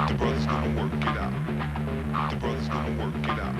The brothers gonna work it out. The brothers gonna work it out.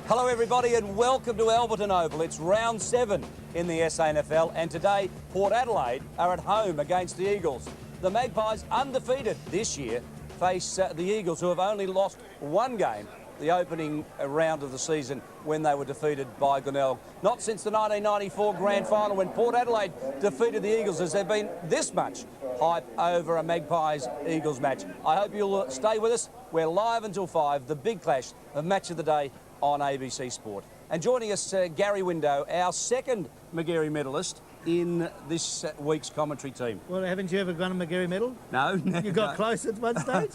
Hello everybody and welcome to Albertson Oval. It's round 7 in the SANFL and today Port Adelaide are at home against the Eagles. The Magpies, undefeated this year, face the Eagles, who have only lost one game the opening round of the season when they were defeated by Glenelg. Not since the 1994 Grand Final when Port Adelaide defeated the Eagles has there been this much hype over a Magpies-Eagles match. I hope you'll stay with us. We're live until 5, the big clash, the match of the day on ABC Sport. And joining us, Gary Window, our second Magarey medalist in this week's commentary team. Well, haven't you ever got a Magarey medal? No. You got close at one stage?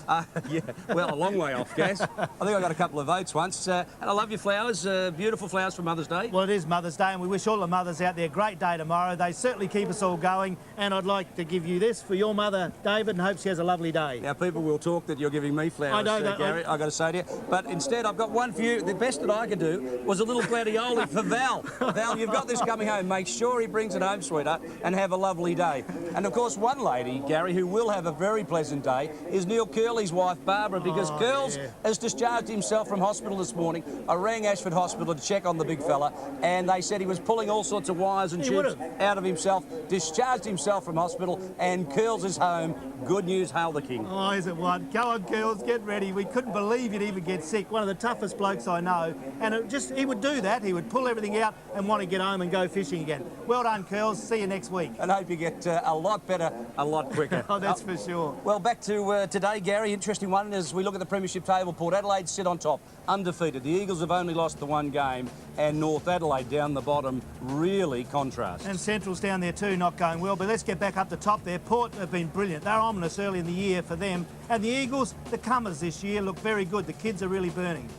Yeah, well, a long way off, Gaz. I think I got a couple of votes once. And I love your flowers, beautiful flowers for Mother's Day. Well, it is Mother's Day, and we wish all the mothers out there a great day tomorrow. They certainly keep us all going, and I'd like to give you this for your mother, David, and hope she has a lovely day. Now, people will talk that you're giving me flowers, I know that, Gary, I've got to say to you. But instead, I've got one for you. The best that I could do was a little gladioli for Val. Val, you've got this coming home. Make sure he brings it home, sweetheart, and have a lovely day. And, of course, one lady, Gary, who will have a very pleasant day is Neil Curley's wife, Barbara, because Curls has discharged himself from hospital this morning. I rang Ashford Hospital to check on the big fella, and they said he was pulling all sorts of wires and tubes out of himself, discharged himself from hospital, and Curls is home. Good news, hail the king. Oh, is it one? Go on, Curls, get ready. We couldn't believe you'd even get sick. One of the toughest blokes I know. And he would do that. He would pull everything out and want to get home and go fishing again. Well done, Curls. See you next week. And hope you get a lot better, a lot quicker. Oh, that's for sure. Well, back to today, Gary. Interesting one as we look at the premiership table. Port Adelaide sit on top, undefeated. The Eagles have only lost the one game, and North Adelaide down the bottom really contrast. And Central's down there too, not going well. But let's get back up the top there. Port have been brilliant. They're ominous early in the year for them. And the Eagles, the comers this year, look very good. The kids are really burning.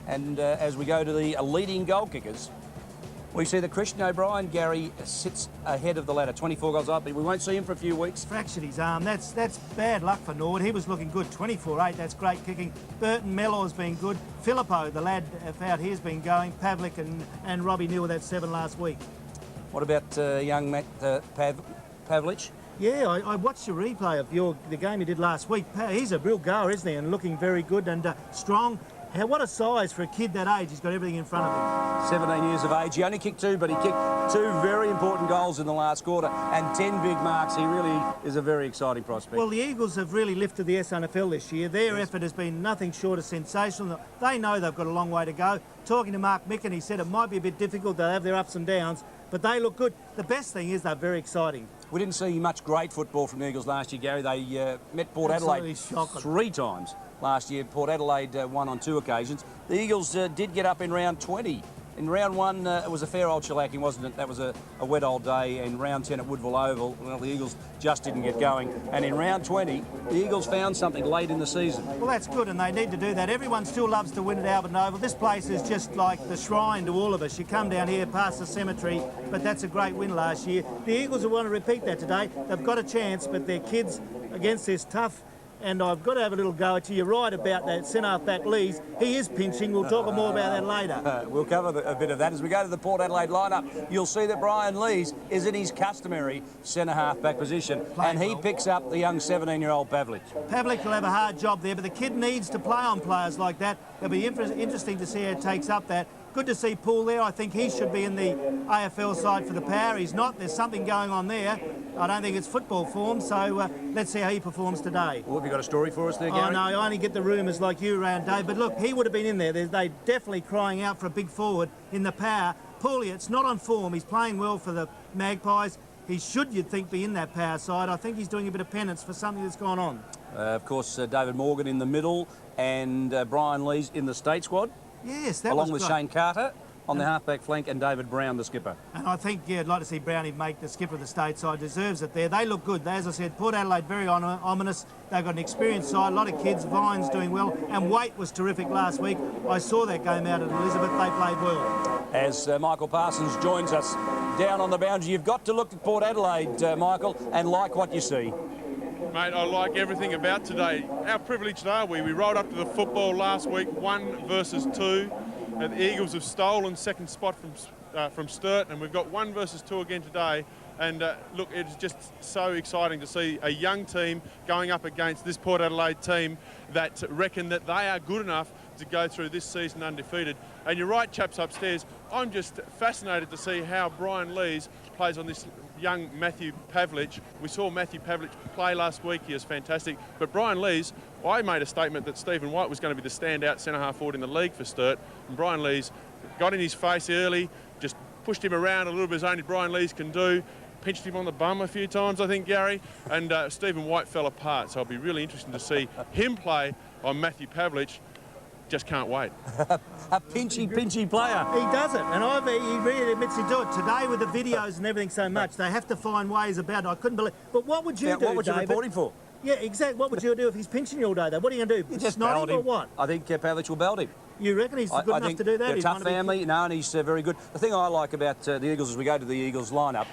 And as we go to the leading goal kickers, we see that Christian O'Brien, Gary, sits ahead of the ladder, 24 goals up. We won't see him for a few weeks. Fractured his arm. That's bad luck for Norwood. He was looking good, 24-8. That's great kicking. Burton Mellor's been good. Filippo, the lad out here's been going. Pavlik and Robbie Neal, that's 7 last week. What about young Matt Pavlich? Yeah, I watched your replay of the game he did last week. He's a real goer, isn't he? And looking very good and strong. What a size for a kid that age. He's got everything in front of him. 17 years of age. He only kicked 2, but he kicked 2 very important goals in the last quarter and 10 big marks. He really is a very exciting prospect. Well, the Eagles have really lifted the SANFL this year. Their effort has been nothing short of sensational. They know they've got a long way to go. Talking to Mark Micken, he said it might be a bit difficult. They'll have their ups and downs, but they look good. The best thing is they're very exciting. We didn't see much great football from the Eagles last year, Gary. They met Port Adelaide 3 times last year. Port Adelaide won on 2 occasions. The Eagles did get up in round 20. In round 1, it was a fair old shellacking, wasn't it? That was a wet old day. In round 10 at Woodville Oval, well, the Eagles just didn't get going. And in round 20, the Eagles found something late in the season. Well, that's good, and they need to do that. Everyone still loves to win at Albertson Oval. This place is just like the shrine to all of us. You come down here past the cemetery, but that's a great win last year. The Eagles will want to repeat that today. They've got a chance, but their kids against this tough. And I've got to have a little go at you. You're right about that centre-half back Lees. He is pinching. We'll talk more about that later. We'll cover a bit of that. As we go to the Port Adelaide lineup, you'll see that Brian Lees is in his customary centre-half back position. And he picks up the young 17-year-old Pavlich. Pavlich will have a hard job there, but the kid needs to play on players like that. It'll be interesting to see how he takes up that. Good to see Paul there. I think he should be in the AFL side for the Power. He's not. There's something going on there. I don't think it's football form, so let's see how he performs today. Well, have you got a story for us there, Gary? Oh, no, I only get the rumours like you around, Dave. But look, he would have been in there. They're definitely crying out for a big forward in the Power. Paulie, it's not on form. He's playing well for the Magpies. He should, you'd think, be in that Power side. I think he's doing a bit of penance for something that's gone on. Of course, David Morgan in the middle and Brian Lees in the state squad. Yes, that along was with great. Shane Carter on the halfback flank and David Brown, the skipper. And I think, yeah, I'd like to see Brownie make the skipper of the state side. Deserves it there. They look good. As I said, Port Adelaide very ominous. They've got an experienced side, a lot of kids. Vine's doing well. And Waite was terrific last week. I saw that game out at Elizabeth. They played well. As Michael Parsons joins us down on the boundary, you've got to look at Port Adelaide, Michael, and like what you see. Mate, I like everything about today. How privileged are we? We rolled up to the football last week, 1 versus 2. The Eagles have stolen second spot from Sturt, and we've got 1 versus 2 again today. And look, it's just so exciting to see a young team going up against this Port Adelaide team that reckon that they are good enough to go through this season undefeated. And you're right, chaps upstairs, I'm just fascinated to see how Brian Lees plays on this young Matthew Pavlich. We saw Matthew Pavlich play last week. He was fantastic. But Brian Lees, I made a statement that Stephen White was going to be the standout centre-half forward in the league for Sturt. And Brian Lees got in his face early, just pushed him around a little bit as only Brian Lees can do. Pinched him on the bum a few times, I think, Gary, and Stephen White fell apart. So it'll be really interesting to see him play on Matthew Pavlich. Just can't wait. A pinchy player. He does it, and he really admits to do it. Today with the videos and everything so much, they have to find ways about it. I couldn't believe. But what would you do, What would you David? report him for? Yeah, exactly. What would you do if he's pinching you all day, though? What are you going to do? You just snot belt him or him. what? I think Pavlich will belt him. You reckon he's good enough to do that? They're a He's tough one of the family, and he's very good. The thing I like about the Eagles as we go to the Eagles lineup,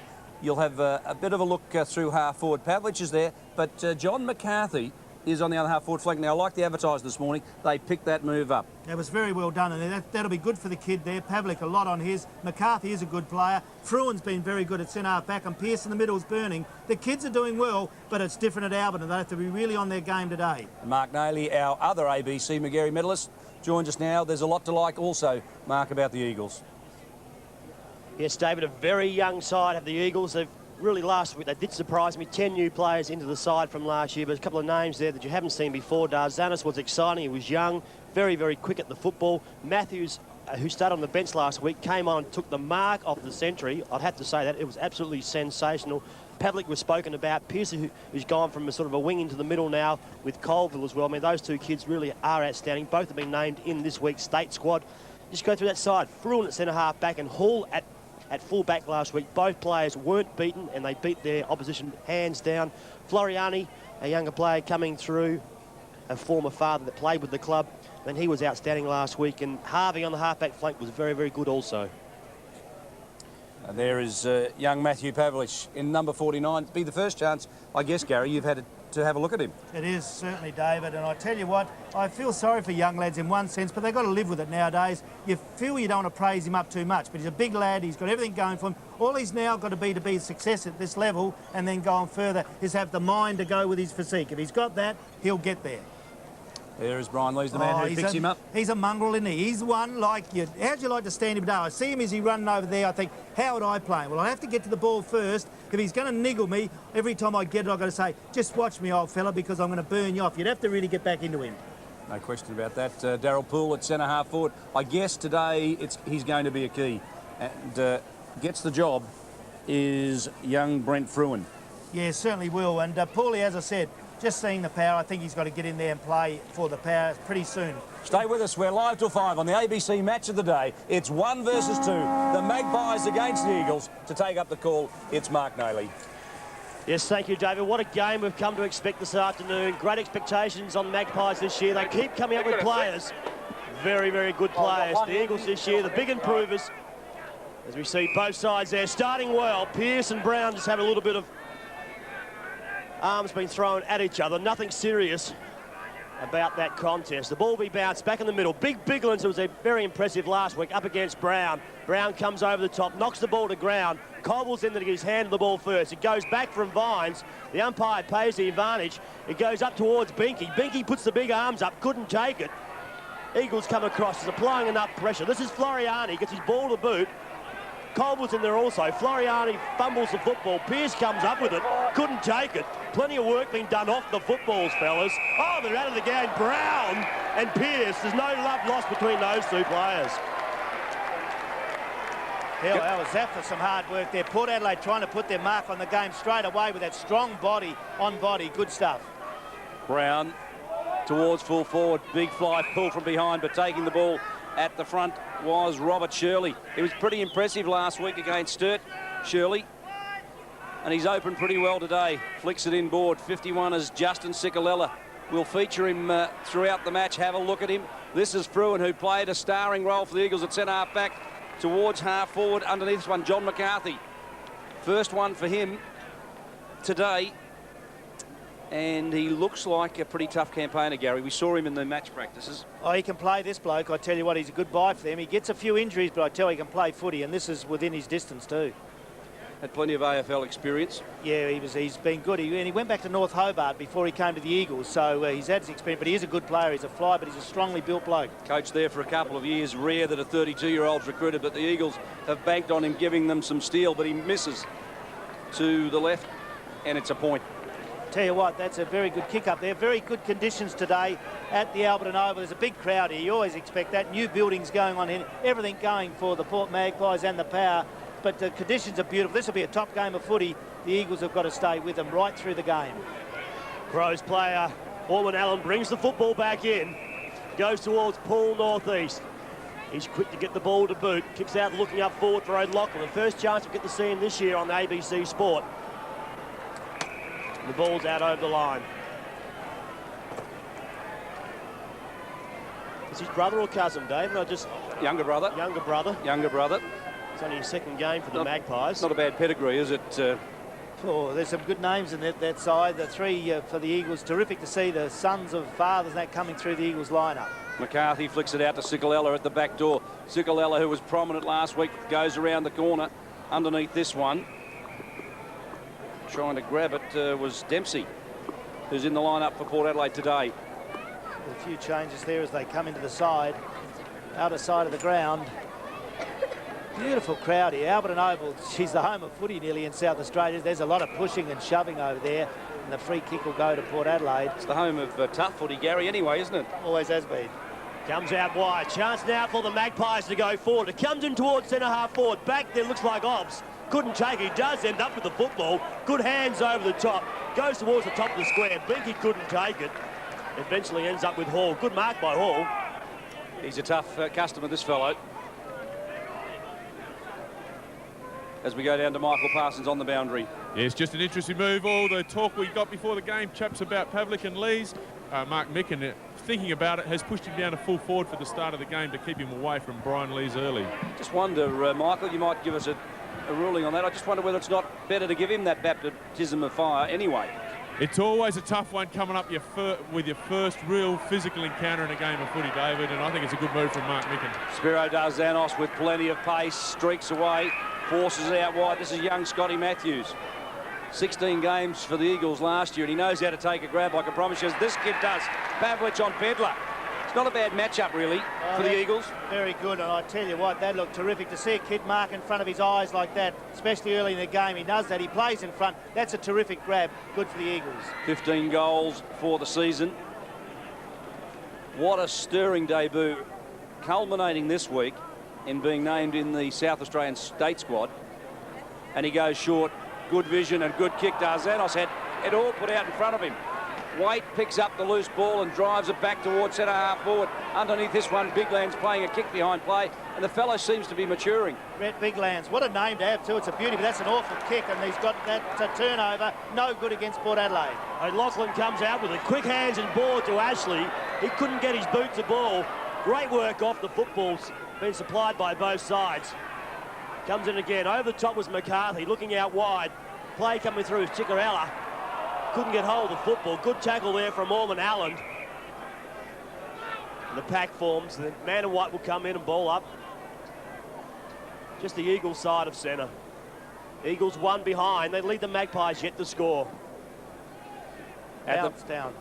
you'll have a bit of a look through half forward. Pavlich is there, but John McCarthy is on the other half forward flank. Now, I like the advertised this morning. They picked that move up. That was very well done, and that'll be good for the kid there. Pavlich a lot on his. McCarthy is a good player. Fruin's been very good at centre-half back, and Pearce in the middle is burning. The kids are doing well, but it's different at Albert, and they have to be really on their game today. Mark Nayley, our other ABC Magarey medalist, joins us now. There's a lot to like also, Mark, about the Eagles. Yes, David, a very young side of the Eagles. They've really, last week, they did surprise me. 10 new players into the side from last year, but a couple of names there that you haven't seen before. Darzanis was exciting. He was young, very, very quick at the football. Matthews, who started on the bench last week, came on and took the mark off the century. I'd have to say that. It was absolutely sensational. Pavlich was spoken about. Pearce, who's gone from a sort of a wing into the middle now with Colville as well. I mean, those two kids really are outstanding. Both have been named in this week's state squad. Just go through that side. Fruin at centre-half back and Hall at full-back last week. Both players weren't beaten, and they beat their opposition hands down. Floriani, a younger player coming through, a former father that played with the club, and he was outstanding last week. And Harvey on the half-back flank was very, very good also. And there is young Matthew Pavlich in number 49. Be the first chance, I guess, Gary, you've had to have a look at him. It is certainly, David, and I tell you what, I feel sorry for young lads in one sense, but they've got to live with it nowadays. You feel you don't want to praise him up too much, but he's a big lad, he's got everything going for him. All he's now got to be a success at this level and then go on further is have the mind to go with his physique. If he's got that, he'll get there. There is Brian Lees, the man who picks him up. He's a mongrel, isn't he? He's one like you. How'd you like to stand him down? I see him as he running over there. I think, how would I play him? Well, I have to get to the ball first. If he's going to niggle me, every time I get it, I've got to say, just watch me, old fella, because I'm going to burn you off. You'd have to really get back into him. No question about that. Darryl Poole at centre-half forward. I guess today he's going to be a key. And gets the job is young Brent Fruin. Yeah, certainly will. And Paulie, as I said, just seeing the power, I think he's got to get in there and play for the power pretty soon. Stay with us. We're live till 5 on the ABC Match of the Day. It's 1 versus 2. The Magpies against the Eagles. To take up the call, it's Mark Nayley. Yes, thank you, David. What a game we've come to expect this afternoon. Great expectations on the Magpies this year. They keep coming up with players. Very, very good players. The Eagles this year, the big improvers. As we see both sides there starting well. Pearce and Brown just have a little bit of arms being thrown at each other. Nothing serious about that contest. The ball will be bounced back in the middle. Big Biglands, who was very impressive last week, up against Brown. Brown comes over the top, knocks the ball to ground. Cobbles in to get his hand to the ball first. It goes back from Vines. The umpire pays the advantage. It goes up towards Binky. Binky puts the big arms up, couldn't take it. Eagles come across, is applying enough pressure. This is Floriani, gets his ball to boot. Colville's in there also. Floriani fumbles the football. Pearce comes up with it. Couldn't take it. Plenty of work being done off the footballs, fellas. Oh, they're out of the game. Brown and Pearce. There's no love lost between those two players. Hell, that was after some hard work there. Port Adelaide trying to put their mark on the game straight away with that strong body on body. Good stuff. Brown towards full forward. Big fly pull from behind, but taking the ball at the front was Robert Shirley. He was pretty impressive last week against Sturt, Shirley. And he's opened pretty well today. Flicks it inboard. 51 is Justin Sikalella. We'll feature him throughout the match. Have a look at him. This is Fruin, who played a starring role for the Eagles at centre-half back. Towards half forward. Underneath this one, John McCarthy. First one for him today. and he looks like a pretty tough campaigner, Gary. We saw him in the match practices. Oh, he can play, this bloke. I tell you what, he's a good buy for them. He gets a few injuries, but I tell you, he can play footy, and this is within his distance too. Had plenty of AFL experience. Yeah, he's been good. And he went back to North Hobart before he came to the Eagles, so he's had his experience, but he is a good player. He's a fly, but he's a strongly built bloke. Coached there for a couple of years. Rare that a 32-year-old's recruited, but the Eagles have banked on him, giving them some steel, but he misses to the left, and it's a point. Tell you what, that's a very good kick up there. Very good conditions today at the Albertson Oval. There's a big crowd here. You always expect that. New buildings going on here. Everything going for the Port Magpies and the Power. But the conditions are beautiful. This will be a top game of footy. The Eagles have got to stay with them right through the game. Crows player Orman Allen brings the football back in. Goes towards Poole northeast. He's quick to get the ball to boot. Kicks out looking up forward for O'Loughlin. The first chance we get to see him this year on the ABC Sport. The ball's out over the line. Is his brother or cousin, David? Younger brother. Younger brother. Younger brother. It's only his second game for the Magpies. Not a bad pedigree, is it? Oh, there's some good names in that side. The three for the Eagles. Terrific to see the sons of fathers and that coming through the Eagles lineup. McCarthy flicks it out to Sikalella at the back door. Sikalella, who was prominent last week, goes around the corner underneath this one. Trying to grab it was Dempsey, who's in the lineup for Port Adelaide today. A few changes there as they come into the side, outer side of the ground. Beautiful crowd here. Albertson Oval, she's the home of footy nearly in South Australia. There's a lot of pushing and shoving over there, and the free kick will go to Port Adelaide. It's the home of tough footy, Gary, anyway, isn't it? Always has been. Comes out wide. Chance now for the Magpies to go forward. It comes in towards centre-half forward. Back there looks like Obbs. Couldn't take it. He does end up with the football. Good hands over the top. Goes towards the top of the square. Binky couldn't take it. Eventually ends up with Hall. Good mark by Hall. He's a tough customer, this fellow. As we go down to Michael Parsons on the boundary. Yeah, it's just an interesting move. All the talk we got before the game, chaps, about Pavlik and Lees. Mark Micken, thinking about it, has pushed him down to full forward for the start of the game to keep him away from Brian Lees early. Just wonder, Michael, you might give us a ruling on that. I just wonder whether it's not better to give him that baptism of fire anyway. It's always a tough one coming up with your first real physical encounter in a game of footy, David, and I think it's a good move from Mark Micken. Spiro Darzanos with plenty of pace, streaks away, forces it out wide. This is young Scotty Matthews. 16 games for the Eagles last year, and he knows how to take a grab, I can promise you, as this kid does. Pavlich on Pedler. It's not a bad matchup, really, for the Eagles. Very good, and I tell you what, that looked terrific. To see a kid mark in front of his eyes like that, especially early in the game. He does that. He plays in front. That's a terrific grab. Good for the Eagles. 15 goals for the season. What a stirring debut, culminating this week in being named in the South Australian state squad. And he goes short. Good vision and good kick. Darzanos had it all put out in front of him. Waite picks up the loose ball and drives it back towards centre-half forward. Underneath this one, Bigland's playing a kick behind play, and the fellow seems to be maturing. Brett Biglands, what a name to have too. It's a beauty, but that's an awful kick, and he's got that turnover. No good against Port Adelaide. O'Loughlin comes out with it. Quick hands and ball to Ashley. He couldn't get his boot to ball. Great work off the footballs, been supplied by both sides. Comes in again. Over the top was McCarthy, looking out wide. Play coming through, Chicarella. Couldn't get hold of the football. Good tackle there from Orman Allen. And the pack forms. The man in white will come in and ball up. Just the Eagles side of centre. Eagles one behind. They lead the Magpies yet to score. Bounce down.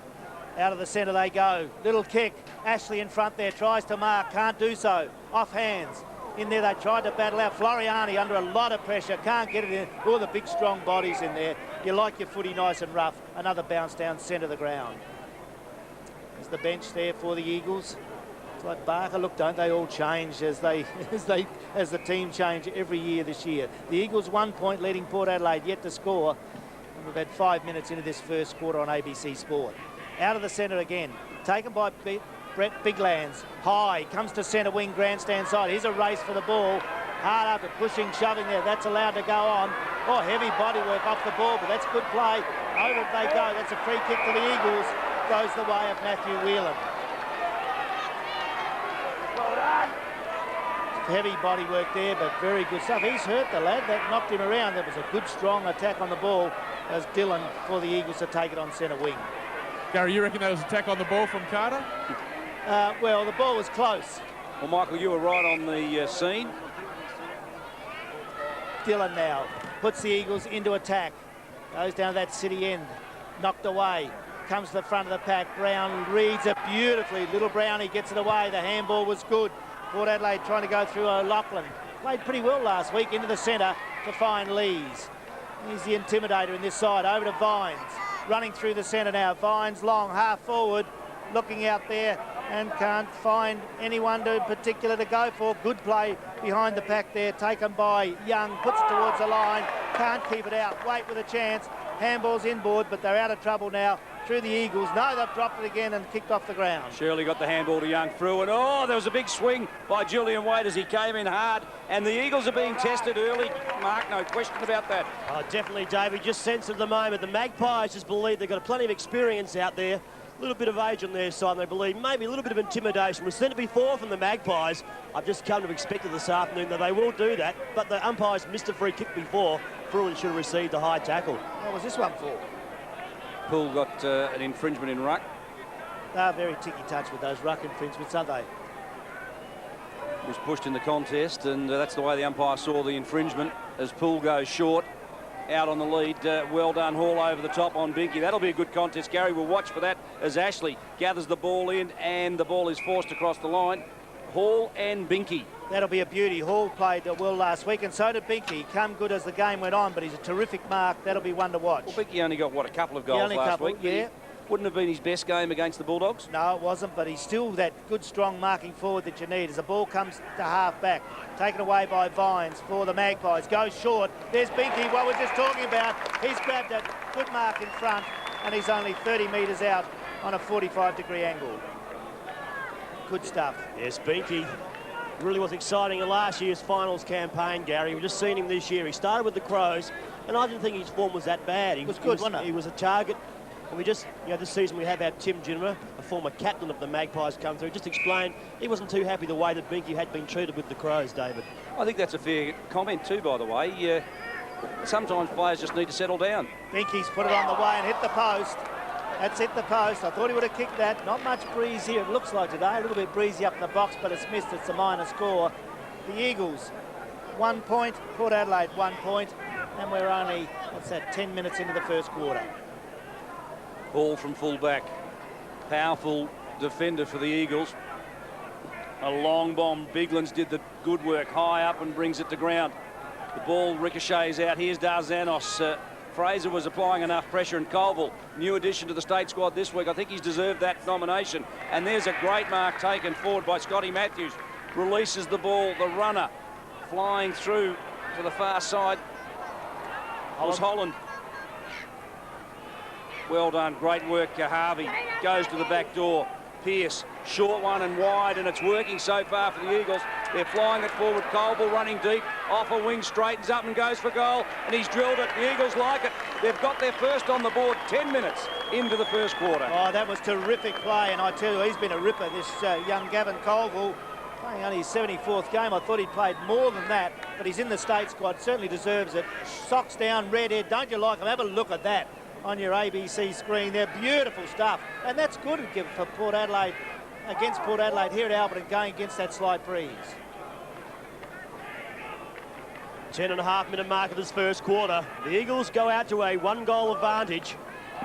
Out of the centre they go. Little kick. Ashley in front there. Tries to mark. Can't do so. Off hands. In there they tried to battle out. Floriani under a lot of pressure. Can't get it in. All the big strong bodies in there. You like your footy nice and rough. Another bounce down centre of the ground. There's the bench there for the Eagles. It's like Barker. Look, don't they all change as the team change every year this year. The Eagles 1 point leading Port Adelaide yet to score. And we've had 5 minutes into this first quarter on ABC Sport. Out of the centre again. Taken by Brett Biglands. High, comes to centre wing, grandstand side. Here's a race for the ball. Hard up, pushing, shoving there. That's allowed to go on. Oh, heavy body work off the ball, but that's good play. Over they go. That's a free kick to the Eagles. Goes the way of Matthew Whelan. heavy body work there, but very good stuff. He's hurt the lad. That knocked him around. That was a good, strong attack on the ball as Dylan for the Eagles to take it on centre wing. Gary, you reckon that was an attack on the ball from Carter? Well, the ball was close. Well, Michael, you were right on the scene. Dylan now puts the Eagles into attack. Goes down to that city end. Knocked away. Comes to the front of the pack. Brown reads it beautifully. Little Brownie gets it away. The handball was good. Port Adelaide trying to go through O'Loughlin. Played pretty well last week into the centre to find Lees. He's the intimidator in this side. Over to Vines. Running through the centre now. Vines long, half forward. Looking out there and can't find anyone in particular to go for. Good play behind the pack there. Taken by Young. Puts it towards the line. Can't keep it out. Wait with a chance. Handball's inboard, but they're out of trouble now. Through the Eagles. No, they've dropped it again and kicked off the ground. Shirley got the handball to Young through, and oh, there was a big swing by Julian Wade as he came in hard. And the Eagles are being tested early, Mark, no question about that. Oh, definitely, David. Just sense at the moment. The Magpies just believe they've got plenty of experience out there. A little bit of age on their side, they believe. Maybe a little bit of intimidation. We've seen it before from the Magpies. I've just come to expect it this afternoon that they will do that. But the umpires missed a free kick before. Bruin should have received a high tackle. What was this one for? Poole got an infringement in ruck. They're very ticky-touch with those ruck infringements, aren't they? Was pushed in the contest, and that's the way the umpire saw the infringement as Poole goes short. Out on the lead. Well done, Hall over the top on Binky. That'll be a good contest, Gary. We'll watch for that as Ashley gathers the ball in and the ball is forced across the line. Hall and Binky. That'll be a beauty. Hall played well last week, and so did Binky. Come good as the game went on, but he's a terrific mark. That'll be one to watch. Well, Binky only got, what, a couple of goals last week? Yeah. Wouldn't have been his best game against the Bulldogs? No, it wasn't, but he's still that good, strong marking forward that you need as the ball comes to half-back. Taken away by Vines for the Magpies. Goes short. There's Binky, what we're just talking about. He's grabbed it. Good mark in front, and he's only 30 metres out on a 45-degree angle. Good stuff. Yes, Binky really was exciting in last year's finals campaign, Gary. We've just seen him this year. He started with the Crows, and I didn't think his form was that bad. He was good, wasn't it? He was a target. And we just, this season we have our Tim Ginnerer, a former captain of the Magpies, come through. Just explained he wasn't too happy the way that Binky had been treated with the Crows, David. I think that's a fair comment too, by the way. Sometimes players just need to settle down. Binky's put it on the way and hit the post. That's hit the post. I thought he would have kicked that. Not much breeze here, it looks like today. A little bit breezy up in the box, but it's missed. It's a minor score. The Eagles, 1 point. Port Adelaide, 1 point. And we're only, 10 minutes into the first quarter. Ball from full-back. Powerful defender for the Eagles. A long bomb. Biglands did the good work high up and brings it to ground. The ball ricochets out. Here's Darzanos. Fraser was applying enough pressure, and Colville, new addition to the state squad this week. I think he's deserved that nomination. And there's a great mark taken forward by Scotty Matthews. Releases the ball. The runner flying through to the far side was Holland. Well done. Great work, Harvey. Goes to the back door. Pearce, short one and wide, and it's working so far for the Eagles. They're flying it forward. Colville running deep. Off a wing, straightens up and goes for goal. And he's drilled it. The Eagles like it. They've got their first on the board 10 minutes into the first quarter. Oh, that was terrific play. And I tell you, he's been a ripper, this young Gavin Colville. Playing only his 74th game. I thought he'd played more than that. But he's in the state squad. Certainly deserves it. Socks down, red head. Don't you like him? Have a look at that on your ABC screen. They're beautiful stuff. And that's good for Port Adelaide, against Port Adelaide here at Albertson, going against that slight breeze. 10.5-minute mark of this first quarter. The Eagles go out to a 1-goal advantage.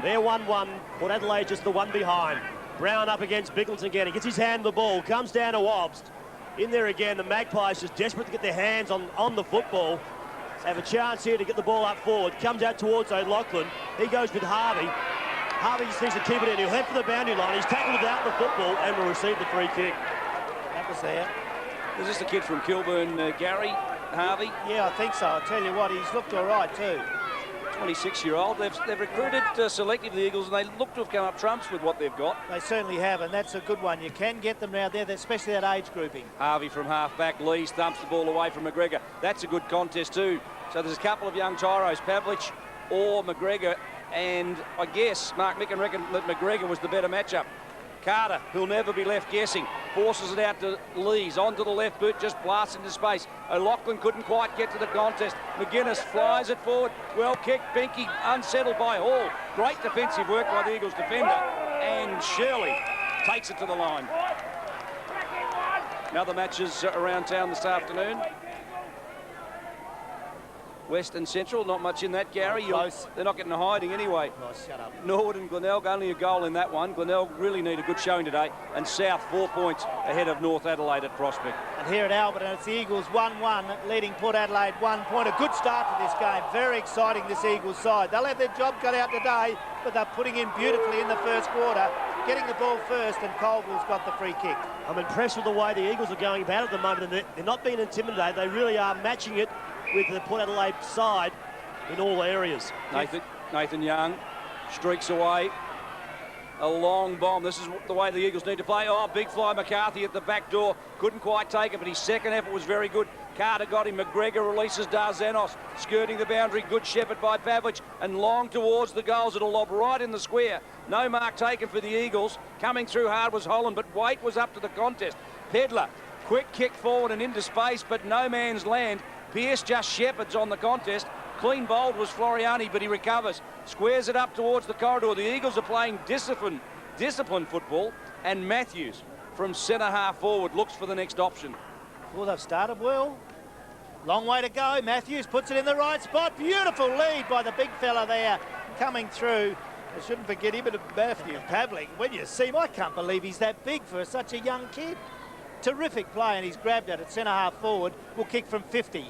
They're 1-1. Port Adelaide just the one behind. Brown up against Biglands again. He gets his hand on the ball. Comes down to Obst. In there again. The Magpies just desperate to get their hands on the football. Have a chance here to get the ball up forward. Comes out towards O'Loughlin. He goes with Harvey. Harvey just needs to keep it in. He'll head for the boundary line. He's tackled without the football and will receive the free kick. That was there. Is this the kid from Kilburn, Gary? Harvey? Yeah, I think so. I'll tell you what, he's looked all right too. 26-year-old. They've recruited selectively, the Eagles, and they look to have come up trumps with what they've got. They certainly have, and that's a good one. You can get them now there, especially that age grouping. Harvey from half-back. Lee thumps the ball away from McGregor. That's a good contest too. So there's a couple of young tyros, Pavlich or McGregor, and I guess Mark Micken reckoned that McGregor was the better matchup. Carter, who'll never be left guessing, forces it out to Lees, onto the left boot, just blasts into space. O'Loughlin couldn't quite get to the contest. McGuinness flies it forward. Well kicked. Binky unsettled by Hall. Great defensive work by the Eagles defender. And Shirley takes it to the line. Now the matches around town this afternoon. West and Central, not much in that, Gary. They're not getting a hiding anyway. Oh, shut up. Norwood and Glenelg, only a goal in that one. Glenelg really need a good showing today. And South 4 points ahead of North Adelaide at Prospect. And here at Albertson, it's the Eagles 1-1, leading Port Adelaide 1 point. A good start to this game. Very exciting, this Eagles side. They'll have their job cut out today, but they're putting in beautifully in the first quarter, getting the ball first, and Colville's got the free kick. I'm impressed with the way the Eagles are going about at the moment, and they're not being intimidated. They really are matching it with the Port Adelaide side in all areas. Nathan Young streaks away. A long bomb. This is the way the Eagles need to play. Oh, big fly McCarthy at the back door. Couldn't quite take it, but his second effort was very good. Carter got him. McGregor releases Darzanos. Skirting the boundary. Good shepherd by Pavlich. And long towards the goals. It'll lob right in the square. No mark taken for the Eagles. Coming through hard was Holland, but Waite was up to the contest. Pedler, quick kick forward and into space, but no man's land. Pearce just shepherds on the contest. Clean bowled was Floriani, but he recovers. Squares it up towards the corridor. The Eagles are playing disciplined football, and Matthews from centre half forward looks for the next option. Well, they've started well. Long way to go. Matthews puts it in the right spot. Beautiful lead by the big fella there coming through. I shouldn't forget him, but Matthew Pavlik. When you see him, I can't believe he's that big for such a young kid. Terrific play, and he's grabbed it at centre half forward. Will kick from 50.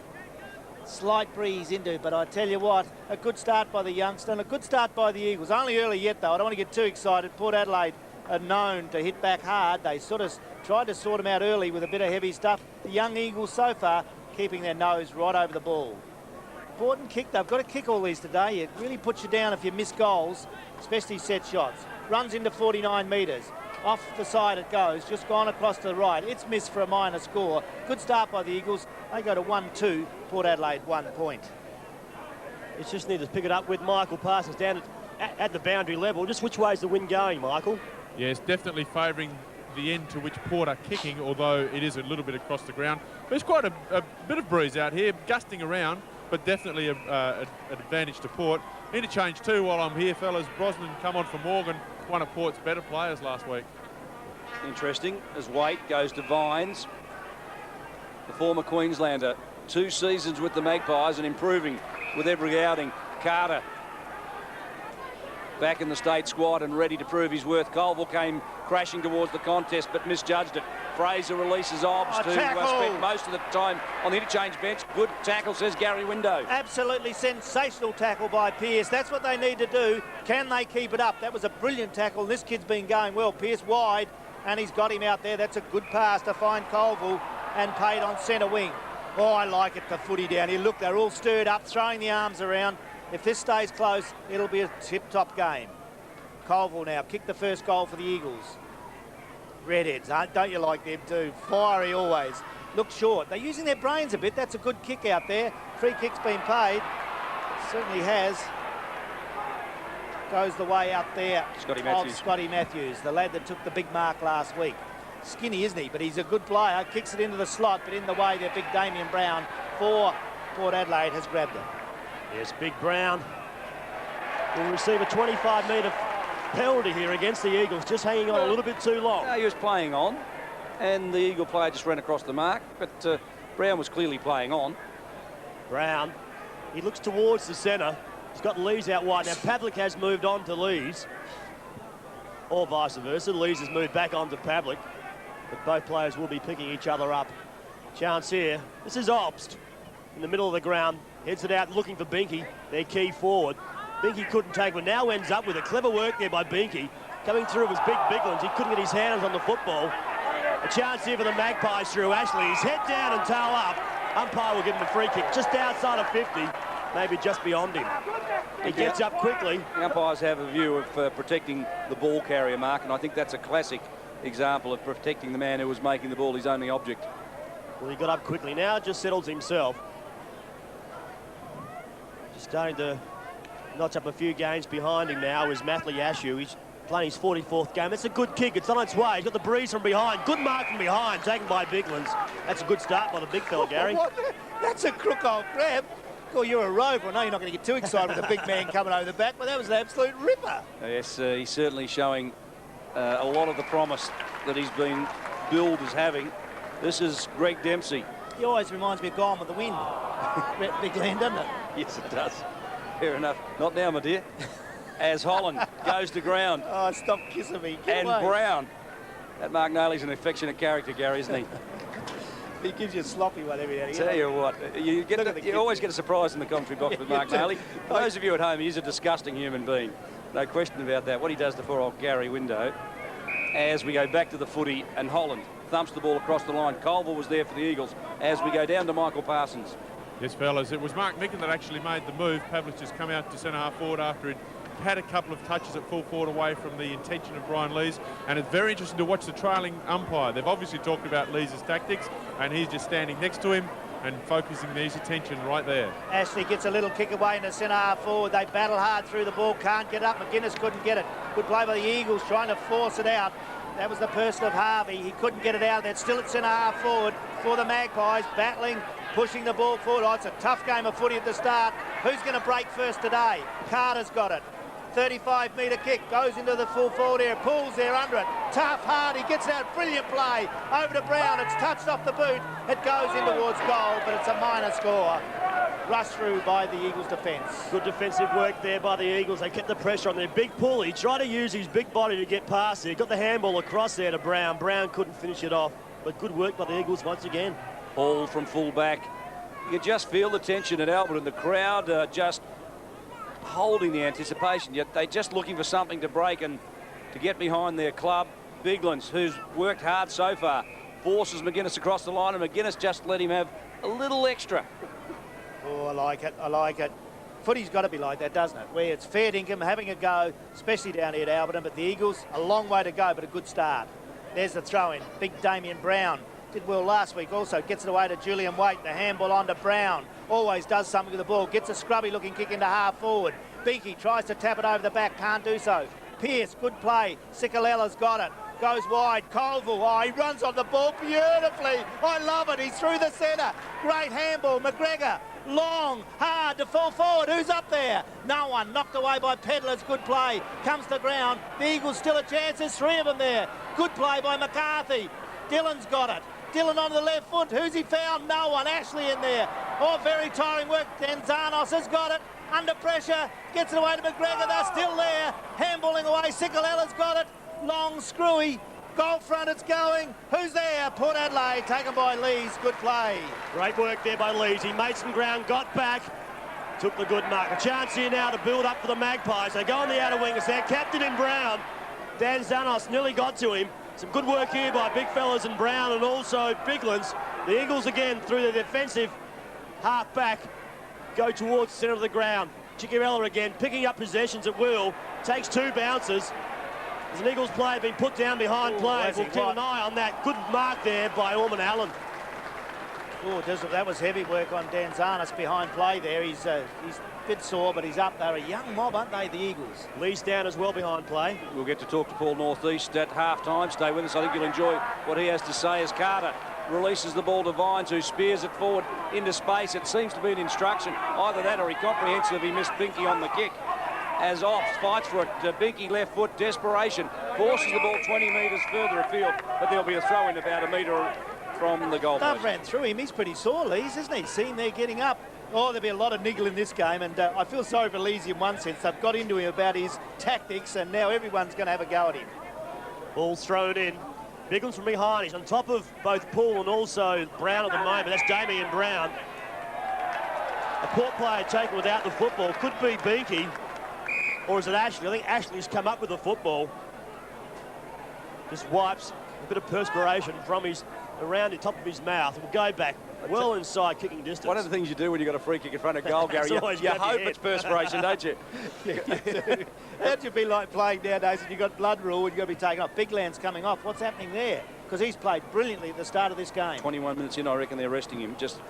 Slight breeze into, but I tell you what, a good start by the youngster and a good start by the Eagles. Only early yet, though. I don't want to get too excited. Port Adelaide are known to hit back hard. They sort of tried to sort them out early with a bit of heavy stuff. The young Eagles so far keeping their nose right over the ball. Important kick. They've got to kick all these today. It really puts you down if you miss goals, especially set shots. Runs into 49 metres. Off the side it goes, just gone across to the right. It's missed for a minor score. Good start by the Eagles. They go to 1-2, Port Adelaide 1 point. It's just need to pick it up with Michael Parsons down at the boundary level. Just which way is the wind going, Michael? Yeah, it's definitely favouring the end to which Port are kicking, although it is a little bit across the ground. There's quite a bit of breeze out here, gusting around, but definitely an advantage to Port. Interchange too while I'm here, fellas. Brosnan come on for Morgan, one of Port's better players last week. Interesting, as Waite goes to Vines, the former Queenslander. 2 seasons with the Magpies and improving with every outing. Carter back in the state squad and ready to prove his worth. Colville came crashing towards the contest but misjudged it. Fraser releases Obbs to spend most of the time on the interchange bench. Good tackle, says Gary Window. Absolutely sensational tackle by Pearce. That's what they need to do. Can they keep it up? That was a brilliant tackle. This kid's been going well. Pearce wide, and he's got him out there. That's a good pass to find Colville and paid on centre wing. Oh, I like it, the footy down here. Look, they're all stirred up, throwing the arms around. If this stays close, it'll be a tip-top game. Colville now kick the first goal for the Eagles. Redheads, don't you like them too? Fiery always. Look short. They're using their brains a bit. That's a good kick out there. Free kick's been paid. Certainly has. Goes the way out there of Scotty Matthews, the lad that took the big mark last week. Skinny, isn't he? But he's a good player. Kicks it into the slot, but in the way their big Damien Brown for Port Adelaide has grabbed it. Yes, Big Brown will receive a 25-metre penalty here against the Eagles, just hanging on a little bit too long. No, he was playing on, and the Eagle player just ran across the mark, but Brown was clearly playing on. Brown, he looks towards the centre. He's got Lees out wide. Now, Pavlik has moved on to Lees, or vice versa. Lees has moved back on to Pavlik, but both players will be picking each other up. Chance here. This is Obst in the middle of the ground. Heads it out looking for Binky, their key forward. Binky couldn't take it, now ends up with a clever work there by Binky. Coming through with his big ones. He couldn't get his hands on the football. A chance here for the Magpies through Ashley. He's head down and tail up. Umpire will give him a free kick just outside of 50, maybe just beyond him. He gets up quickly. The umpires have a view of protecting the ball carrier, Mark, and I think that's a classic example of protecting the man who was making the ball his only object. Well, he got up quickly. Now just settles himself. Just starting to notch up a few gains behind him now is Mathley Ashew. He's playing his 44th game. It's a good kick. It's on its way. He's got the breeze from behind. Good mark from behind, taken by Biglands. That's a good start by the big fella, Gary. What? That's a crook old grab. Well, you're a rover. I know you're not going to get too excited with the big man coming over the back, but that was an absolute ripper. Yes, he's certainly showing a lot of the promise that he's been billed as having. This is Greg Dempsey. He always reminds me of Gone with the Wind. Big land, doesn't it? Yes, it does. Fair enough. Not now, my dear. As Holland goes to ground. Oh, stop kissing me. Get And away. Brown. That Mark Naley's an affectionate character, Gary, isn't he? He gives you a sloppy one every now and Tell again. you what, you always get a surprise in the commentary box with Mark Naley. For those of you at home, he is a disgusting human being. No question about that. What he does to poor old Gary Window. As we go back to the footy, and Holland thumps the ball across the line. Colville was there for the Eagles. As we go down to Michael Parsons. Yes, fellas, it was Mark Micken that actually made the move. Pavlich just come out to centre-half forward after he'd had a couple of touches at full forward away from the intention of Brian Lees. And it's very interesting to watch the trailing umpire. They've obviously talked about Lees' tactics, and he's just standing next to him and focusing his attention right there. Ashley gets a little kick away in the centre half forward. They battle hard through the ball, can't get up. McGuinness couldn't get it. Good play by the Eagles, trying to force it out. That was the person of Harvey. He couldn't get it out. That's still at centre half forward for the Magpies, battling, pushing the ball forward. Oh, it's a tough game of footy at the start. Who's going to break first today? Carter's got it. 35-metre kick, goes into the full forward area, pulls there under it. Tough, hard, he gets out, brilliant play. Over to Brown, it's touched off the boot. It goes in towards goal, but it's a minor score. Rushed through by the Eagles' defence. Good defensive work there by the Eagles. They kept the pressure on their big pull. He tried to use his big body to get past it. He got the handball across there to Brown. Brown couldn't finish it off, but good work by the Eagles once again. Ball from full back. You could just feel the tension at Albert, and the crowd just holding the anticipation, yet they're just looking for something to break and to get behind their club. Biglands, who's worked hard so far, forces McGuinness across the line, and McGuinness just let him have a little extra. Oh, I like it, I like it. Footy's got to be like that, doesn't it? Where it's fair dinkum, having a go, especially down here at Alberton, but the Eagles, a long way to go, but a good start. There's the throw-in, big Damien Brown. Did well last week also, gets it away to Julian Waite, the handball on to Brown. Always does something with the ball, gets a scrubby looking kick into half forward. Beaky tries to tap it over the back, can't do so. Pearce, good play, Sicalella's got it. Goes wide, Colville, oh, he runs on the ball beautifully. I love it, he's through the centre. Great handball, McGregor, long, hard to fall forward. Who's up there? No one, knocked away by Pedlar's good play. Comes to ground, the Eagles still a chance, there's three of them there. Good play by McCarthy. Dillon's got it. Dillon on the left foot, who's he found? No one, Ashley in there. Oh, very tiring work, Denzanos has got it. Under pressure, gets it away to McGregor, they're still there. Handballing away, Sicalella's got it. Long, screwy, goal front, it's going. Who's there? Port Adelaide, taken by Lees, good play. Great work there by Lees. He made some ground, got back, took the good mark. A chance here now to build up for the Magpies. They go on the outer wing. It's their captain in Brown. Dan Zanos nearly got to him. Some good work here by big fellas in Brown and also Biglands. The Eagles again through the defensive half back go towards the centre of the ground. Chicarella again picking up possessions at will. Takes two bounces. As an Eagles player being put down behind play. We'll keep an eye on that. Good mark there by Orman Allen. Oh, that was heavy work on Danzanis behind play there. He's a bit sore, but he's up. They're a young mob, aren't they, the Eagles? Lee's down as well behind play. We'll get to talk to Paul Northeast at half-time. Stay with us. I think you'll enjoy what he has to say as Carter releases the ball to Vines, who spears it forward into space. It seems to be an instruction. Either that or he comprehensively missed Binky on the kick. As Ops fights for it, Binky left foot, desperation, forces the ball 20 metres further afield, but there'll be a throw in about a metre from the goal post. Dove ran through him. He's pretty sore, Lees, isn't he? Seen there getting up. Oh, there'll be a lot of niggle in this game, and I feel sorry for Lees in one sense. They've got into him about his tactics, and now everyone's going to have a go at him. Ball's thrown in. Biglands from behind. He's on top of both Poole and also Brown at the moment. That's Damien Brown. A Port player taken without the football. Could be Binky. Or is it Ashley? I think Ashley's come up with the football. Just wipes a bit of perspiration from around the top of his mouth. We'll go back well inside kicking distance. One of the things you do when you've got a free kick in front of goal, Gary, you hope it's perspiration, don't you? How'd you be like playing nowadays and you've got blood rule and you've got to be taken off? Big Land's coming off. What's happening there? Because he's played brilliantly at the start of this game. 21 minutes in, I reckon they're resting him. Just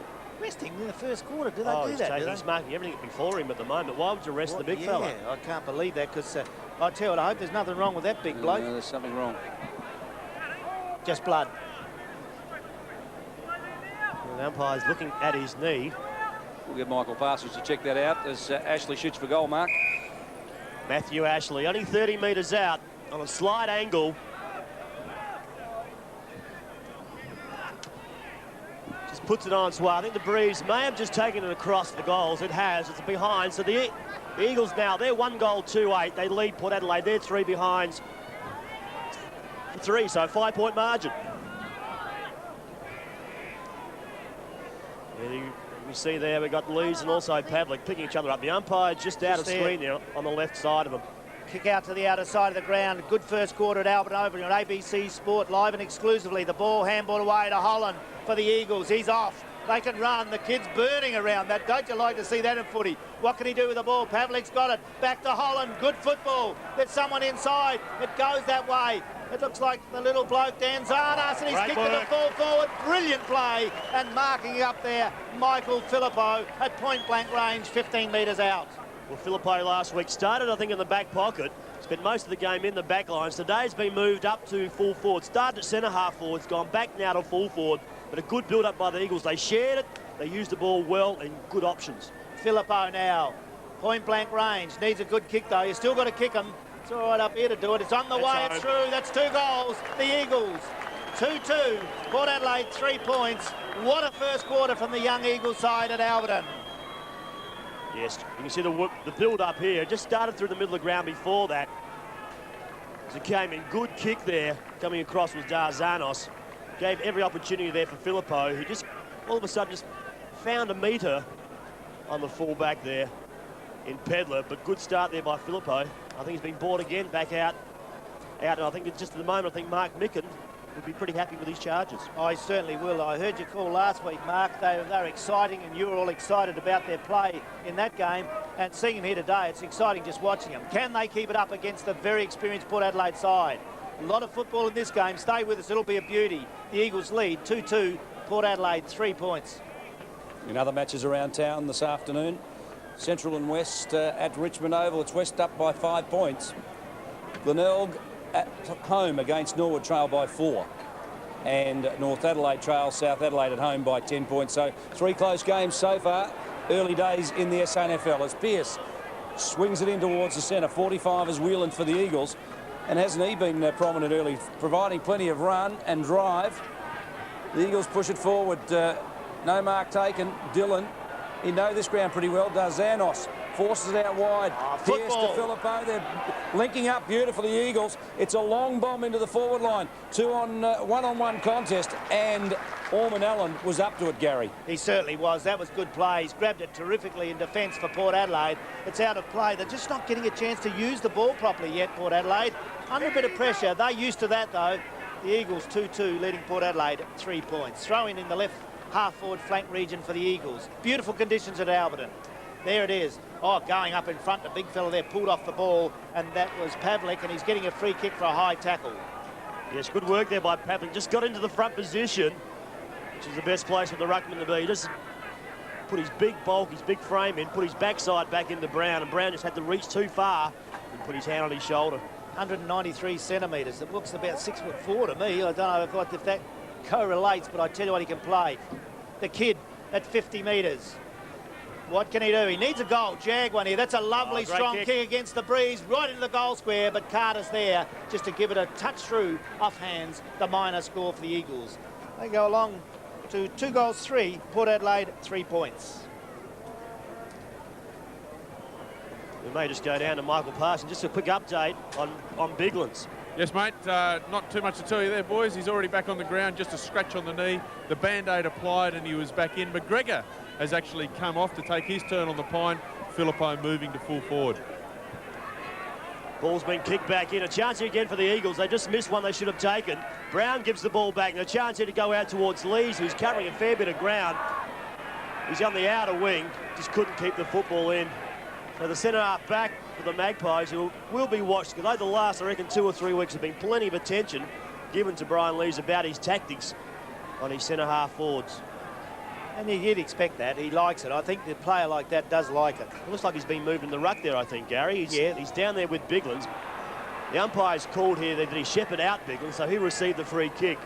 Resting in the first quarter. Do they do he's that? he's marking everything before him at the moment. Why would you rest the big fella? Yeah, I can't believe that because I tell you what, I hope there's nothing wrong with that big bloke. No, there's something wrong. Just blood. Well, the umpire's looking at his knee. We'll get Michael Parsons to check that out as Ashley shoots for goal, Mark. Matthew Ashley, only 30 metres out on a slight angle. Just puts it on swell. I think the breeze may have just taken it across the goals. It has. It's behind. So the Eagles now, they're 1 goal, 2-8. They lead Port Adelaide. They're 3 behinds. 3, so 5-point margin. And we see there we've got Lees and also Pavlik picking each other up. The umpire just out of screen there on the left side of them. Kick out to the outer side of the ground. Good first quarter at Albertson over on ABC Sport, live and exclusively. The ball handball away to Holland for the Eagles. He's off. They can run. The kid's burning around that. Don't you like to see that in footy? What can he do with the ball? Pavlik's got it. Back to Holland. Good football. There's someone inside. It goes that way. It looks like the little bloke, Dan Zarnas, and he's kicked it to full forward. Brilliant play. And marking up there, Michael Filippo at point-blank range, 15 metres out. Well, Filippo last week started, I think, in the back pocket. Spent most of the game in the back lines. Today's been moved up to full forward. Started at centre-half forward. It's gone back now to full forward. But a good build-up by the Eagles. They shared it. They used the ball well and good options. Filippo now, point-blank range. Needs a good kick, though. You still got to kick him. It's all right up here to do it. It's on the way. It's through. That's 2 goals. The Eagles, 2-2. Port Adelaide, 3 points. What a first quarter from the young Eagles side at Albertson. Yes, you can see the build-up here. Just started through the middle of the ground before that. As it came in, good kick there. Coming across was Darzanos. Gave every opportunity there for Filippo, who just all of a sudden just found a metre on the full-back there in Pedler. But good start there by Filippo. I think he's been brought again back out. And I think it's just at the moment, I think Mark Micken would be pretty happy with his charges. I certainly will. I heard your call last week, Mark. They're exciting, and you were all excited about their play in that game. And seeing them here today, it's exciting just watching them. Can they keep it up against the very experienced Port Adelaide side? A lot of football in this game. Stay with us. It'll be a beauty. The Eagles lead 2-2. Port Adelaide 3 points. In other matches around town this afternoon, Central and West at Richmond Oval. It's West up by 5 points. Glenelg at home against Norwood trail by 4. And North Adelaide trail South Adelaide at home by 10 points. So 3 close games so far. Early days in the SANFL as Pearce swings it in towards the centre. 45 is Whelan for the Eagles. And hasn't he been prominent early, providing plenty of run and drive. The Eagles push it forward. No mark taken. Dillon, he knows this ground pretty well. Darzanos forces it out wide. Pierce to Filippo. They're linking up beautifully, the Eagles. It's a long bomb into the forward line. 1-on-1 contest, and Orman Allen was up to it, Gary. He certainly was. That was good play. He's grabbed it terrifically in defence for Port Adelaide. It's out of play. They're just not getting a chance to use the ball properly yet, Port Adelaide. Under a bit of pressure. They're used to that, though. The Eagles 2-2, leading Port Adelaide 3 points. Throw-in the left half-forward flank region for the Eagles. Beautiful conditions at Albertson. There it is. Oh, going up in front. The big fella there pulled off the ball, and that was Pavlik, and he's getting a free kick for a high tackle. Yes, good work there by Pavlik. Just got into the front position, which is the best place for the ruckman to be. Just put his big bulk, his big frame in, put his backside back into Brown, and Brown just had to reach too far and put his hand on his shoulder. 193 centimetres. It looks about 6'4" to me. I don't know if that correlates, but I tell you what, he can play. The kid at 50 metres. What can he do? He needs a goal. Jag one here. That's a lovely, strong kick against the breeze, right into the goal square, but Carter's there just to give it a touch through off hands. The minor score for the Eagles. They go along to 2 goals, 3. Port Adelaide, 3 points. We may just go down to Michael Parsons. Just a quick update on Biglands. Yes, mate, not too much to tell you there, boys. He's already back on the ground, just a scratch on the knee. The Band-Aid applied and he was back in. McGregor has actually come off to take his turn on the pine. Filippo moving to full forward. Ball's been kicked back in. A chance here again for the Eagles. They just missed one they should have taken. Brown gives the ball back. And a chance here to go out towards Lees, who's covering a fair bit of ground. He's on the outer wing. Just couldn't keep the football in. So the centre-half back for the Magpies, who will be watched, because over the last, I reckon, 2 or 3 weeks have been plenty of attention given to Brian Lees about his tactics on his centre-half forwards. And you'd expect that. He likes it. I think the player like that does like it. It looks like he's been moving the ruck there, I think, Gary. He's down there with Biglan's. The umpire's called here that he shepherded out Biglan, so he received the free kick.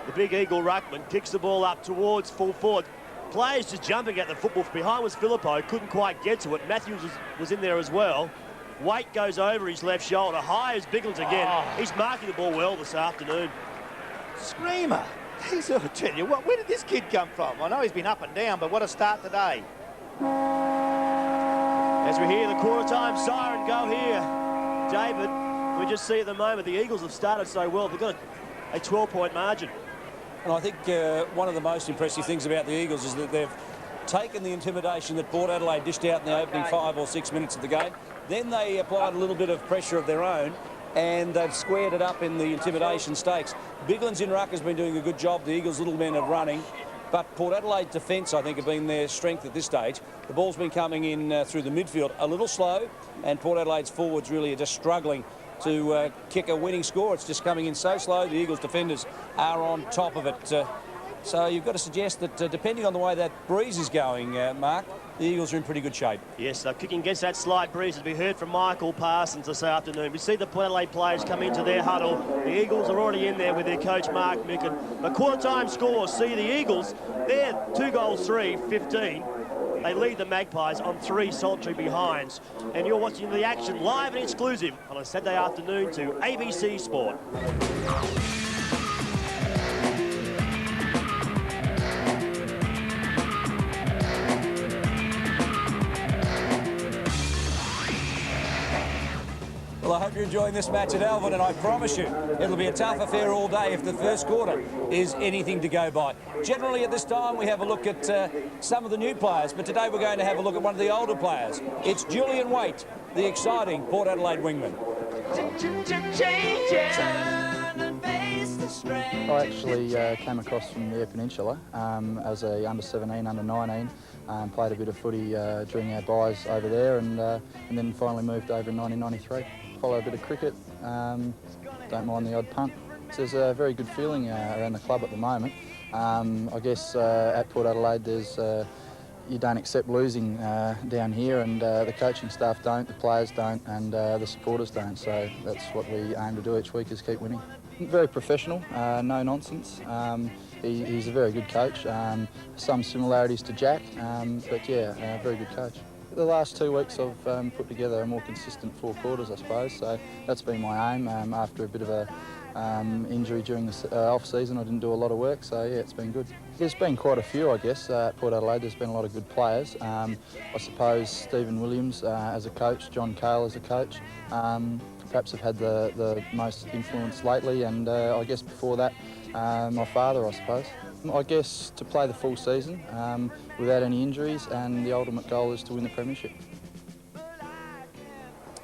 The big Eagle ruckman kicks the ball up towards full forward. Players just jumping at the football. Behind was Filippo, couldn't quite get to it. Matthews was in there as well. Waite goes over his left shoulder. High as Biglan's again. He's marking the ball well this afternoon. Screamer. He's, I tell you what, where did this kid come from? I know he's been up and down, but what a start today. As we hear the quarter-time siren go here, David, we just see at the moment the Eagles have started so well. They've got a 12-point margin. And I think one of the most impressive things about the Eagles is that they've taken the intimidation that Port Adelaide dished out in the opening 5 or 6 minutes of the game. Then they applied a little bit of pressure of their own, and they've squared it up in the intimidation stakes. Biglan's in ruck has been doing a good job. The Eagles' little men are running. But Port Adelaide's defence, I think, have been their strength at this stage. The ball's been coming in through the midfield a little slow, and Port Adelaide's forwards really are just struggling to kick a winning score. It's just coming in so slow. The Eagles' defenders are on top of it. So you've got to suggest that depending on the way that breeze is going, Mark, the Eagles are in pretty good shape. Yes, they're kicking against that slight breeze, as we heard from Michael Parsons this afternoon. We see the Port Adelaide players come into their huddle. The Eagles are already in there with their coach, Mark Micken. The quarter-time score, see the Eagles, they're 2 goals 3, 15. They lead the Magpies on 3 solitary behinds. And you're watching the action live and exclusive on a Saturday afternoon to ABC Sport. Well, I hope you're enjoying this match at Albertson, and I promise you it'll be a tough affair all day if the first quarter is anything to go by. Generally at this time we have a look at some of the new players, but today we're going to have a look at one of the older players. It's Julian Waite, the exciting Port Adelaide wingman. I actually came across from the Eyre Peninsula as a under-17, under-19, played a bit of footy during our buys over there, and then finally moved over in 1993. Follow a bit of cricket, don't mind the odd punt. So there's a very good feeling around the club at the moment. I guess at Port Adelaide you don't accept losing down here, and the coaching staff don't, the players don't, and the supporters don't. So that's what we aim to do each week, is keep winning. Very professional, no nonsense. He's a very good coach. Some similarities to Jack, but yeah, a very good coach. The last 2 weeks I've put together a more consistent 4 quarters, I suppose. So that's been my aim. After a bit of a injury during the off-season, I didn't do a lot of work, so yeah, it's been good. There's been quite a few, I guess, at Port Adelaide. There's been a lot of good players. I suppose Stephen Williams as a coach, John Cale as a coach, perhaps have had the most influence lately, and I guess before that, my father, I suppose. I guess to play the full season without any injuries, and the ultimate goal is to win the premiership.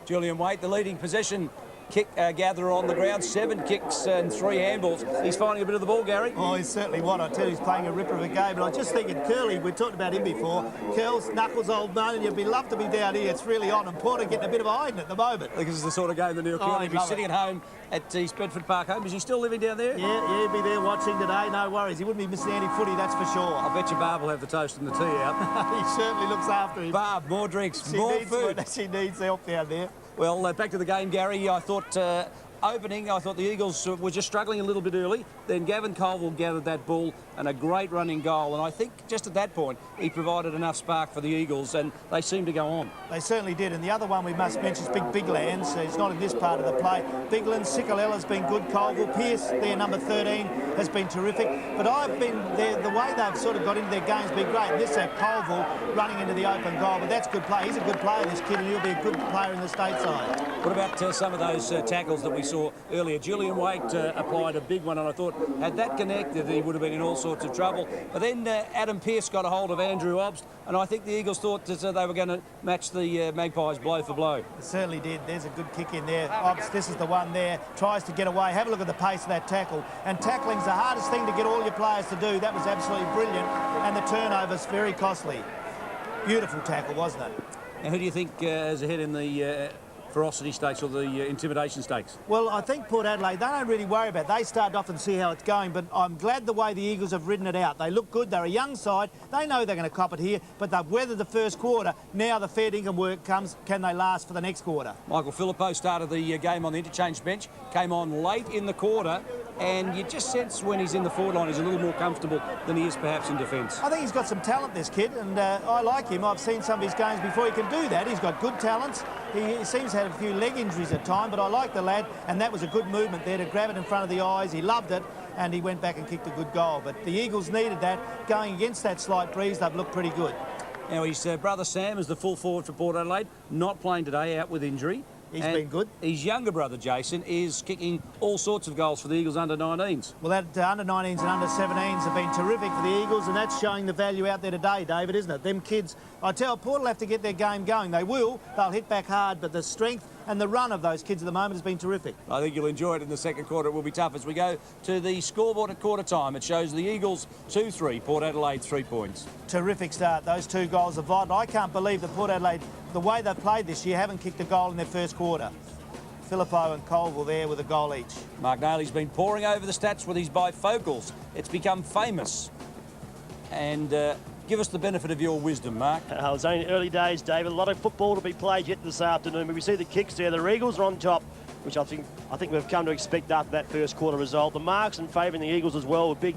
Julian Waite, the leading possession kick gatherer on the ground, 7 kicks and 3 handballs. He's finding a bit of the ball, Gary. Oh, he's certainly what. I tell you, he's playing a ripper of a game. But I just think at Curly, we talked about him before, Curls, Knuckles, old man, and you'd be loved to be down here. It's really on, and Porter getting a bit of a hiding at the moment. I think this is the sort of game that Neil Curley would be sitting at home at East Bedford Park home. Is he still living down there? Yeah, he'll be there watching today, no worries. He wouldn't be missing any footy, that's for sure. I bet you Barb will have the toast and the tea out. He certainly looks after him. Barb, more drinks, more food. She needs help down there. Well, back to the game, Gary. I thought opening, I thought the Eagles were just struggling a little bit early. Then Gavin Colville gathered that ball and a great running goal. And I think just at that point, he provided enough spark for the Eagles, and they seemed to go on. They certainly did. And the other one we must mention is Big Lands. He's not in this part of the play. Big Lands, Sicalella's been good. Colville, Pearce, their number 13, has been terrific. But I've been there, the way they've sort of got into their game's been great. And this Colville running into the open goal, but that's good play. He's a good player, this kid, and he'll be a good player in the stateside. What about some of those tackles that we saw earlier? Julian Waite applied a big one, and I thought had that connected, he would have been in all sorts of trouble. But then Adam Pearce got a hold of Andrew Obst, and I think the Eagles thought that they were going to match the Magpies blow for blow. It certainly did. There's a good kick in there. Obst, this is the one there, tries to get away. Have a look at the pace of that tackle. And tackling's the hardest thing to get all your players to do. That was absolutely brilliant, and the turnover's very costly. Beautiful tackle, wasn't it? Now, who do you think is ahead in the ferocity stakes or the intimidation stakes? Well, I think Port Adelaide, they don't really worry about it. They start off and see how it's going, but I'm glad the way the Eagles have ridden it out. They look good. They're a young side. They know they're going to cop it here, but they've weathered the first quarter. Now the fair dinkum work comes. Can they last for the next quarter? Michael Philippou started the game on the interchange bench, came on late in the quarter, and you just sense when he's in the forward line he's a little more comfortable than he is perhaps in defence. I think he's got some talent, this kid, and I like him. I've seen some of his games before. He can do that. He's got good talents. He seems to have a few leg injuries at times, but I like the lad, and that was a good movement there to grab it in front of the eyes. He loved it, and he went back and kicked a good goal. But the Eagles needed that. Going against that slight breeze, they've looked pretty good. Now, his brother Sam is the full forward for Port Adelaide, not playing today, out with injury. He's been good. His younger brother, Jason, is kicking all sorts of goals for the Eagles under-19s. Well, that under-19s and under-17s have been terrific for the Eagles, and that's showing the value out there today, David, isn't it? Them kids, I tell Port will have to get their game going. They will. They'll hit back hard, but the strength and the run of those kids at the moment has been terrific. I think you'll enjoy it in the second quarter. It will be tough as we go to the scoreboard at quarter time. It shows the Eagles 2-3, Port Adelaide 3 points. Terrific start. Those two goals are vital. I can't believe that Port Adelaide, the way they've played this year, haven't kicked a goal in their first quarter. Philippou and Colville there with a goal each. Mark Nailey's been poring over the stats with his bifocals. It's become famous. And give us the benefit of your wisdom, Mark. It's only early days, David. A lot of football to be played yet this afternoon. But we see the kicks there. The Eagles are on top, which I think we've come to expect after that first quarter result. The marks in favouring the Eagles as well, with big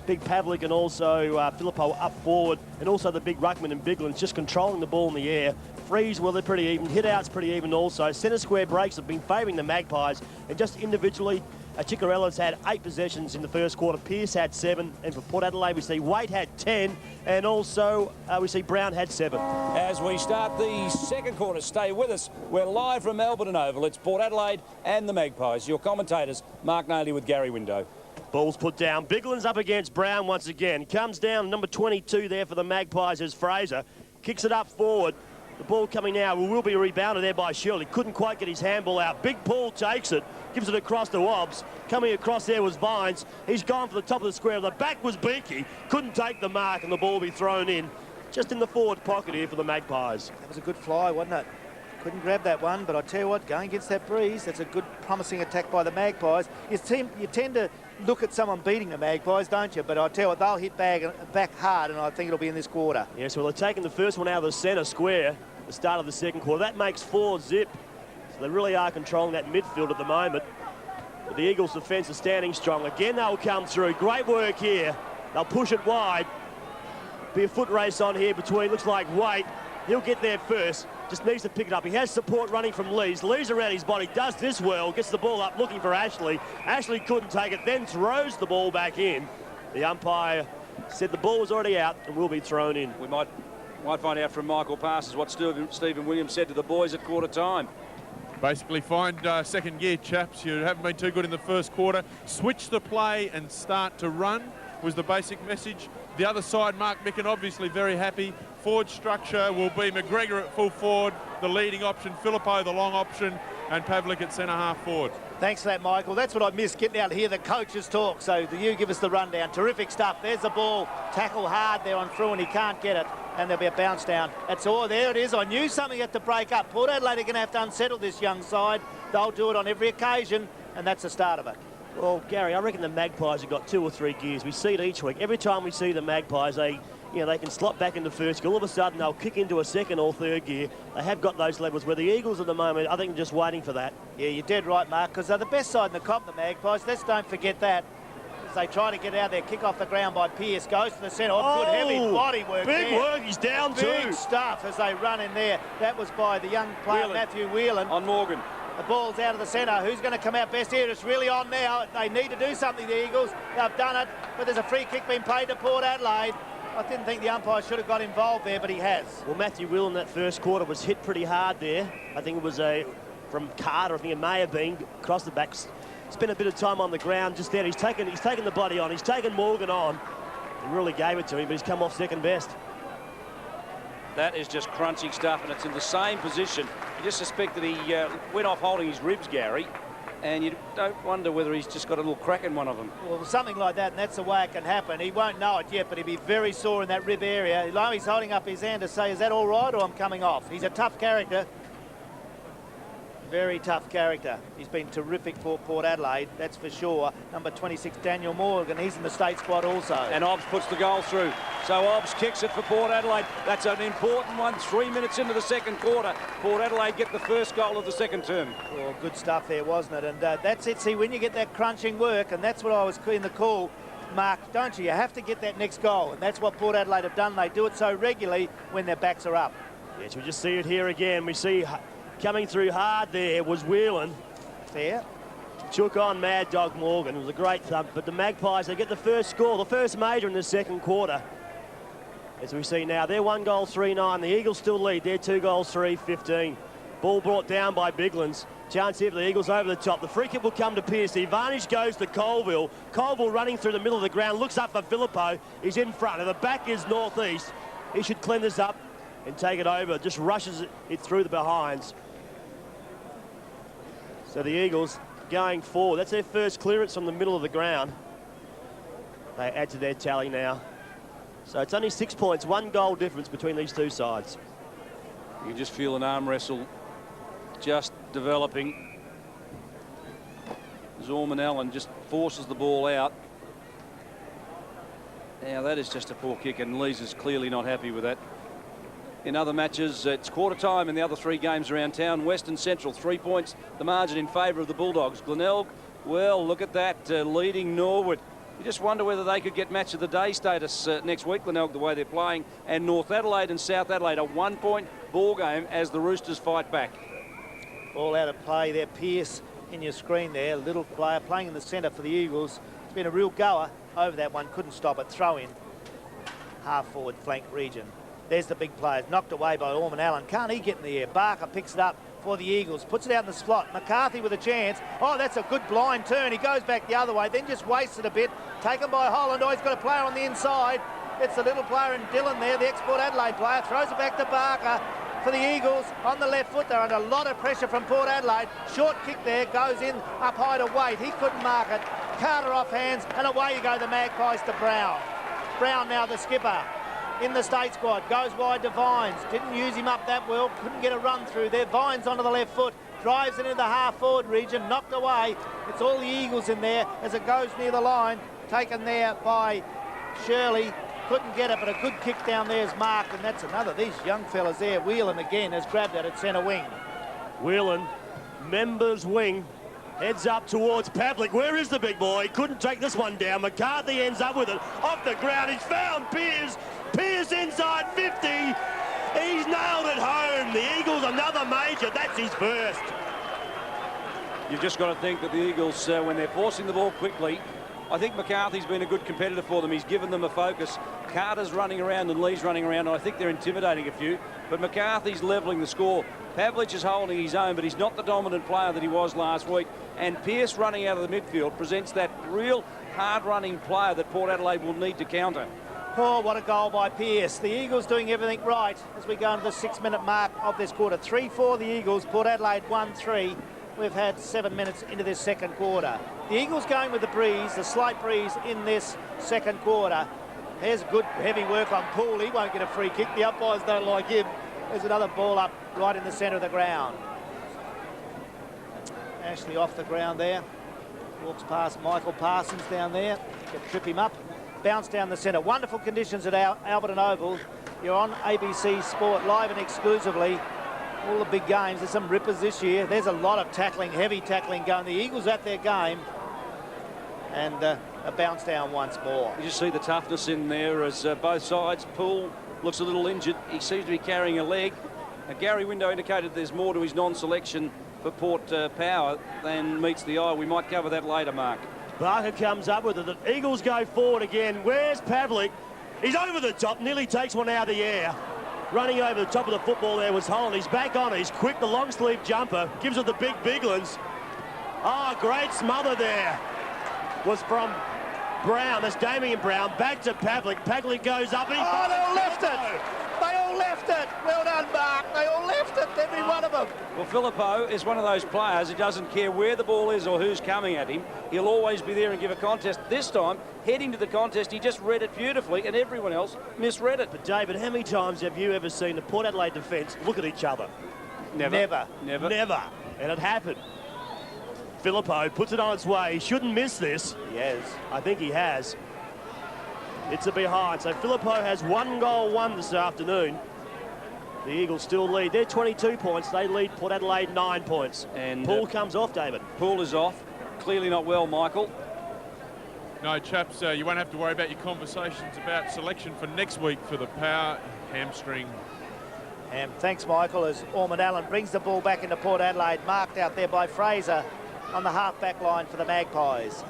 Pavlik and also Philippou up forward, and also the big ruckman and Biglan's just controlling the ball in the air. Frees, well, they're pretty even. Hit-outs pretty even also. Centre square breaks have been favouring the Magpies, and just individually, Chikarella's had 8 possessions in the first quarter. Pearce had 7, and for Port Adelaide we see Waite had 10, and also we see Brown had 7. As we start the second quarter, stay with us. We're live from Albertson Oval. It's Port Adelaide and the Magpies. Your commentators, Mark Nailey with Gary Window. Ball's put down. Biglan's up against Brown once again. Comes down, number 22 there for the Magpies is Fraser. Kicks it up forward. The ball coming now will be rebounded there by Shirley. Couldn't quite get his handball out. Big Paul takes it, gives it across to Wobbs. Coming across there was Vines. He's gone for the top of the square. The back was Beaky. Couldn't take the mark, and the ball will be thrown in just in the forward pocket here for the Magpies. That was a good fly, wasn't it? Couldn't grab that one, but I tell you what, going against that breeze, that's a good promising attack by the Magpies. You tend to look at someone beating the Magpies, don't you? But I tell you what, they'll hit back hard, and I think it'll be in this quarter. Yes, well, they're taking the first one out of the centre square at the start of the second quarter. That makes 4 zip. So they really are controlling that midfield at the moment. But the Eagles' defence is standing strong. Again, they'll come through. Great work here. They'll push it wide. Be a foot race on here between, looks like Waite. He'll get there first. Just needs to pick it up. He has support running from Lees. Lees around his body, does this well, gets the ball up looking for Ashley. Ashley couldn't take it, then throws the ball back in. The umpire said the ball was already out and will be thrown in. We might find out from Michael Parsons what Stephen Williams said to the boys at quarter time. Basically, find second gear, chaps. You haven't been too good in the first quarter. Switch the play and start to run was the basic message. The other side, Mark Micken, obviously very happy. Forward structure will be McGregor at full forward, the leading option, Philippou the long option, and Pavlik at centre half forward. Thanks for that, Michael. That's what I missed, getting out to hear the coaches talk. So you give us the rundown. Terrific stuff. There's the ball. Tackle hard there on through, and he can't get it. And there'll be a bounce down. That's all. There it is. I knew something had to break up. Port Adelaide are going to have to unsettle this young side. They'll do it on every occasion, and that's the start of it. Well, Gary, I reckon the Magpies have got 2 or 3 gears. We see it each week. Every time we see the Magpies, they can slot back into first gear. All of a sudden, they'll kick into a second or third gear. They have got those levels where the Eagles at the moment, I think, are just waiting for that. Yeah, you're dead right, Mark, because they're the best side in the comp, the Magpies. Let's don't forget that. As they try to get out there, kick off the ground by Pearce, goes to the centre. Oh, good heavy body work big there. work, he's down too. Big stuff as they run in there. That was by the young player, Matthew Whelan. On Morgan. The ball's out of the centre. Who's going to come out best here? It's really on now. They need to do something, the Eagles. They've done it, but there's a free kick being played to Port Adelaide. I didn't think the umpire should have got involved there, but he has. Well, Matthew Will in that first quarter was hit pretty hard there. I think it was from Carter. I think it may have been across the back. Spent a bit of time on the ground just there. He's taken the body on. He's taken Morgan on. He really gave it to him, but he's come off second best. That is just crunching stuff, and it's in the same position. You just suspect that he went off holding his ribs, Gary, and you don't wonder whether he's just got a little crack in one of them. Well, something like that, and that's the way it can happen. He won't know it yet, but he'll be very sore in that rib area. He's holding up his hand to say, is that all right, or I'm coming off? He's a tough character. Very tough character. He's been terrific for Port Adelaide, that's for sure. Number 26, Daniel Morgan, he's in the state squad also. And Obbs puts the goal through. So Obbs kicks it for Port Adelaide. That's an important one. 3 minutes into the second quarter. Port Adelaide get the first goal of the second term. Oh, good stuff there, wasn't it? And that's it. See, when you get that crunching work, and that's what I was in the call, Mark, don't you? You have to get that next goal. And that's what Port Adelaide have done. They do it so regularly when their backs are up. Yes, we just see it here again. We see coming through hard there was Whelan. There. Took on Mad Dog Morgan. It was a great thump. But the Magpies, they get the first score, the first major in the second quarter. As we see now, they're 1 goal, 3-9. The Eagles still lead. They're 2 goals, 3-15. Ball brought down by Biglands. Chance here for the Eagles over the top. The free kick will come to Pearce. The advantage goes to Colville. Colville running through the middle of the ground. Looks up for Filippo. He's in front. And the back is northeast. He should clean this up and take it over. Just rushes it through the behinds. So the Eagles going forward. That's their first clearance from the middle of the ground. They add to their tally now. So it's only 6 points, 1 goal difference between these two sides. You can just feel an arm wrestle just developing. Zorman Allen just forces the ball out. Now that is just a poor kick, and Lees is clearly not happy with that. In other matches, it's quarter time in the other 3 games around town. Western Central, 3 points, the margin in favour of the Bulldogs. Glenelg, well, look at that, leading Norwood. You just wonder whether they could get match of the day status next week, Glenelg, the way they're playing. And North Adelaide and South Adelaide, a 1-point ball game as the Roosters fight back. All out of play there. Pearce in your screen there, little player playing in the centre for the Eagles. It's been a real goer over that one, couldn't stop it. Throw in, half forward flank region. There's the big players, knocked away by Orman Allen. Can't he get in the air? Barker picks it up for the Eagles, puts it out in the slot. McCarthy with a chance. Oh, that's a good blind turn. He goes back the other way, then just wastes it a bit. Taken by Holland. Oh, he's got a player on the inside. It's the little player in Dillon there, the Port Adelaide player. Throws it back to Barker for the Eagles on the left foot. They're under a lot of pressure from Port Adelaide. Short kick there, goes in up high to Wade. He couldn't mark it. Carter off hands, and away you go, the Magpies to Brown. Brown now the skipper. In the state squad, goes wide to Vines. Didn't use him up that well, couldn't get a run through there. Vines onto the left foot, drives it into the half-forward region, knocked away. It's all the Eagles in there as it goes near the line. Taken there by Shirley. Couldn't get it, but a good kick down there is marked, and that's another. These young fellas there. Whelan again has grabbed it at centre wing. Whelan, members wing, heads up towards Pavlik. Where is the big boy? He couldn't take this one down. McCarthy ends up with it. Off the ground, he's found Pearce. Pearce inside 50. He's nailed it home. The Eagles, another major. That's his first. You've just got to think that the Eagles, when they're forcing the ball quickly, I think McCarthy's been a good competitor for them. He's given them a focus. Carter's running around and Lee's running around, and I think they're intimidating a few. But McCarthy's levelling the score. Pavlich is holding his own, but he's not the dominant player that he was last week. And Pearce running out of the midfield presents that real hard-running player that Port Adelaide will need to counter. Oh, what a goal by Pearce. The Eagles doing everything right as we go into the 6-minute mark of this quarter. 3-4 the Eagles, Port Adelaide 1-3. We've had 7 minutes into this second quarter. The Eagles going with the breeze, the slight breeze in this second quarter. Here's good heavy work on Poole. He won't get a free kick. The umpires don't like him. There's another ball up right in the centre of the ground. Ashley off the ground there. Walks past Michael Parsons down there. Can trip him up. Bounce down the centre. Wonderful conditions at Albertson Oval. You're on ABC Sport live and exclusively. All the big games. There's some rippers this year. There's a lot of tackling, heavy tackling going. The Eagles at their game. And a bounce down once more. You just see the toughness in there as both sides. Poole looks a little injured. He seems to be carrying a leg. Gary Window indicated there's more to his non-selection for Port Power than meets the eye. We might cover that later, Mark. Barker comes up with it. The Eagles go forward again. Where's Pavlik? He's over the top, nearly takes one out of the air. Running over the top of the football there was Holland. He's back on. He's quick, the long sleeve jumper. Gives it the big Biglands. Oh, great smother there. Was from Brown. That's Damien Brown. Back to Pavlik. Pavlik goes up. And oh, they all left it. They all left it. Well done, Mark. They all left it, every one of them. Well, Filippo is one of those players who doesn't care where the ball is or who's coming at him. He'll always be there and give a contest. This time, heading to the contest, he just read it beautifully and everyone else misread it. But, David, how many times have you ever seen the Port Adelaide defence look at each other? Never. Never. And it happened. Filippo puts it on its way. He shouldn't miss this. He has. I think he has. It's a behind. So Filippo has 1 goal, 1 this afternoon. The Eagles still lead. They're 22 points. They lead Port Adelaide 9 points. And Poole comes off, David. Poole is off. Clearly not well, Michael. No, chaps, you won't have to worry about your conversations about selection for next week for the power hamstring. And thanks, Michael, as Ormond Allen brings the ball back into Port Adelaide, marked out there by Fraser on the half-back line for the Magpies.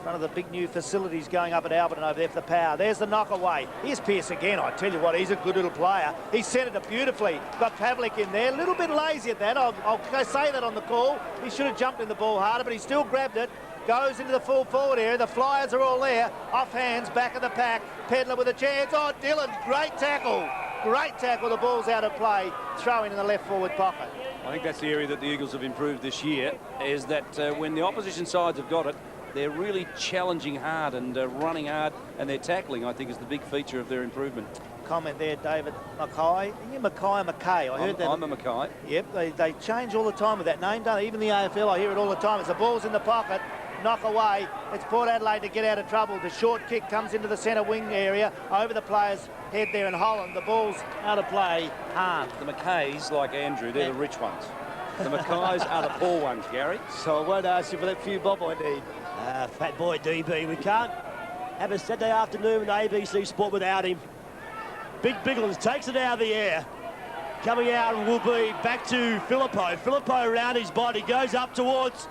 One of the big new facilities going up at Albertson over there for the power. There's the knock away. Here's Pearce again. I tell you what, he's a good little player. He centered it beautifully. Got Pavlik in there. A little bit lazy at that. I'll say that on the call. He should have jumped in the ball harder, but he still grabbed it. Goes into the full forward area. The Flyers are all there. Off hands, back of the pack. Pedler with a chance. Oh, Dillon, great tackle. Great tackle. The ball's out of play. Throw in the left forward pocket. I think that's the area that the Eagles have improved this year, is that when the opposition sides have got it, they're really challenging hard and running hard, and their tackling, I think, is the big feature of their improvement. Comment there, David. Mackay. Are you Mackay or Mackay? I heard that. I'm a Mackay. Yep, they change all the time with that name, don't they? Even the AFL, I hear it all the time. It's the ball's in the pocket. Knock away. It's Port Adelaide to get out of trouble. The short kick comes into the centre wing area, over the player's head there in Holland. The ball's out of play. Harm. The Mackays, like Andrew, they're the rich ones. The Mackays are the poor ones, Gary. So I won't ask you for that few bob I need. Fat boy DB. We can't have a Saturday afternoon with ABC Sport without him. Big Biglands takes it out of the air. Coming out will be back to Filippo. Filippo around his body, goes up towards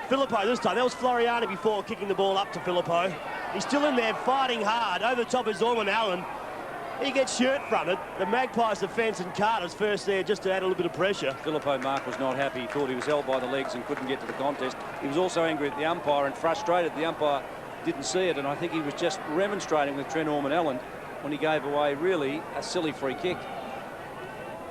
Filippo this time. That was Floriani before, kicking the ball up to Filippo. He's still in there fighting hard. Over the top is Ormond Allen. He gets shirt-fronted. The Magpies defence and Carter's first there just to add a little bit of pressure. Filippo Mark was not happy. He thought he was held by the legs and couldn't get to the contest. He was also angry at the umpire and frustrated. The umpire didn't see it, and I think he was just remonstrating with Trent Ormond Allen when he gave away, really, a silly free kick.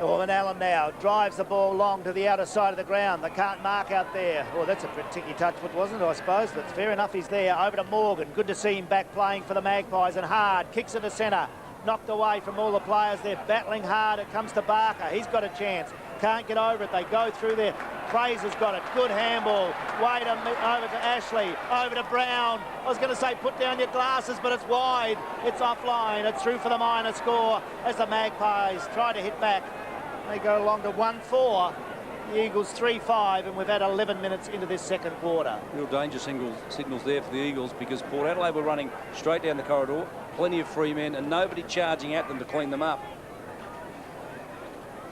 Ormond Allen now drives the ball long to the outer side of the ground. They can't mark out there. Oh, that's a pretty ticky touch, wasn't it, I suppose? But fair enough, he's there. Over to Morgan. Good to see him back playing for the Magpies, and hard. Kicks it to centre. Knocked away from all the players. They're battling hard. It comes to Barker. He's got a chance. Can't get over it. They go through there. Fraser's got it. Good handball. Wade over to Ashley. Over to Brown. I was going to say put down your glasses, but it's wide. It's offline. It's through for the minor score as the Magpies try to hit back. They go along to 1-4. The Eagles 3-5, and we've had 11 minutes into this second quarter. Real danger signals there for the Eagles, because Port Adelaide were running straight down the corridor. Plenty of free men and nobody charging at them to clean them up.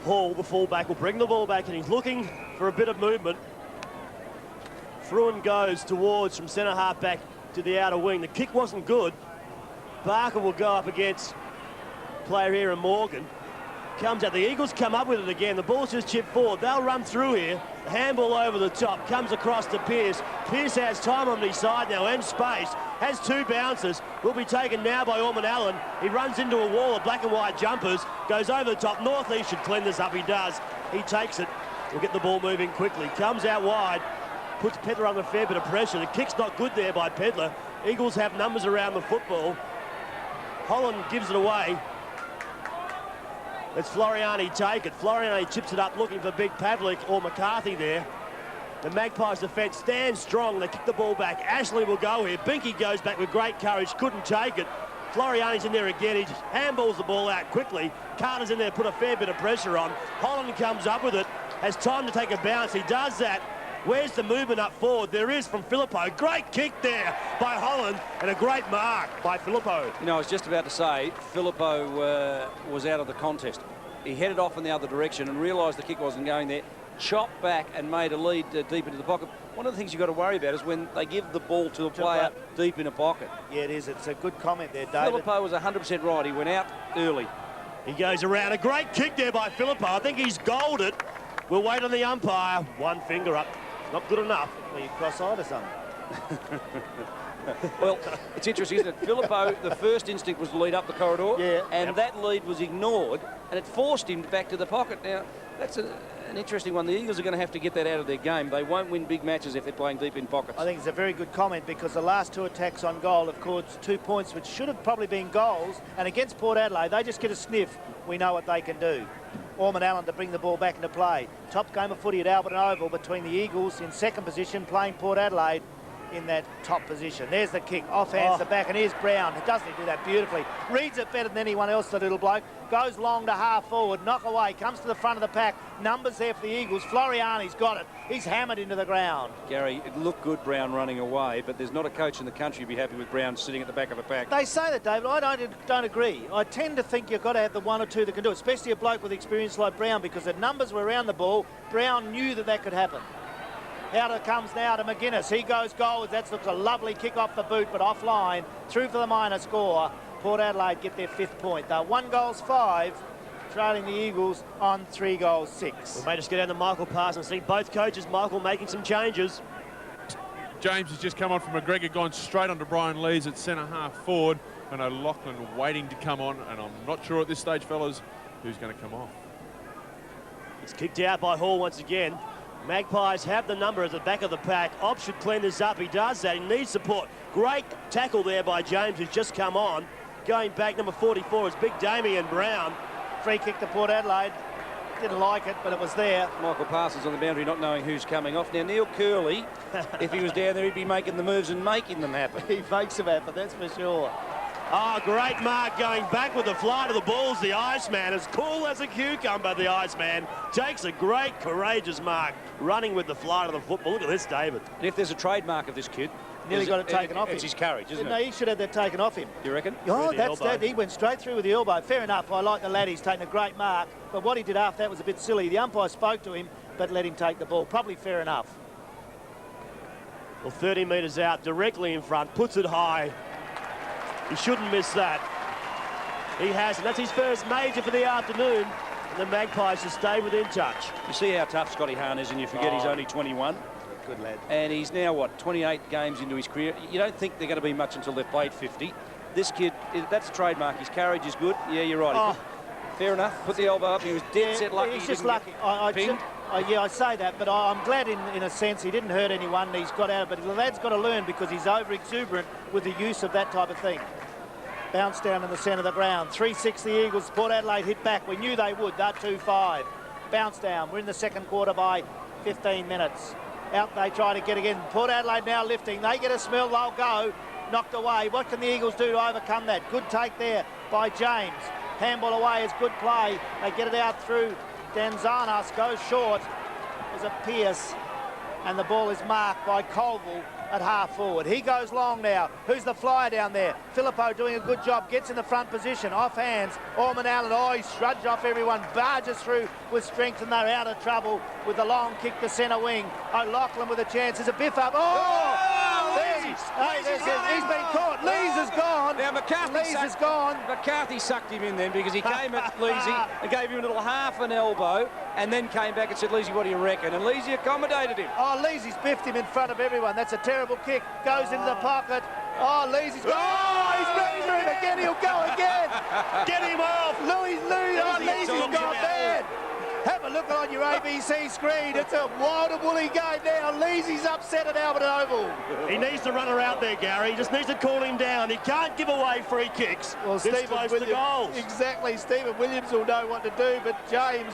Hall, the fullback, will bring the ball back, and he's looking for a bit of movement. Fruin goes towards from centre half back to the outer wing. The kick wasn't good. Barker will go up against player here in Morgan. Comes out. The Eagles come up with it again. The ball's just chipped forward. They'll run through here. The handball over the top. Comes across to Pearce. Pearce has time on his side now and space. Has 2 bounces. Will be taken now by Ormond Allen. He runs into a wall of black and white jumpers. Goes over the top. Northeast should clean this up. He does. He takes it. We'll get the ball moving quickly. Comes out wide. Puts Pedler under a fair bit of pressure. The kick's not good there by Pedler. Eagles have numbers around the football. Holland gives it away. It's Floriani take it. Floriani chips it up looking for Big Pavlik or McCarthy there. The Magpies defence stands strong. They kick the ball back. Ashley will go here. Binky goes back with great courage. Couldn't take it. Floriani's in there again. He just handballs the ball out quickly. Carter's in there, put a fair bit of pressure on. Holland comes up with it. Has time to take a bounce. He does that. Where's the movement up forward? There is from Filippo. Great kick there by Holland and a great mark by Filippo. You know, I was just about to say, Filippo was out of the contest. He headed off in the other direction and realised the kick wasn't going there, chopped back and made a lead deep into the pocket. One of the things you've got to worry about is when they give the ball to a player deep in a pocket. Yeah, it is. It's a good comment there, David. Filippo was 100% right. He went out early. He goes around. A great kick there by Filippo. I think he's goaled it. We'll wait on the umpire. One finger up. Not good enough. Well, you cross-eyed or something. Well, it's interesting, isn't it? Filippo, the first instinct was to lead up the corridor, and that lead was ignored, and it forced him back to the pocket. Now, that's an interesting one. The Eagles are going to have to get that out of their game. They won't win big matches if they're playing deep in pockets. I think it's a very good comment, because the last 2 attacks on goal have scored 2 points, which should have probably been goals, and against Port Adelaide, they just get a sniff. We know what they can do. Ormond Allen to bring the ball back into play. Top game of footy at Albertson Oval between the Eagles in second position playing Port Adelaide in that top position. There's the kick, off hands the back, and here's Brown. Doesn't he do that beautifully? Reads it better than anyone else, the little bloke. Goes long to half forward, knock away, comes to the front of the pack. Numbers there for the Eagles. Floriani's got it. He's hammered into the ground. Gary, it looked good, Brown running away, but there's not a coach in the country who'd be happy with Brown sitting at the back of a pack. They say that, David. I don't agree. I tend to think you've got to have the one or two that can do it, especially a bloke with experience like Brown, because the numbers were around the ball. Brown knew that could happen. Out it comes now to McGuinness. He goes goals. That looks a lovely kick off the boot, but offline. Through for the minor score. Port Adelaide get their 5th point. They're 1-5, trailing the Eagles on 3-6. We may just get down to Michael Parsons and see both coaches, Michael, making some changes. James has just come on from McGregor, gone straight onto Brian Lees at centre half forward, and O'Loughlin waiting to come on, and I'm not sure at this stage, fellas, who's going to come off. It's kicked out by Hall once again. Magpies have the number at the back of the pack. Opp should clean this up. He does that. He needs support. Great tackle there by James, who's just come on. Going back, number 44 is Big Damien Brown. Free kick to Port Adelaide. Didn't like it, but it was there. Michael Parsons on the boundary, not knowing who's coming off. Now, Neil Curley, if he was down there, he'd be making the moves and making them happen. He makes them happen, that's for sure. Oh, great mark going back with the flight of the balls. The Iceman, as cool as a cucumber, the Iceman takes a great, courageous mark, running with the flight of the football. Look at this, David. And if there's a trademark of this kid, Nearly got it taken off him. It's his courage, isn't No, it? he should have that taken off him. You reckon? Oh, that's that. He went straight through with the elbow. Fair enough. I like the lad. He's taken a great mark. But what he did after that was a bit silly. The umpire spoke to him, but let him take the ball. Probably fair enough. Well, 30 metres out, directly in front, puts it high. He shouldn't miss that. He has, and that's his first major for the afternoon. And the Magpies to stay within touch. You see how tough Scotty Hahn is, and you forget he's only 21. Good lad. And he's now, what, 28 games into his career. You don't think they're going to be much until they've played 50. This kid, that's a trademark. His courage is good. Yeah, you're right. Fair enough. Put the elbow up. He was dead set lucky. He's just lucky. Yeah, I say that, but I'm glad in a sense he didn't hurt anyone. He's got out, but the lad's got to learn because he's over-exuberant with the use of that type of thing. Bounce down in the centre of the ground. 3-6 the Eagles. Port Adelaide hit back. We knew they would. They're 2-5. Bounce down. We're in the second quarter by 15 minutes. Out they try to get again. Port Adelaide now lifting. They get a smell. They'll go. Knocked away. What can the Eagles do to overcome that? Good take there by James. Handball away is good play. They get it out through Danzanas. Goes short. There's a Pierce. And the ball is marked by Colville at half forward. He goes long now. Who's the flyer down there? Filippo doing a good job. Gets in the front position. Off hands. Ormond Allen. Oh, he shrugs off everyone. Barges through with strength, and they're out of trouble with the long kick to centre wing. O'Loughlin with a chance. There's a biff up. He's been caught. Lees is gone. Now, Lees is gone. McCarthy sucked him in then because he came at Leesy and gave him a little half an elbow and then came back and said, Leesy, what do you reckon? And Leesy accommodated him. Oh, Leesy's biffed him in front of everyone. That's a terrible kick. Goes into the pocket. Oh, Leesy's... Oh, he's ready for him again. He'll go again. Get him off. Leesy's gone bad. Have a look on your ABC screen. It's a wild and woolly game now. Leesy's upset at Albertson Oval. He needs to run around there, Gary. He just needs to call him down. He can't give away free kicks. Well, this close to goals. Exactly. Stephen Williams will know what to do, but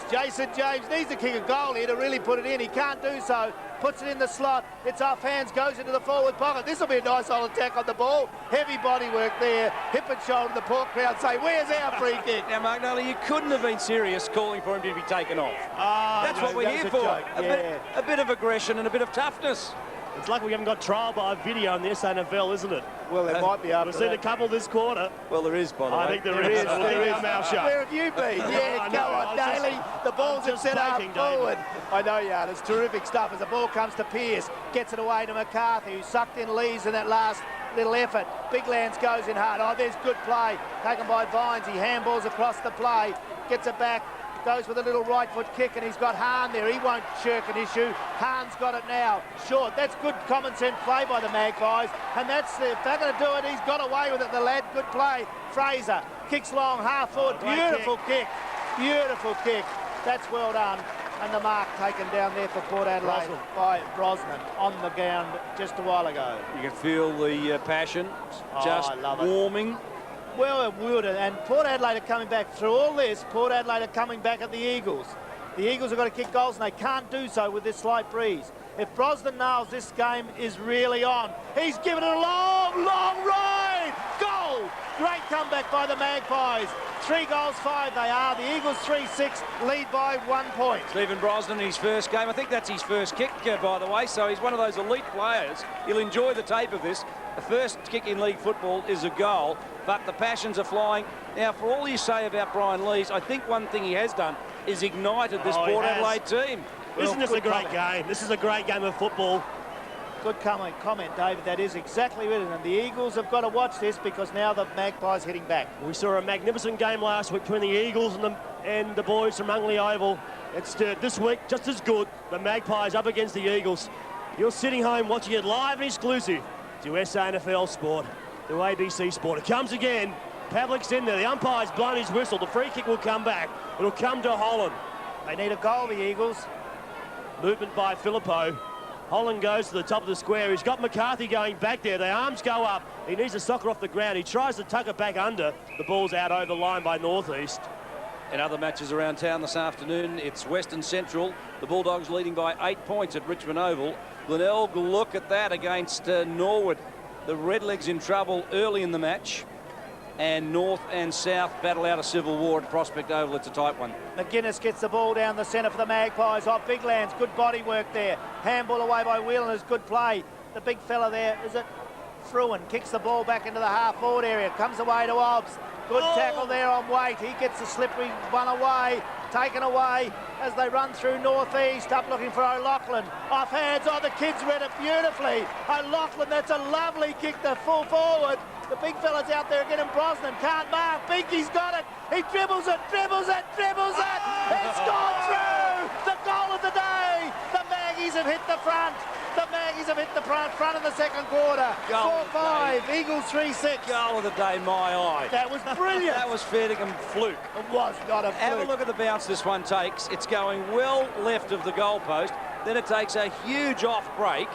Jason James needs to kick a goal here to really put it in. He can't do so. Puts it in the slot. It's off hands, goes into the forward pocket. This will be a nice old attack on the ball. Heavy body work there. Hip and shoulder. The Port crowd say, where's our free kick? Now, Mark Nolly, you couldn't have been serious calling for him to be taken off. That's what we're here for. A bit of aggression and a bit of toughness. It's like we haven't got trial by video in the SANFL, isn't it? Well, there might be. We've seen a couple this quarter. Well, there is, by the way. I think there is. There is. Mouth shut. Where have you been? Yeah, go on, Daly. The ball's in set up forward. I know you are. It's terrific stuff as the ball comes to Pierce. Gets it away to McCarthy, who sucked in Lees in that last little effort. Big Lance goes in hard. Oh, there's good play taken by Vines. He handballs across the play. Gets it back. Goes with a little right foot kick, and he's got Hahn there. He won't shirk an issue. Hahn's got it now. Short. That's good common sense play by the Magpies. And that's if they're going to do it, he's got away with it, the lad. Good play. Fraser kicks long, half forward. Beautiful kick. Beautiful kick. That's well done. And the mark taken down there for Port Adelaide by Brosnan on the ground just a while ago. You can feel the passion just warming Well, it would, and Port Adelaide are coming back through all this. Port Adelaide are coming back at the Eagles. The Eagles have got to kick goals, and they can't do so with this slight breeze. If Brosnan nails, this game is really on. He's given it a long, long ride. Goal! Great comeback by the Magpies. 3 goals, 5 they are. The Eagles 3-6, lead by 1 point. Stephen Brosnan in his first game. I think that's his first kick, by the way, so he's one of those elite players. He'll enjoy the tape of this. The first kick in league football is a goal, but the passions are flying. Now, for all you say about Brian Lees, I think one thing he has done is ignited this Port Adelaide team. Isn't this a great game? This is a great game of football. Good comment, David. That is exactly it. And the Eagles have got to watch this because now the Magpies hitting back. We saw a magnificent game last week between the Eagles and the boys from Ungley Oval. It's this week just as good. The Magpies up against the Eagles. You're sitting home watching it live and exclusive to SANFL Sport, to ABC Sport. It comes again. Pavlik's in there. The umpire's blown his whistle. The free kick will come back. It'll come to Holland. They need a goal, the Eagles. Movement by Filippo. Holland goes to the top of the square. He's got McCarthy going back there. The arms go up. He needs to soccer off the ground. He tries to tuck it back under. The ball's out over the line by North East. In other matches around town this afternoon, it's Western Central. The Bulldogs leading by 8 points at Richmond Oval. Glenelg, look at that against Norwood. The Redlegs in trouble early in the match. And North and South battle out a civil war at Prospect Oval. It's a tight one. McGuinness gets the ball down the centre for the Magpies. Oh, Big Lands, good body work there. Handball away by Whelan is good play. The big fella there, is it Fruin? Kicks the ball back into the half-forward area. Comes away to Obbs. Good tackle there on Waite. He gets the slippery one away. Taken away as they run through North East. Up looking for O'Loughlin. Off hands. Oh, the kids read it beautifully. O'Loughlin, that's a lovely kick to full forward. The big fella's out there again, and Brosnan can't mark. Binky's got it. He dribbles it, dribbles it, dribbles it. It's gone through. The goal of the day. The Maggies have hit the front. The Maggies have hit the front of the second quarter. 4-5, Eagles 3-6. Goal of the day, my eye. That was brilliant. That was Fairtingham fluke. It was not a fluke. Have a look at the bounce this one takes. It's going well left of the goalpost. Then it takes a huge off break.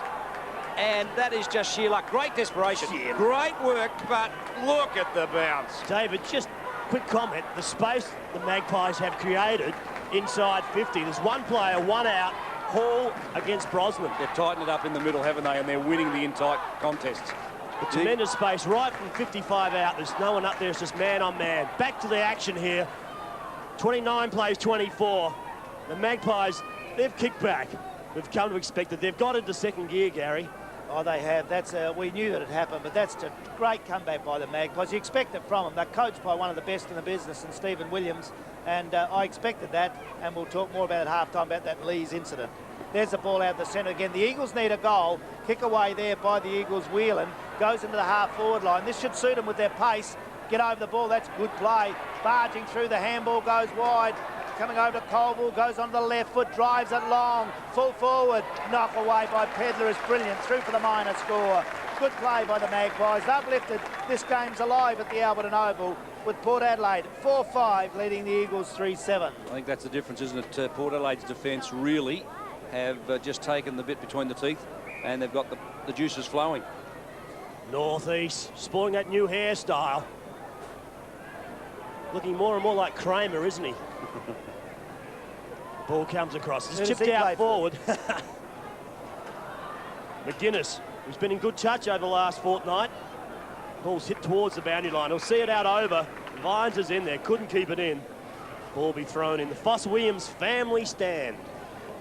And that is just sheer luck. Great desperation. Great work, but look at the bounce. David, just quick comment. The space the Magpies have created inside 50. There's one player, one out. Hall against Brosnan. They've tightened it up in the middle, haven't they? And they're winning the in-tight contests. A tremendous space right from 55 out. There's no one up there. It's just man on man. Back to the action here. 29 plays 24. The Magpies, they've kicked back. We've come to expect that. They've got into second gear, Gary. Oh, they have. That's we knew that it happened, but that's a great comeback by the Magpies. You expect it from them. They're coached by one of the best in the business, and Stephen Williams, and I expected that, and we'll talk more about it at halftime about that Lees incident. There's the ball out the centre again. The Eagles need a goal. Kick away there by the Eagles. Whelan goes into the half-forward line. This should suit them with their pace. Get over the ball. That's good play. Barging through, the handball goes wide. Coming over to Colville, goes on the left foot, drives it long, full forward, knock away by Pedler is brilliant, through for the minor score. Good play by the Magpies. They've lifted. This game's alive at the Albertson Oval with Port Adelaide 4-5 leading the Eagles 3-7. I think that's the difference, isn't it? Port Adelaide's defence really have just taken the bit between the teeth, and they've got the juices flowing. North East sporting that new hairstyle. Looking more and more like Kramer, isn't he? Ball comes across. It's chipped out forward. McGuinness, who's been in good touch over the last fortnight. Ball's hit towards the boundary line. He'll see it out over. Vines is in there. Couldn't keep it in. Ball be thrown in the Foss-Williams family stand.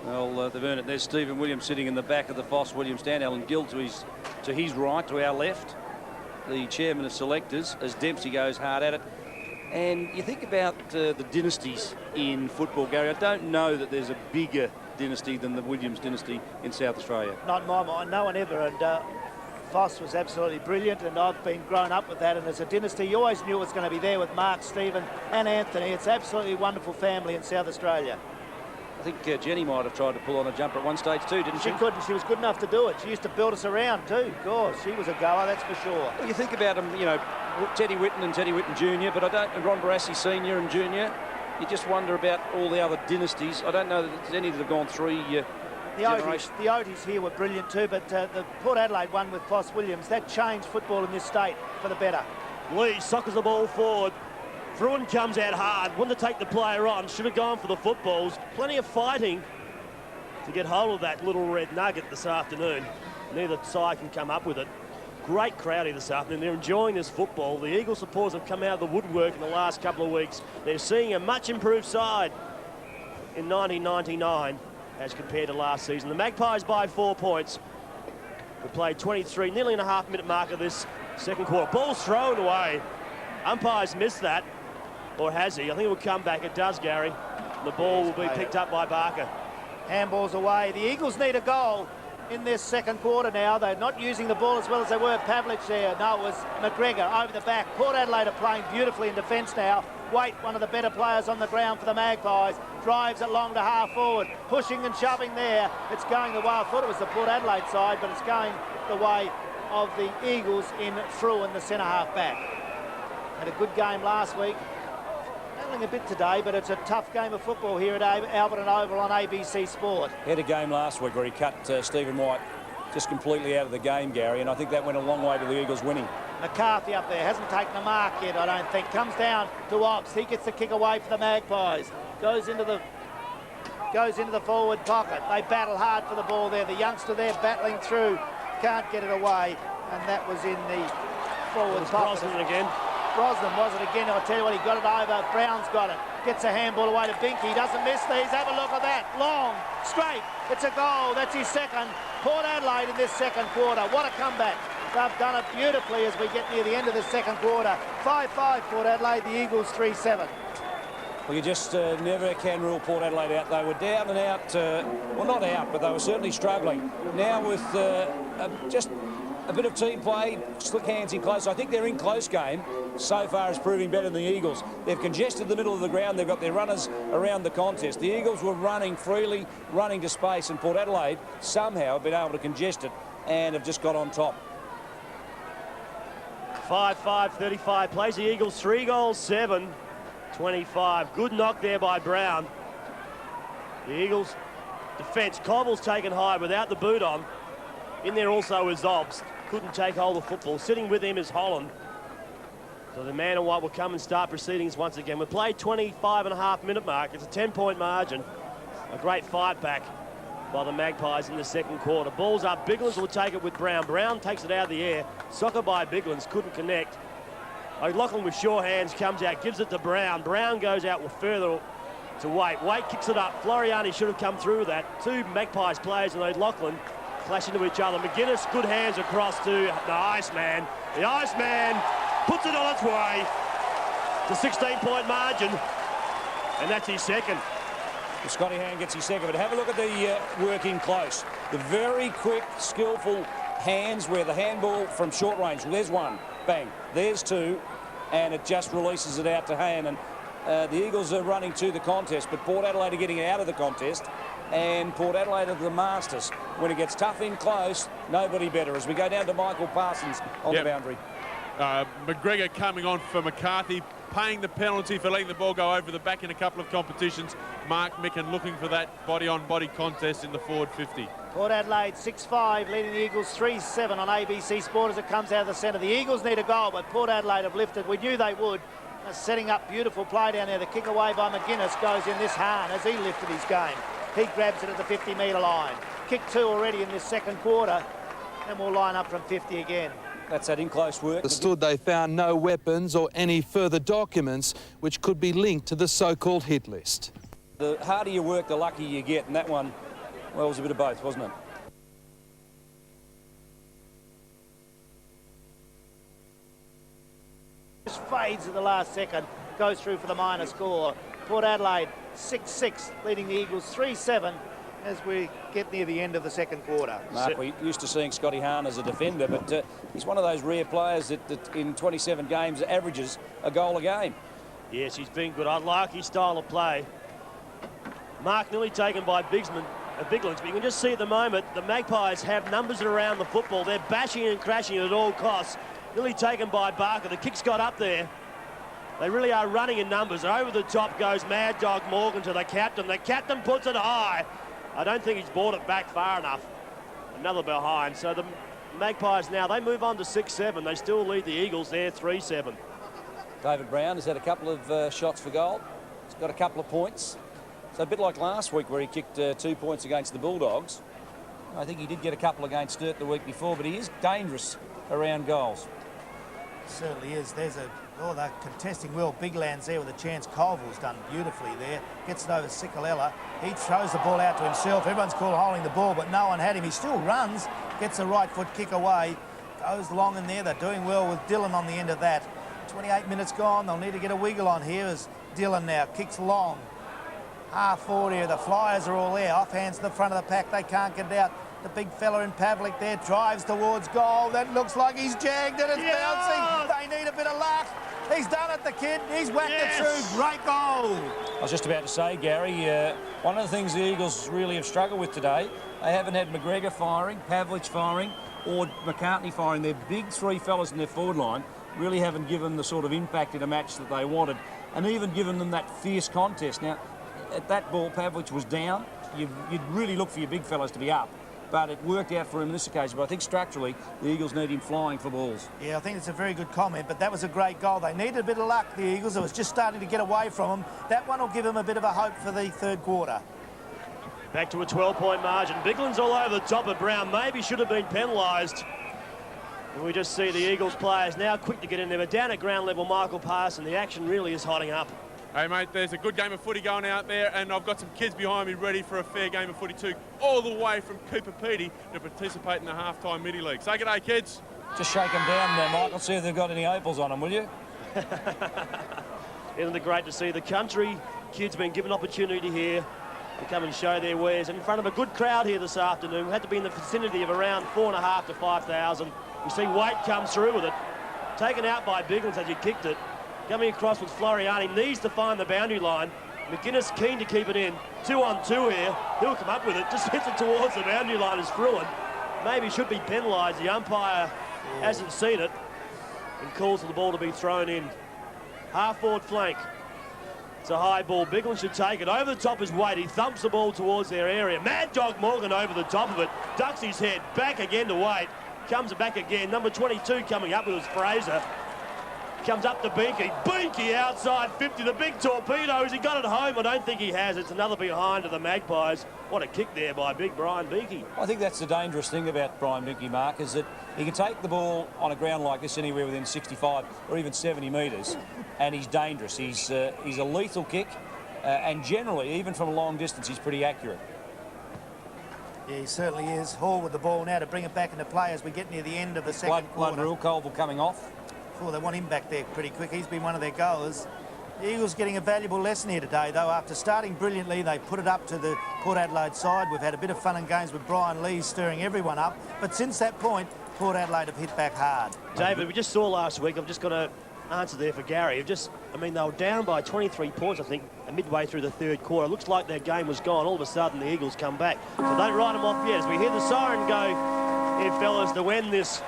Well, they've earned it. There's Stephen Williams sitting in the back of the Foss-Williams stand. Alan Gill to his right, to our left. The chairman of selectors as Dempsey goes hard at it. And you think about the dynasties in football, Gary. I don't know that there's a bigger dynasty than the Williams dynasty in South Australia. Not in my mind, no one ever. And Foss was absolutely brilliant, and I've been grown up with that. And as a dynasty, you always knew it was going to be there with Mark, Stephen and Anthony. It's absolutely a wonderful family in South Australia. I think Jenny might have tried to pull on a jumper at one stage too, didn't she? She couldn't. She was good enough to do it. She used to build us around too. God, she was a goer, that's for sure. Well, you think about them, you know, Teddy Whitten and Teddy Whitten Jr., but I don't, and Ron Barassi Sr. and Jr. You just wonder about all the other dynasties. I don't know that there's any that have gone three generations. The Oties here were brilliant too, but the Port Adelaide one with Foss-Williams, that changed football in this state for the better. Lee sockers the ball forward. Fruin comes out hard, wanted to take the player on, should have gone for the footballs. Plenty of fighting to get hold of that little red nugget this afternoon. Neither side can come up with it. Great crowd here this afternoon. They're enjoying this football. The Eagle supporters have come out of the woodwork in the last couple of weeks. They're seeing a much improved side in 1999 as compared to last season. The Magpies by 4 points. We played 23, nearly and a half-minute mark of this second quarter. Ball's thrown away. Umpires missed that, or has he? I think it will come back. It does, Gary. The ball will be picked up by Barker. Handball's away. The Eagles need a goal in this second quarter now. They're not using the ball as well as they were. Pavlich there. No, it was McGregor over the back. Port Adelaide are playing beautifully in defence now. Waite, one of the better players on the ground for the Magpies, drives it long to half forward, pushing and shoving there. It's going the way. I thought it was the Port Adelaide side, but it's going the way of the Eagles in Fruin, the centre half back. Had a good game last week. Battling a bit today, but it's a tough game of football here at Albertson Oval on ABC Sport. He had a game last week where he cut Stephen White just completely out of the game, Gary, and I think that went a long way to the Eagles winning. McCarthy up there, hasn't taken a mark yet, I don't think. Comes down to Ox. He gets the kick away for the Magpies. Goes into the forward pocket. They battle hard for the ball there. The youngster there battling through. Can't get it away, and that was in the forward pocket. Brosnan was it again. I'll tell you what, he got it over. Brown's got it. Gets a handball away to Binky. Doesn't miss these. Have a look at that. Long, straight. It's a goal. That's his second. Port Adelaide in this second quarter. What a comeback. They've done it beautifully as we get near the end of the second quarter. 5-5 Port Adelaide. The Eagles 3-7. Well, you just never can rule Port Adelaide out. They were down and out. Well, not out, but they were certainly struggling. Now with just a bit of team play, slick hands in close. I think they're in close game so far as proving better than the Eagles. They've congested the middle of the ground. They've got their runners around the contest. The Eagles were running freely, running to space, and Port Adelaide somehow have been able to congest it and have just got on top. 5-5-35. Plays the Eagles 3 goals, 7-25. Good knock there by Brown. The Eagles defence. Cobble's taken high without the boot on. In there also is Obbs. Couldn't take hold of football. Sitting with him is Holland. So the man in white will come and start proceedings once again. We played 25.5-minute mark. It's a 10-point margin. A great fight back by the Magpies in the second quarter. Ball's up. Biglins will take it with Brown. Brown takes it out of the air. Soccer by Biglins. Couldn't connect. O'Loughlin with sure hands comes out. Gives it to Brown. Brown goes out with further to Waite. Waite kicks it up. Floriani should have come through with that. Two Magpies players and O'Loughlin clash into each other. McGuinness, good hands across to the Iceman. The Iceman puts it on its way. It's a 16-point margin, and that's his second. Well, Scotty Hand gets his second, but have a look at the work in close. The very quick, skillful hands where the handball from short range. Well, there's one, bang. There's two, and it just releases it out to Hand. And the Eagles are running to the contest, but Port Adelaide are getting out of the contest. And Port Adelaide are the masters. When it gets tough in close, nobody better. As we go down to Michael Parsons on the boundary. McGregor coming on for McCarthy, paying the penalty for letting the ball go over the back in a couple of competitions. Mark Micken looking for that body-on-body contest in the forward 50. Port Adelaide 6-5, leading the Eagles 3-7 on ABC Sport as it comes out of the centre. The Eagles need a goal, but Port Adelaide have lifted. We knew they would. Setting up beautiful play down there. The kick away by McGuinness goes in this Hahn as he lifted his game. He grabs it at the 50-metre line. Kick 2 already in this second quarter, and we'll line up from 50 again. That's that in-close work. Understood they found no weapons or any further documents which could be linked to the so-called hit list. The harder you work, the luckier you get, and that one, well, it was a bit of both, wasn't it? Just fades at the last second, goes through for the minor score. Port Adelaide 6-6, leading the Eagles 3-7 as we get near the end of the second quarter. Mark, we're used to seeing Scotty Hahn as a defender, but he's one of those rare players that in 27 games averages a goal a game. Yes, he's been good. I like his style of play. Mark nearly taken by Biglins, but you can just see at the moment the Magpies have numbers around the football. They're bashing and crashing at all costs. Nearly taken by Barker. The kick's got up there. They really are running in numbers. Over the top goes Mad Dog Morgan to the captain. The captain puts it high. I don't think he's brought it back far enough. Another behind. So the Magpies now, they move on to 6-7. They still lead the Eagles there 3-7. David Brown has had a couple of shots for goal. He's got a couple of points. So a bit like last week where he kicked 2 points against the Bulldogs. I think he did get a couple against Sturt the week before, but he is dangerous around goals. Certainly is. There's a... Oh, they're contesting well. Big Land's there with a chance. Colville's done beautifully there. Gets it over Sikalella. He throws the ball out to himself. Everyone's called holding the ball, but no one had him. He still runs. Gets a right foot kick away. Goes long in there. They're doing well with Dylan on the end of that. 28 minutes gone. They'll need to get a wiggle on here as Dylan now kicks long. Half forward here. The Flyers are all there. Offhands to the front of the pack. They can't get it out. The big fella in Pavlik there drives towards goal. That looks like he's jagged and it's bouncing. They need a bit of luck. He's done it, the kid. He's whacked it through. Great goal. I was just about to say, Gary, one of the things the Eagles really have struggled with today, they haven't had McGregor firing, Pavlich firing, or McCartney firing. Their big three fellas in their forward line really haven't given the sort of impact in a match that they wanted, and even given them that fierce contest. Now, at that ball, Pavlich was down. You'd really look for your big fellas to be up. But it worked out for him in this occasion. But I think structurally, the Eagles need him flying for balls. Yeah, I think it's a very good comment, but that was a great goal. They needed a bit of luck, the Eagles. It was just starting to get away from them. That one will give them a bit of a hope for the third quarter. Back to a 12-point margin. Bigland's all over the top of Brown. Maybe should have been penalised. And we just see the Eagles players now quick to get in there. But down at ground level, Michael Parson, the action really is hotting up. Hey, mate, there's a good game of footy going out there, and I've got some kids behind me ready for a fair game of footy too, all the way from Cooper Pedy to participate in the half-time midi-league. Say good day, kids. Just shake them down there, Michael. See if they've got any opals on them, will you? Isn't it great to see the country kids being given opportunity here to come and show their wares in front of a good crowd here this afternoon. We had to be in the vicinity of around 4,500 to 5,000. You see Waite comes through with it, taken out by Biglands as he kicked it. Coming across with Floriani, needs to find the boundary line. McGuinness keen to keep it in. 2-on-2 here. He'll come up with it. Just hits it towards the boundary line as Fruin. Maybe should be penalised. The umpire hasn't seen it and calls for the ball to be thrown in. Half-forward flank. It's a high ball. Bigland should take it. Over the top is Waite. He thumps the ball towards their area. Mad Dog Morgan over the top of it. Ducks his head. Back again to Waite. Comes back again. Number 22 coming up with his Fraser. Comes up to Binky. Binky outside 50. The big torpedo. Has he got it home? I don't think he has. It's another behind to the Magpies. What a kick there by big Brian Binky. I think that's the dangerous thing about Brian Binky, Mark, is that he can take the ball on a ground like this anywhere within 65 or even 70 metres, and he's dangerous. He's a lethal kick, and generally, even from a long distance, he's pretty accurate. Yeah, he certainly is. Hall with the ball now to bring it back into play as we get near the end of the second quarter. Blood rule, Colville coming off. Oh, they want him back there pretty quick. He's been one of their goals. The Eagles getting a valuable lesson here today, though. After starting brilliantly, they put it up to the Port Adelaide side. We've had a bit of fun and games with Brian Lee stirring everyone up. But since that point, Port Adelaide have hit back hard. David, we just saw last week, I've just got to answer there for Gary. I mean, they were down by 23 points, I think, midway through the third quarter. Looks like their game was gone. All of a sudden, the Eagles come back. So don't write them off yet. As we hear the siren go, here, fellas, to win this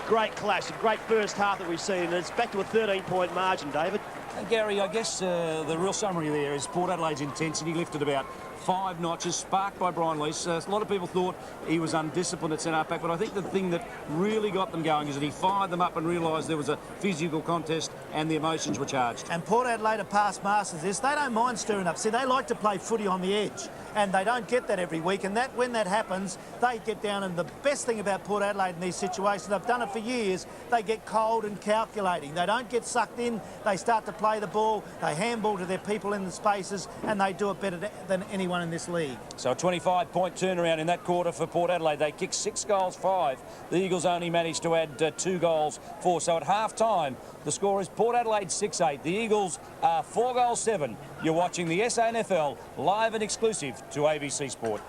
great clash, a great first half that we've seen. And it's back to a 13-point margin, David. And Gary, I guess the real summary there is Port Adelaide's intensity lifted about 5 notches, sparked by Brian Lease. A lot of people thought he was undisciplined at centre back, but I think the thing that really got them going is that he fired them up and realised there was a physical contest and the emotions were charged. And Port Adelaide are past masters of this. They don't mind stirring up. See, they like to play footy on the edge, and they don't get that every week. And that when that happens, they get down. And the best thing about Port Adelaide in these situations, they've done it for years, they get cold and calculating. They don't get sucked in. They start to play the ball. They handball to their people in the spaces, and they do it better than anyone in this league. So a 25-point turnaround in that quarter for Port Adelaide. They kicked 6 goals, 5. The Eagles only managed to add 2 goals, 4. So at half-time, the score is Port Adelaide 6-8. The Eagles are 4 goals, 7. You're watching the SANFL live and exclusive to ABC Sport.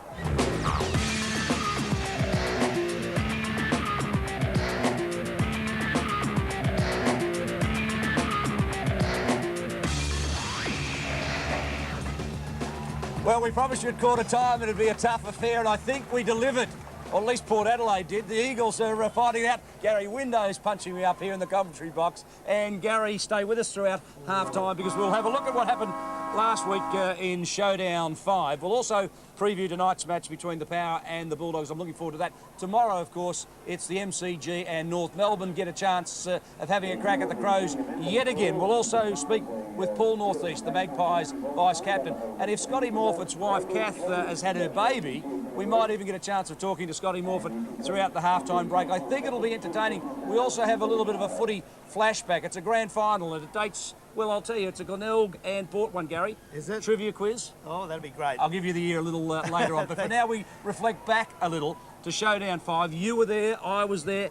Well, we promised you at quarter time it'd be a tough affair, and I think we delivered. Or at least Port Adelaide did. The Eagles are fighting out. Gary Window's punching me up here in the commentary box. And Gary, stay with us throughout half-time because we'll have a look at what happened last week in Showdown 5. We'll also preview tonight's match between the Power and the Bulldogs. I'm looking forward to that. Tomorrow, of course, it's the MCG and North Melbourne get a chance of having a crack at the Crows yet again. We'll also speak with Paul Northeast, the Magpies vice-captain. And if Scotty Morford's wife, Kath, has had her baby, we might even get a chance of talking to Scotty Morford throughout the halftime break. I think it'll be entertaining. We also have a little bit of a footy flashback. It's a grand final and it dates, well, I'll tell you, it's a Glenelg and Port one, Gary. Is it? Trivia quiz. Oh, that'd be great. I'll give you the year a little later on. But for now, we reflect back a little to Showdown 5. You were there, I was there.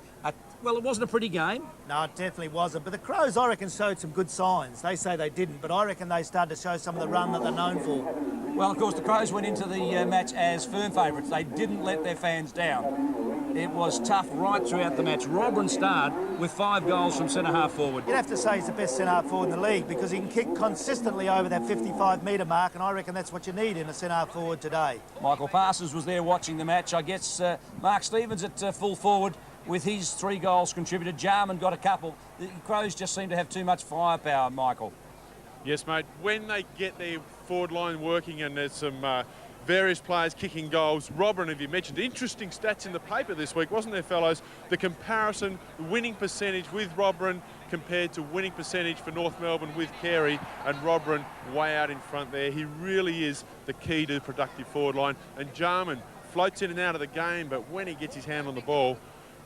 Well, it wasn't a pretty game. No, it definitely wasn't. But the Crows, I reckon, showed some good signs. They say they didn't, but I reckon they started to show some of the run that they're known for. Well, of course, the Crows went into the match as firm favourites. They didn't let their fans down. It was tough right throughout the match. Robin starred with 5 goals from centre-half forward. You'd have to say he's the best centre-half forward in the league because he can kick consistently over that 55-metre mark, and I reckon that's what you need in a centre-half forward today. Michael Parsons was there watching the match. I guess Mark Stevens at full forward with his 3 goals contributed. Jarman got a couple. The Crows just seem to have too much firepower, Michael. Yes, mate. When they get their forward line working and there's some various players kicking goals, Robin, have you mentioned, interesting stats in the paper this week, wasn't there, fellows? The comparison, winning percentage with Robin compared to winning percentage for North Melbourne with Carey, and Robin way out in front there. He really is the key to the productive forward line. And Jarman floats in and out of the game, but when he gets his hand on the ball,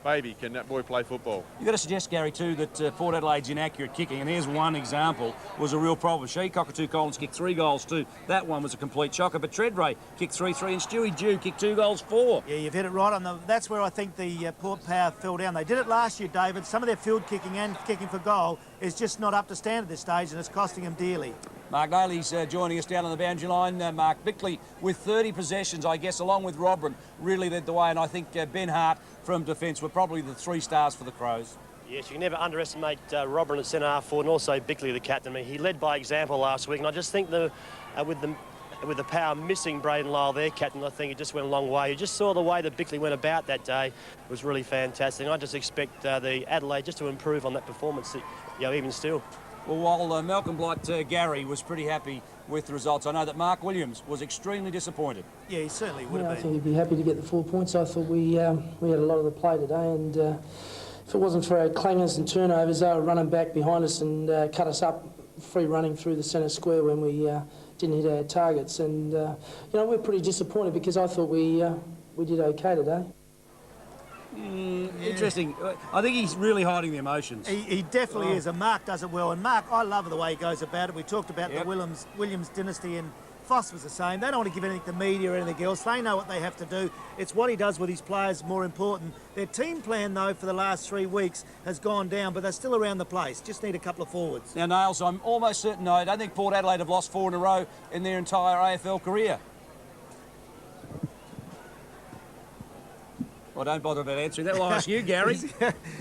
baby, can that boy play football? You've got to suggest, Gary, too, that Port Adelaide's inaccurate kicking, and here's one example, was a real problem. Shea Cockatoo Collins kicked 3 goals too. That one was a complete shocker, but Treadray kicked 3-3, and Stewie Dew kicked 2 goals 4. Yeah, you've hit it right on the... That's where I think the Port Power fell down. They did it last year, David. Some of their field kicking and kicking for goal is just not up to standard at this stage, and it's costing them dearly. Mark Daly's joining us down on the boundary line. Mark Bickley, with 30 possessions, I guess, along with Robin, really led the way. And I think Ben Hart from defence were probably the 3 stars for the Crows. Yes, you can never underestimate Robin at centre-half forward, and also Bickley, the captain. I mean, he led by example last week, and I just think with the Power missing Braden Lyle, their captain, I think it just went a long way. You just saw the way that Bickley went about that day. It was really fantastic. And I just expect the Adelaide just to improve on that performance, even still. Well, while Malcolm Blight Gary was pretty happy with the results, I know that Mark Williams was extremely disappointed. Yeah, he certainly would have been. I think he'd be happy to get the 4 points. I thought we had a lot of the play today, and if it wasn't for our clangers and turnovers, they were running back behind us and cut us up, free running through the centre square when we didn't hit our targets. And we're pretty disappointed because I thought we did okay today. Interesting. I think he's really hiding the emotions. He definitely is, and Mark does it well. And Mark, I love the way he goes about it. We talked about Yep. the Williams dynasty, and Foss was the same. They don't want to give anything to media or anything else. They know what they have to do. It's what he does with his players more important. Their team plan, though, for the last 3 weeks has gone down, but they're still around the place. Just need a couple of forwards. Now, Nails, I'm almost certain I don't think Port Adelaide have lost 4 in a row in their entire AFL career. Well, don't bother about answering that. Well, I'll ask you, Gary.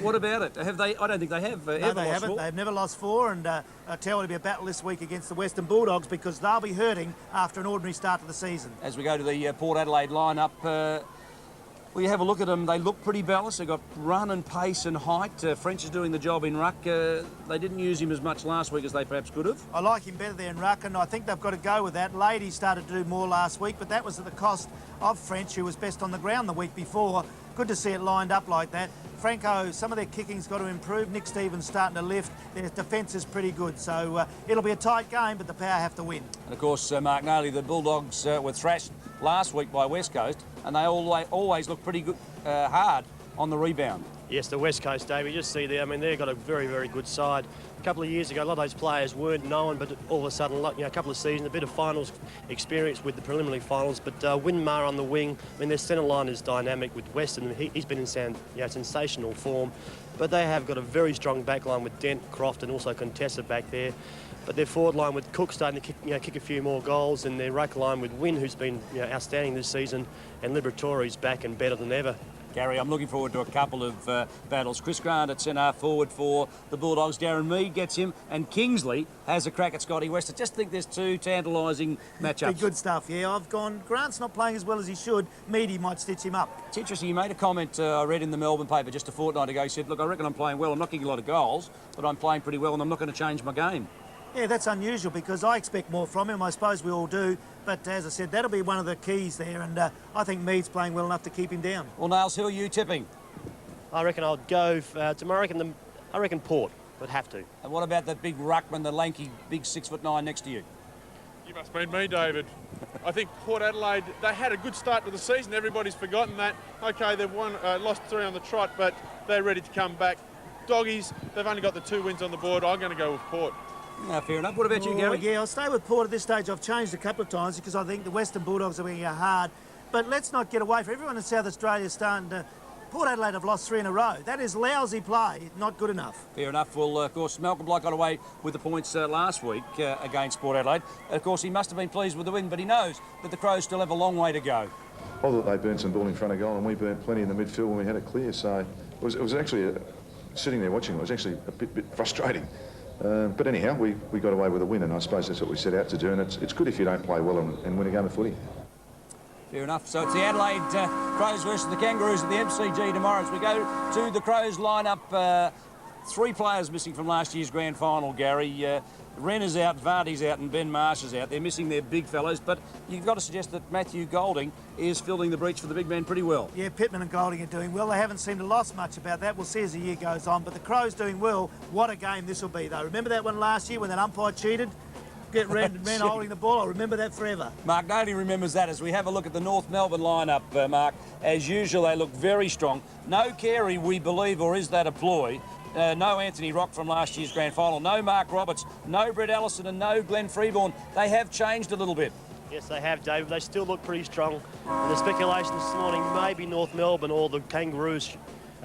What about it? Have they? I don't think they have. No, they haven't. 4. They've never lost 4, and I tell you, it'll be a battle this week against the Western Bulldogs because they'll be hurting after an ordinary start to the season. As we go to the Port Adelaide lineup, well, you have a look at them. They look pretty balanced. They've got run and pace and height. French is doing the job in ruck. They didn't use him as much last week as they perhaps could have. I like him better there in ruck, and I think they've got to go with that. Lady started to do more last week, but that was at the cost of French, who was best on the ground the week before. Good to see it lined up like that. Franco, some of their kicking's got to improve. Nick Stevens starting to lift. Their defence is pretty good. So it'll be a tight game, but the Power have to win. And of course, Mark Naley, the Bulldogs were thrashed last week by West Coast, and they always look pretty good, hard on the rebound. Yes, the West Coast, Dave, you just see there, I mean, they've got a very, very good side. A couple of years ago, a lot of those players weren't known, but all of a sudden, a couple of seasons, a bit of finals experience with the preliminary finals. But Winmar on the wing, I mean, their centre line is dynamic with Weston. He's been in sensational form. But they have got a very strong back line with Dent, Croft, and also Contessa back there. But their forward line with Cook starting to kick a few more goals, and their ruck line with Wynn, who's been outstanding this season, and Liberatori's back and better than ever. Gary, I'm looking forward to a couple of battles. Chris Grant at centre forward for the Bulldogs. Darren Mead gets him, and Kingsley has a crack at Scotty West. I just think there's 2 tantalising matchups. Be good stuff, yeah. I've gone, Grant's not playing as well as he should. Meady might stitch him up. It's interesting, you made a comment I read in the Melbourne paper just a fortnight ago. He said, look, I reckon I'm playing well. I'm not kicking a lot of goals, but I'm playing pretty well, and I'm not going to change my game. Yeah, that's unusual because I expect more from him. I suppose we all do. But as I said, that'll be one of the keys there. And I think Mead's playing well enough to keep him down. Well, Nails, who are you tipping? I reckon I'll go tomorrow. I reckon Port would have to. And what about that big ruckman, the lanky, big 6'9" next to you? You must mean me, David. I think Port Adelaide, they had a good start to the season. Everybody's forgotten that. OK, they've lost 3 on the trot, but they're ready to come back. Doggies, they've only got the 2 wins on the board. I'm going to go with Port. No, fair enough. What about you, Gary? Yeah, I'll stay with Port at this stage. I've changed a couple of times because I think the Western Bulldogs are going to go hard. But let's not get away from everyone in South Australia starting to... Port Adelaide have lost 3 in a row. That is lousy play, not good enough. Fair enough. Well, of course, Malcolm Blight got away with the points last week against Port Adelaide. Of course, he must have been pleased with the win, but he knows that the Crows still have a long way to go. I thought they burnt some ball in front of goal, and we burnt plenty in the midfield when we had it clear. So it was actually, sitting there watching, it was actually a bit frustrating. But anyhow, we got away with a win, and I suppose that's what we set out to do. And it's good if you don't play well and win a game of footy. Fair enough. So it's the Adelaide Crows versus the Kangaroos at the MCG tomorrow. As we go to the Crows lineup, 3 players missing from last year's grand final, Gary. Wren is out, Vardy's out and Ben Marsh is out. They're missing their big fellows, but you've got to suggest that Matthew Golding is filling the breach for the big men pretty well. Yeah, Pittman and Golding are doing well. They haven't seemed to lost much about that. We'll see as the year goes on. But the Crows doing well. What a game this will be, though. Remember that one last year when that umpire cheated? Get Wren holding the ball. I'll remember that forever. Mark Nady remembers that as we have a look at the North Melbourne lineup, Mark. As usual, they look very strong. No Carey, we believe, or is that a ploy? No Anthony Rock from last year's grand final. No Mark Roberts. No Brett Allison and no Glenn Freeborn. They have changed a little bit. Yes, they have, David. They still look pretty strong. And the speculation this morning, maybe North Melbourne or the Kangaroos,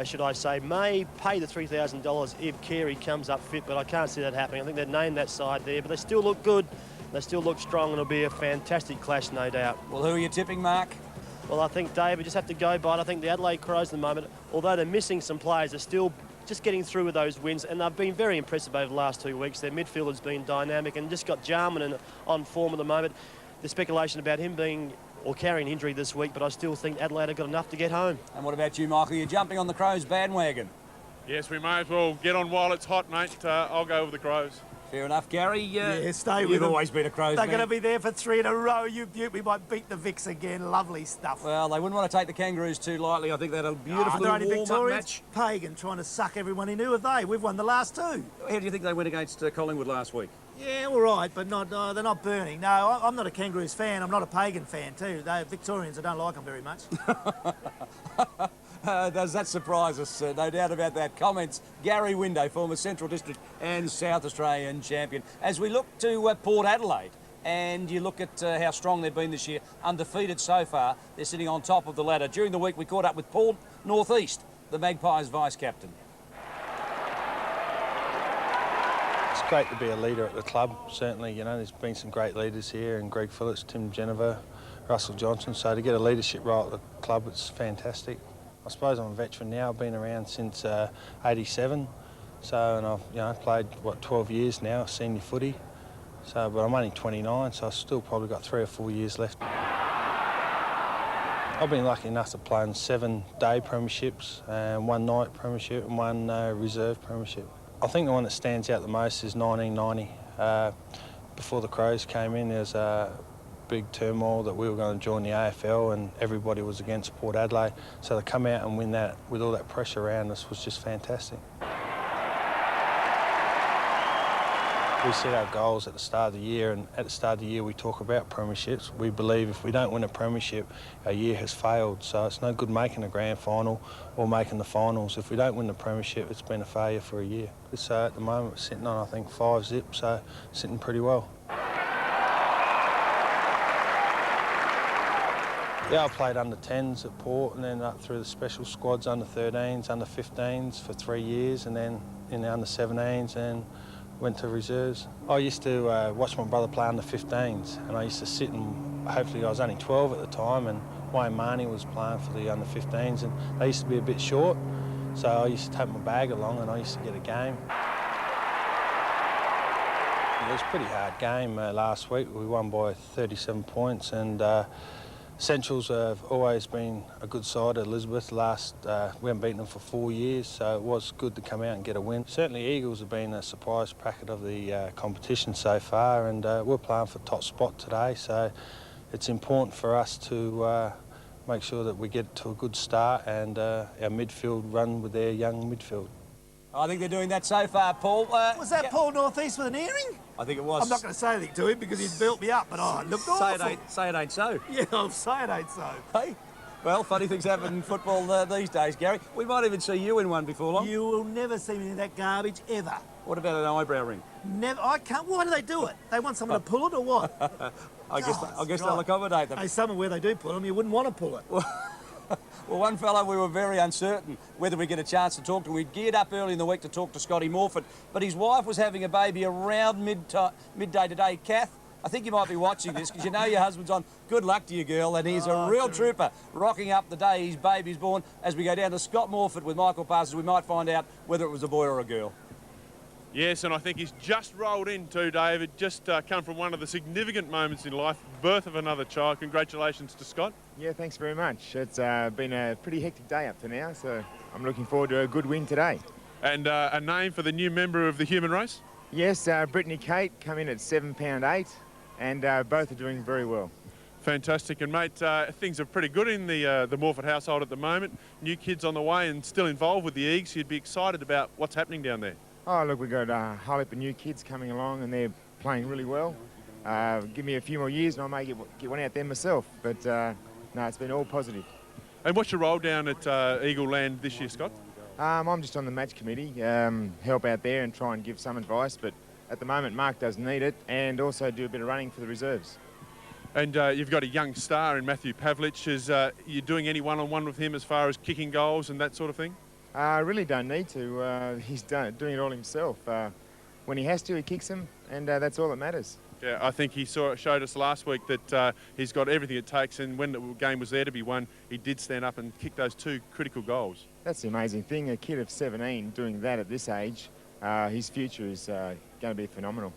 should I say, may pay the $3,000 if Carey comes up fit, but I can't see that happening. I think they've named that side there, but they still look good. They still look strong, and it'll be a fantastic clash, no doubt. Well, who are you tipping, Mark? Well, I think, David, just have to go by it. I think the Adelaide Crows at the moment, although they're missing some players, they're still just getting through with those wins, and they've been very impressive over the last 2 weeks. Their midfield has been dynamic and just got Jarman on form at the moment. The speculation about him being or carrying injury this week, but I still think Adelaide have got enough to get home. And what about you, Michael? You're jumping on the Crows bandwagon. Yes, we may as well get on while it's hot, mate. I'll go with the Crows. Fair enough, Gary. Yeah, stay with You've them. always been a Crows They're man. going to be there for 3 in a row. You beaut. We might beat the Vicks again. Lovely stuff. Well, they wouldn't want to take the Kangaroos too lightly. I think they're a beautiful they're only warm-up Victorians. match. Pagan trying to suck everyone in. Who are they? We've won the last 2. How do you think they went against Collingwood last week? Yeah, all right, but not. They're not burning. No, I'm not a Kangaroos fan. I'm not a Pagan fan too. They're Victorians. I don't like them very much. Does that surprise us? No doubt about that. Comments, Gary Window, former Central District and South Australian champion. As we look to Port Adelaide, and you look at how strong they've been this year, undefeated so far, they're sitting on top of the ladder. During the week, we caught up with Paul Northeast, the Magpies vice-captain. It's great to be a leader at the club, certainly. You know, there's been some great leaders here, and Greg Phillips, Tim Geneva, Russell Johnson. So to get a leadership role at the club, it's fantastic. I suppose I'm a veteran now. I've been around since '87, and I've played 12 years now, senior footy. But I'm only 29, so I've still probably got 3 or 4 years left. I've been lucky enough to play in 7 day premierships, 1 night premiership, and 1 reserve premiership. I think the one that stands out the most is 1990. Before the Crows came in, there was a big turmoil that we were going to join the AFL, and everybody was against Port Adelaide. So to come out and win that with all that pressure around us was just fantastic. We set our goals at the start of the year, and at the start of the year we talk about premierships. We believe if we don't win a premiership, our year has failed. So it's no good making a grand final or making the finals. If we don't win the premiership, it's been a failure for a year. So at the moment we're sitting on, I think, 5 zip, so sitting pretty well. Yeah, I played under 10s at Port, and then up through the special squads, under 13s, under 15s for 3 years, and then in the under 17s, and went to reserves. I used to watch my brother play under 15s, and I used to sit and, hopefully I was only 12 at the time, and Wayne Marnie was playing for the under 15s, and they used to be a bit short, so I used to take my bag along and I used to get a game. It was a pretty hard game last week. We won by 37 points, and Centrals have always been a good side at Elizabeth. We haven't beaten them for 4 years, so it was good to come out and get a win. Certainly Eagles have been a surprise bracket of the competition so far, and we're playing for top spot today, so it's important for us to make sure that we get to a good start and our midfield run with their young midfield. I think they're doing that so far, Paul. Was that Paul Northeast with an earring? I think it was. I'm not going to say anything to him because he'd built me up, but it looked awful. Say it ain't so. Yeah, I'll say it ain't so. Hey, well, funny things happen in football these days, Gary. We might even see you in one before long. You will never see me in that garbage, ever. What about an eyebrow ring? Never. I can't. Why do they do it? They want someone to pull it or what? I guess they'll accommodate them. Hey, somewhere where they do pull them, you wouldn't want to pull it. Well, one fellow we were very uncertain whether we get a chance to talk to. We geared up early in the week to talk to Scotty Morford, but his wife was having a baby around midday today. Kath, I think you might be watching this because you know your husband's on. Good luck to you, girl, and he's a real trooper, rocking up the day his baby's born. As we go down to Scott Morford with Michael Parsons, we might find out whether it was a boy or a girl. Yes, and I think he's just rolled in too, David. Just come from one of the significant moments in life, birth of another child. Congratulations to Scott. Yeah, thanks very much. It's been a pretty hectic day up to now, so I'm looking forward to a good win today. And a name for the new member of the human race? Yes, Brittany Kate come in at £7.8, and both are doing very well. Fantastic. And, mate, things are pretty good in the Morford household at the moment. New kids on the way and still involved with the Eagles. You'd be excited about what's happening down there. Oh, look, we've got a whole heap of new kids coming along, and they're playing really well. Give me a few more years and I may get one out there myself, but no, it's been all positive. And what's your role down at Eagle Land this year, Scott? I'm just on the match committee, help out there and try and give some advice, but at the moment Mark does need it, and also do a bit of running for the reserves. And you've got a young star in Matthew Pavlich. Is you doing any one-on-one with him as far as kicking goals and that sort of thing? I really don't need to. He's doing it all himself. When he has to, he kicks them, and that's all that matters. Yeah, I think he showed us last week that he's got everything it takes, and when the game was there to be won, he did stand up and kick those 2 critical goals. That's the amazing thing. A kid of 17 doing that at this age, his future is going to be phenomenal.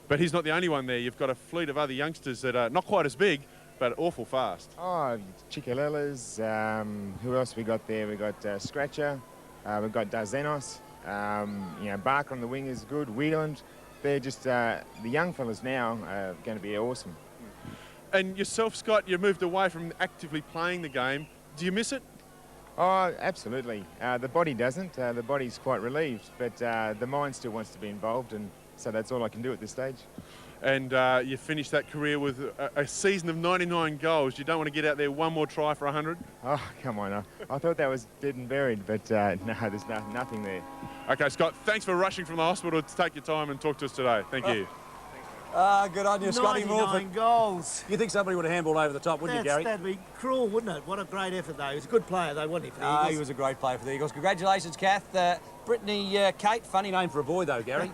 But he's not the only one there. You've got a fleet of other youngsters that are not quite as big, but awful fast. Oh, Chiquilellas. Who else we got there? We got Scratcher. We've got Darzenos. Barker on the wing is good. Wheeland. They're just the young fellas now are going to be awesome. And yourself, Scott, you moved away from actively playing the game. Do you miss it? Oh, absolutely. The body doesn't. The body's quite relieved, but the mind still wants to be involved, and so that's all I can do at this stage. And you finished that career with a season of 99 goals. You don't want to get out there one more try for 100? Oh, come on. I thought that was dead and buried, but no, there's nothing there. OK, Scott, thanks for rushing from the hospital to take your time and talk to us today. Thank you. Good on you, Scotty Morford. 99 goals. You think somebody would have handballed over the top, wouldn't you, Gary? That'd be cruel, wouldn't it? What a great effort, though. He was a good player, though, wasn't he, for the Eagles? He was a great player for the Eagles. Congratulations, Kath. Brittany Kate, funny name for a boy, though, Gary.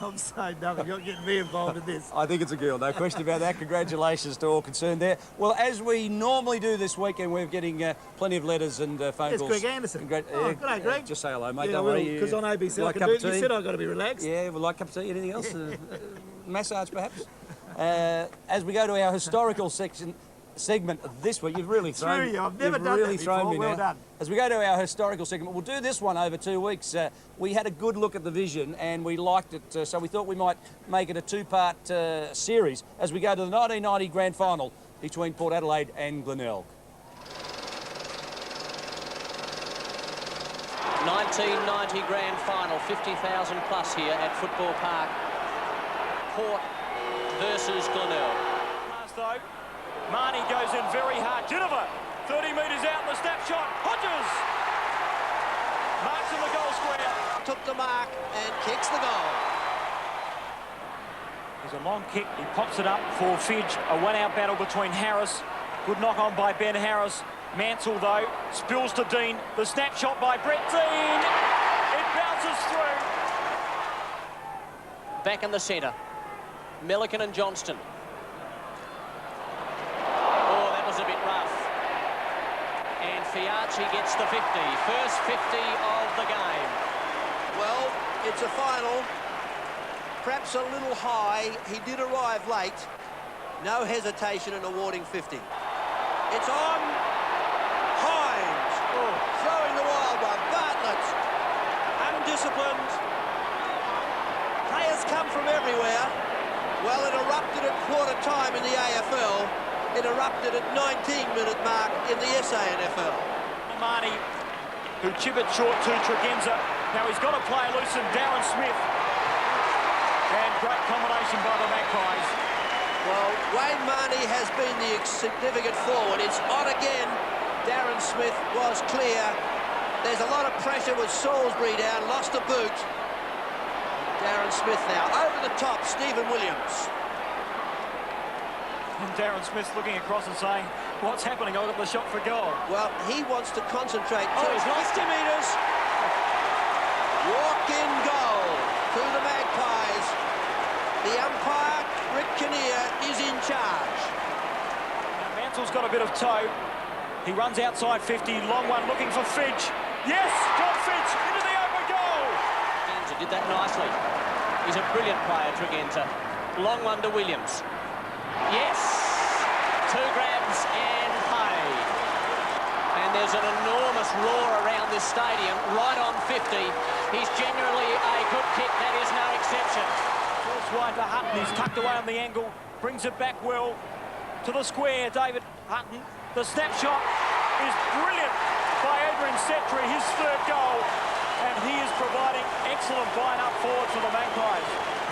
I'm saying nothing. You're getting me involved in this. I think it's a girl, no question about that. Congratulations to all concerned there. Well, as we normally do this weekend, we're getting plenty of letters and phone calls. It's Greg Anderson. Good day, Greg. Just say hello, mate. Yeah, don't worry. Because on ABC I can do it. You said I've got to be relaxed. Yeah, we'd like a cup of tea. Anything else? Massage, perhaps? As we go to our historical segment this week, you've really thrown me. I've never done that before. Well done. As we go to our historical segment, we'll do this one over 2 weeks. We had a good look at the vision and we liked it, so we thought we might make it a 2-part series as we go to the 1990 Grand Final between Port Adelaide and Glenelg. 1990 Grand Final, 50,000 plus here at Football Park. Port versus Glenelg. Though, Marnie goes in very hard. Geneva, 30 metres out in the snapshot. Hodges marks in the goal square. Took the mark and kicks the goal. There's a long kick. He pops it up for Fidge. A one-out battle between Harris. Good knock on by Ben Harris. Mansell, though, spills to Dean. The snapshot by Brett Dean. It bounces through. Back in the centre. Milliken and Johnston. Oh, that was a bit rough. And Fiachi gets the 50. First 50 of the game. Well, it's a final. Perhaps a little high. He did arrive late. No hesitation in awarding 50. It's on. Hines throwing the wild one. Bartlett, undisciplined. Players come from everywhere. Well, it erupted at quarter time in the AFL. It erupted at 19-minute mark in the SANFL. Marnie, who chipped short to Tregenza. Now he's got to play loose and Darren Smith. And great combination by the Magpies. Well, Wayne Marnie has been the significant forward. It's on again. Darren Smith was clear. There's a lot of pressure with Salisbury down, lost a boot. Darren Smith now, over the top, Stephen Williams. And Darren Smith's looking across and saying, what's happening? I've got the shot for goal. Well, he wants to concentrate. Oh, he's lost 50 metres. Walk-in goal to the Magpies. The umpire, Rick Kinnear, is in charge. Now, Mansell's got a bit of toe. He runs outside 50, long one looking for Fidge. Yes, John Fidge into the open goal. Tregenza did that nicely. He's a brilliant player, Tregenza. Long one to Williams. Yes, 2 grabs and paid. And there's an enormous roar around this stadium, right on 50. He's genuinely a good kick, that is no exception. Force wide to Hutton, he's tucked away on the angle, brings it back well to the square, David Hutton. The snapshot is brilliant by Adrian Setri, his 3rd goal, and he is providing excellent line-up forward for the Magpies.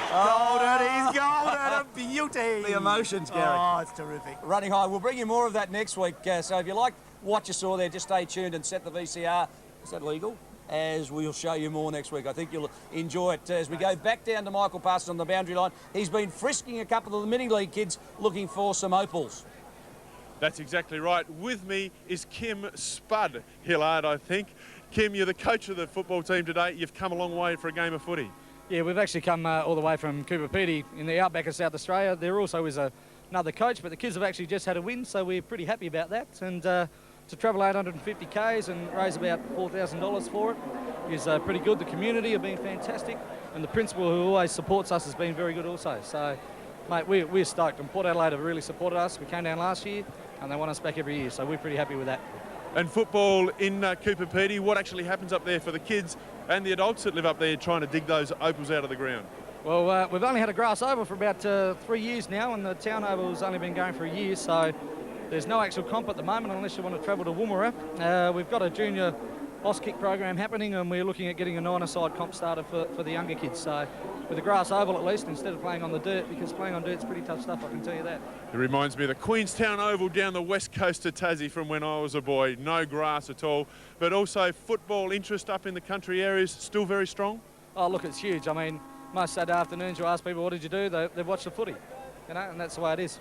Golden, he's golden, a beauty. The emotions, Gary. Oh, it's terrific. Running high. We'll bring you more of that next week. So if you like what you saw there, just stay tuned and set the VCR. Is that legal? As we'll show you more next week. I think you'll enjoy it as we go back down to Michael Parsons on the boundary line. He's been frisking a couple of the mini-league kids looking for some opals. That's exactly right. With me is Kim Spud Hillard, I think. Kim, you're the coach of the football team today. You've come a long way for a game of footy. Yeah, we've actually come all the way from Cooper Pedy in the outback of South Australia. There also is another coach, but the kids have actually just had a win, so we're pretty happy about that. And to travel 850 Ks and raise about $4,000 for it is pretty good. The community have been fantastic, and the principal who always supports us has been very good also. So, mate, we're stoked, and Port Adelaide have really supported us. We came down last year, and they want us back every year, so we're pretty happy with that. And football in Cooper Pedy, what actually happens up there for the kids and the adults that live up there trying to dig those opals out of the ground? Well, we've only had a grass oval for about 3 years now, and the town oval's only been going for a year, so there's no actual comp at the moment unless you want to travel to Woomera. We've got a junior Auskick program happening, and we're looking at getting a 9-a-side comp started for the younger kids. So with the grass oval at least, instead of playing on the dirt, because playing on dirt's pretty tough stuff, I can tell you that. It reminds me of the Queenstown Oval down the west coast of Tassie from when I was a boy. No grass at all, but also football interest up in the country areas still very strong? Oh, look, it's huge. I mean, most Saturday afternoons you ask people, what did you do? They watch the footy, you know, and that's the way it is.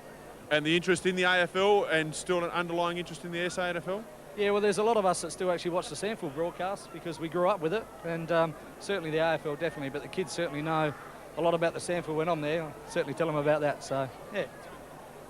And the interest in the AFL and still an underlying interest in the SANFL? Yeah, well, there's a lot of us that still actually watch the SANFL broadcast because we grew up with it, and certainly the AFL definitely, but the kids certainly know a lot about the SANFL when I'm there. I'll certainly tell them about that, so, yeah.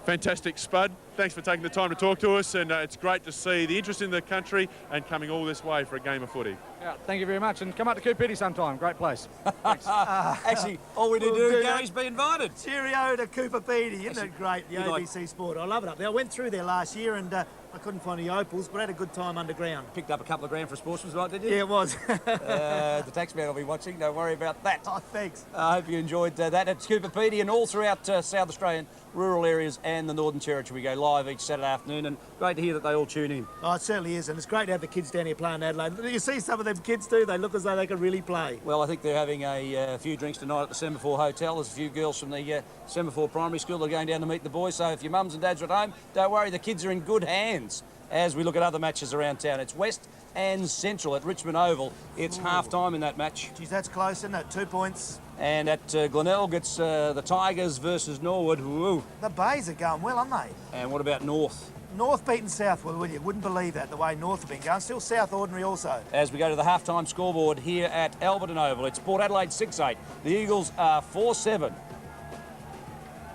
Fantastic, Spud. Thanks for taking the time to talk to us, and it's great to see the interest in the country and coming all this way for a game of footy. Yeah, thank you very much, and come up to Cooper Pedy sometime. Great place. Thanks. Actually, all we need to do, Gary's been invited. Cheerio to Cooper Pedy. Isn't it great, the ABC like Sport? I love it up there. I went through there last year and I couldn't find any opals, but I had a good time underground. Picked up a couple of grand for sportsman's right, did you? Yeah, it was. The taxman will be watching. Don't worry about that. Oh, thanks. I hope you enjoyed that. It's Cooper Pedy and all throughout South Australian rural areas and the Northern Territory. We go live each Saturday afternoon, and great to hear that they all tune in. Oh, it certainly is, and it's great to have the kids down here playing Adelaide. You see some of them kids too, they look as though they could really play. Well, I think they're having a few drinks tonight at the Semaphore Hotel. There's a few girls from the Semaphore Primary School that are going down to meet the boys, so if your mums and dads are at home, don't worry, the kids are in good hands as we look at other matches around town. It's West and Central at Richmond Oval. It's half-time in that match. Geez, that's close, isn't it? 2 points. And at Glenelg, it's the Tigers versus Norwood. Woo. The Bays are going well, aren't they? And what about North? North beaten South, well, would you? Wouldn't believe that, the way North have been going. Still South ordinary also. As we go to the half-time scoreboard here at Albertson Oval, it's Port Adelaide 6-8. The Eagles are 4-7.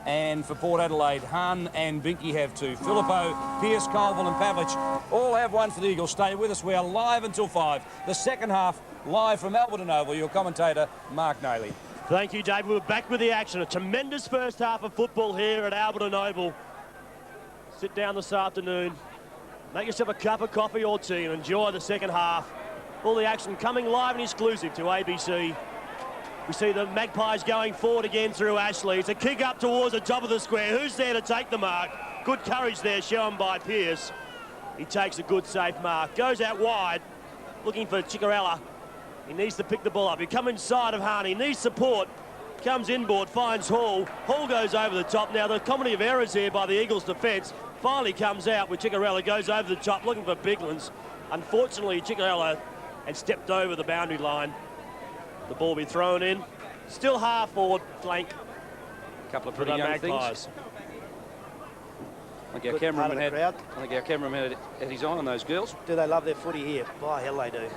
And for Port Adelaide, Hahn and Binky have 2. Filippo, Pearce, Colville and Pavlich all have 1 for the Eagles. Stay with us. We are live until 5. The second half, live from Albertson Oval, your commentator, Mark Nayley. Thank you, Dave. We're back with the action. A tremendous first half of football here at Albertson Oval. Sit down this afternoon, make yourself a cup of coffee or tea and enjoy the second half. All the action coming live and exclusive to ABC. We see the Magpies going forward again through Ashley. It's a kick up towards the top of the square. Who's there to take the mark? Good courage there shown by Pearce. He takes a good safe mark. Goes out wide, looking for Ciccarella. He needs to pick the ball up. He comes inside of Harney, needs support. Comes inboard, finds Hall. Hall goes over the top. Now the comedy of errors here by the Eagles defence finally comes out with Ciccarella, goes over the top looking for Biglands. Unfortunately, Ciccarella had stepped over the boundary line. The ball will be thrown in. Still half forward flank. A couple of pretty young things. I think our cameraman had his eye on those girls. Do they love their footy here? By hell they do.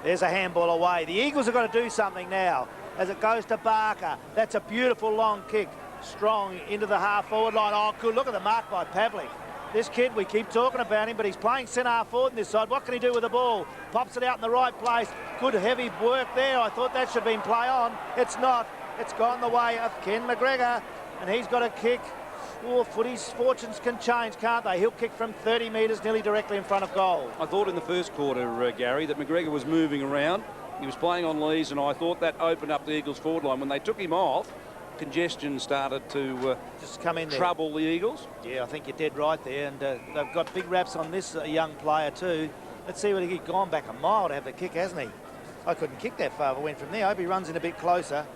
There's a handball away. The Eagles have got to do something now as it goes to Barker. That's a beautiful long kick. Strong into the half-forward line. Oh, good. Look at the mark by Pavlik. This kid, we keep talking about him, but he's playing centre-half forward in this side. What can he do with the ball? Pops it out in the right place. Good heavy work there. I thought that should have been play on. It's not. It's gone the way of Ken McGregor, and he's got a kick. Oh, footy's fortunes can change, can't they? He'll kick from 30 metres, nearly directly in front of goal. I thought in the first quarter, Gary, that McGregor was moving around. He was playing on Lees, and I thought that opened up the Eagles' forward line. When they took him off, congestion started to just come in there. Trouble the Eagles. Yeah, I think you're dead right there, and they've got big raps on this young player too. Let's see what he's gone back a mile to have the kick, hasn't he? I couldn't kick that far if I went from there. I hope he runs in a bit closer.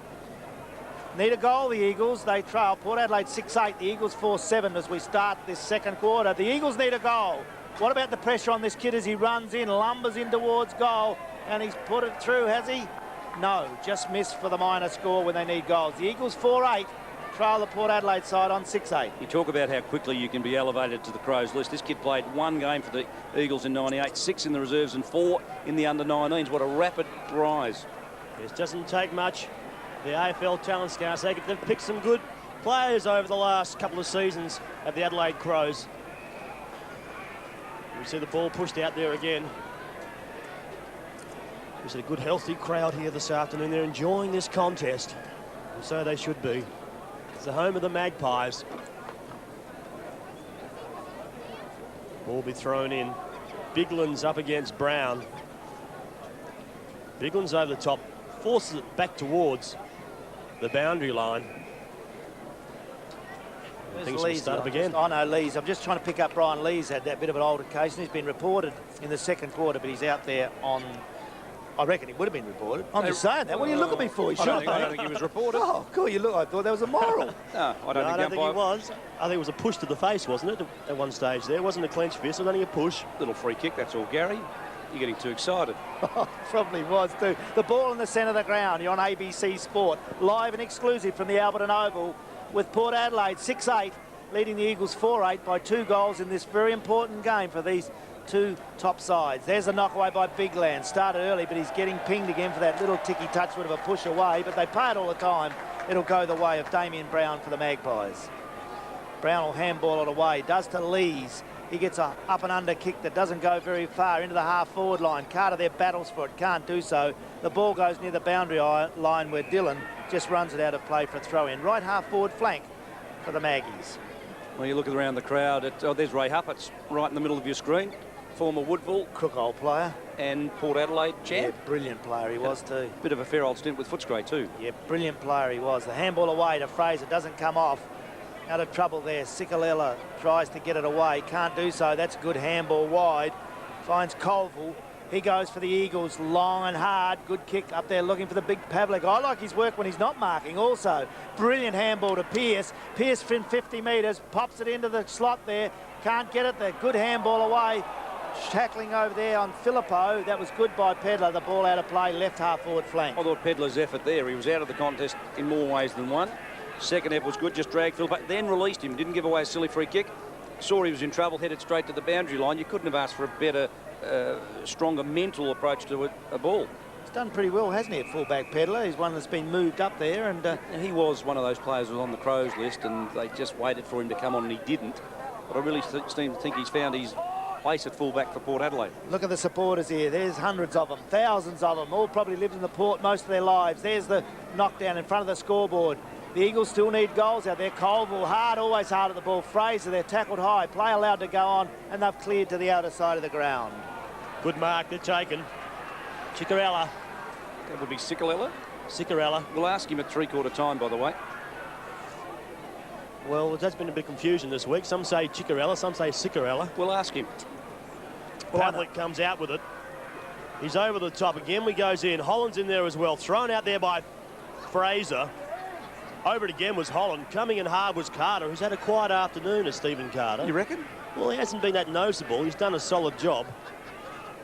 Need a goal, the Eagles. They trail. Port Adelaide 6-8. The Eagles 4-7 as we start this second quarter. The Eagles need a goal. What about the pressure on this kid as he runs in, lumbers in towards goal, and he's put it through, has he? No, just missed for the minor score when they need goals. The Eagles 4-8 trail the Port Adelaide side on 6-8. You talk about how quickly you can be elevated to the Crows list. This kid played one game for the Eagles in 98, 6 in the reserves and 4 in the under-19s. What a rapid rise. This doesn't take much. The AFL talent scouts, they've picked some good players over the last couple of seasons at the Adelaide Crows. We see the ball pushed out there again. We see a good, healthy crowd here this afternoon. They're enjoying this contest, and so they should be. It's the home of the Magpies. Ball will be thrown in. Biglands up against Brown. Biglands over the top, forces it back towards the boundary line. Things will start up again. Oh no, Lees. I'm just trying to pick up Brian Lees. Had that bit of an altercation. He's been reported in the second quarter, but he's out there on. I reckon he would have been reported. I'm just saying that. What do you look at me for? He should have been. I don't think he was reported. Oh, cool. You look. I thought that was a moral. No, I don't think he was. I think it was a push to the face, wasn't it? At one stage there. It wasn't a clenched fist. It was only a push. Little free kick. That's all, Gary. You're getting too excited. Probably was too. The ball in the centre of the ground. You're on ABC Sport. Live and exclusive from the Albertson Oval with Port Adelaide 6-8, leading the Eagles 4-8 by 2 goals in this very important game for these two top sides. There's a knockaway by Bigland. Started early, but he's getting pinged again for that little ticky touch, bit of a push away, but they pay it all the time. It'll go the way of Damien Brown for the Magpies. Brown will handball it away. Does to Lees. He gets a up and under kick that doesn't go very far into the half-forward line. Carter there battles for it, can't do so. The ball goes near the boundary line where Dillon just runs it out of play for a throw-in. Right half-forward flank for the Maggies. Well, you look around the crowd. There's Ray Huppert's right in the middle of your screen. Former Woodville. Crook old player. And Port Adelaide champ. Yeah, brilliant player he was too. Bit of a fair old stint with Footscray too. Yeah, brilliant player he was. The handball away to Fraser, doesn't come off. Out of trouble there. Ciccarella tries to get it away. Can't do so. That's a good handball wide. Finds Colville. He goes for the Eagles. Long and hard. Good kick up there looking for the big Pavlik. I like his work when he's not marking also. Brilliant handball to Pearce. Pearce from 50 metres. Pops it into the slot there. Can't get it there. Good handball away. Tackling over there on Filippo. That was good by Pedlar. The ball out of play. Left half forward flank. I thought Pedlar's effort there. He was out of the contest in more ways than one. Second effort was good, just dragged Phil back, then released him, didn't give away a silly free kick. Saw he was in trouble, headed straight to the boundary line. You couldn't have asked for a better, stronger mental approach to a ball. He's done pretty well, hasn't he, at fullback Pedlar? He's one that's been moved up there. And he was one of those players who was on the Crows list, and they just waited for him to come on, and he didn't. But I really seem to think he's found his place at fullback for Port Adelaide. Look at the supporters here. There's hundreds of them, thousands of them, all probably lived in the Port most of their lives. There's the knockdown in front of the scoreboard. The Eagles still need goals out there. Colville hard, always hard at the ball. Fraser, they're tackled high. Play allowed to go on, and they've cleared to the outer side of the ground. Good mark, they're taken. Ciccarella. That would be Ciccarella. Ciccarella. We'll ask him at three-quarter time, by the way. Well, there's been a bit of confusion this week. Some say Ciccarella, some say Ciccarella. We'll ask him. Pavlik comes out with it. He's over the top again. He goes in. Holland's in there as well. Thrown out there by Fraser. Over it again was Holland. Coming in hard was Carter, who's had a quiet afternoon as Stephen Carter. You reckon? Well, he hasn't been that noticeable. He's done a solid job.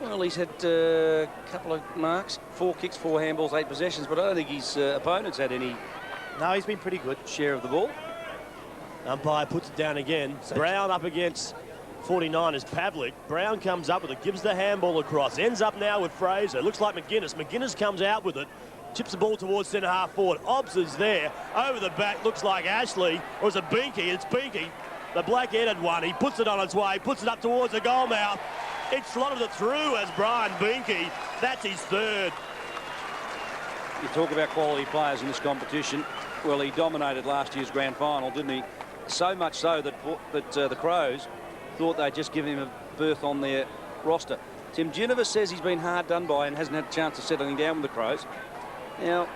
Well, he's had a couple of marks, 4 kicks, 4 handballs, 8 possessions, but I don't think his opponents had any. No, he's been pretty good. Share of the ball. Umpire puts it down again. Brown up against 49 is Pavlik. Brown comes up with it, gives the handball across. Ends up now with Fraser. Looks like McGuinness. McGuinness comes out with it. Chips the ball towards centre half forward. Obbs is there. Over the back looks like Ashley. Or is it Binky? It's Binky. The black-headed one. He puts it on its way. Puts it up towards the goal mouth. It slotted it through as Brian Binky. That's his third. You talk about quality players in this competition. Well, he dominated last year's grand final, didn't he? So much so that the Crows thought they'd just give him a berth on their roster. Tim Ginniver says he's been hard done by and hasn't had a chance of settling down with the Crows. Now,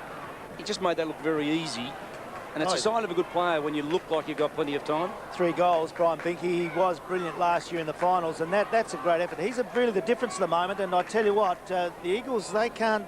he just made that look very easy. And it's a sign of a good player when you look like you've got plenty of time. 3 goals, Brian Binky. He was brilliant last year in the finals, and that's a great effort. He's really the difference at the moment, and I tell you what, the Eagles, they can't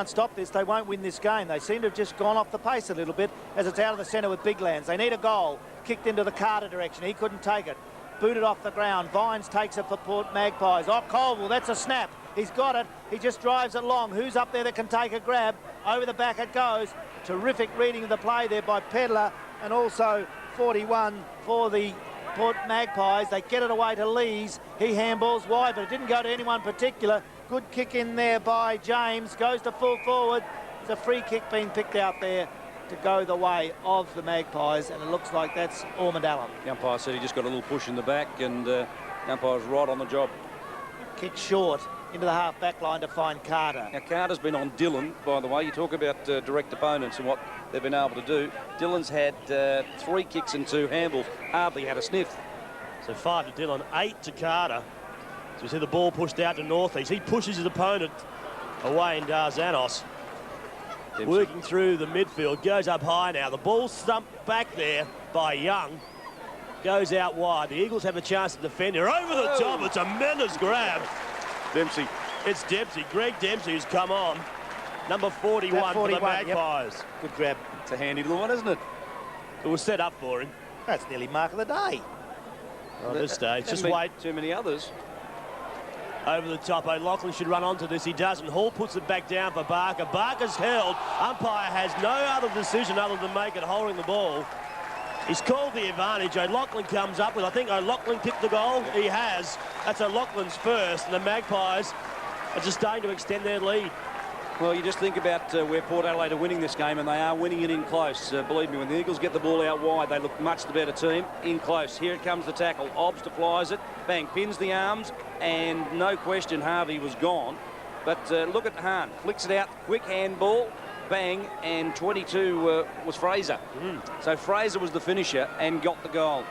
stop this. They won't win this game. They seem to have just gone off the pace a little bit as it's out of the centre with Big Lands. They need a goal. Kicked into the Carter direction. He couldn't take it. Booted off the ground. Vines takes it for Port Magpies. Oh, Colville, that's a snap. He's got it. He just drives it long. Who's up there that can take a grab? Over the back it goes. Terrific reading of the play there by Pedler, and also 41 for the Port Magpies. They get it away to Lees. He handballs wide, but it didn't go to anyone particular. Good kick in there by James. Goes to full forward. There's a free kick being picked out there to go the way of the Magpies, and it looks like that's Ormond Allen. The umpire said he just got a little push in the back, and the umpire was right on the job. Kick short into the half-back line to find Carter. Now, Carter's been on Dillon, by the way. You talk about direct opponents and what they've been able to do. Dillon's had 3 kicks and 2 handballs. Hardly had a sniff. So 5 to Dillon, 8 to Carter. So we see the ball pushed out to Northeast. He pushes his opponent away in Darzanos. Working through the midfield, goes up high now. The ball stumped back there by Young. Goes out wide. The Eagles have a chance to defend here. Over the top, it's a tremendous grab. Dempsey. It's Dempsey. Greg Dempsey who's come on. Number 41 for the Magpies. Yep. Good grab. It's a handy little one, isn't it? It was set up for him. That's nearly mark of the day. At this stage, just wait. Too many others. Over the top, O'Loughlin should run onto this. He doesn't. Hall puts it back down for Barker. Barker's held. Umpire has no other decision other than make it holding the ball. He's called the advantage. O'Loughlin comes up with, I think O'Loughlin kicked the goal. He has. That's O'Loughlin's first, and the Magpies are just starting to extend their lead. Well, you just think about where Port Adelaide are winning this game, and they are winning it in close. Believe me, when the Eagles get the ball out wide, they look much the better team in close. Here it comes the tackle. Obbs flies it. Bang, pins the arms, and no question Harvey was gone. But look at Hahn. Flicks it out. Quick handball. Bang, and 22 was Fraser. So Fraser was the finisher and got the goal.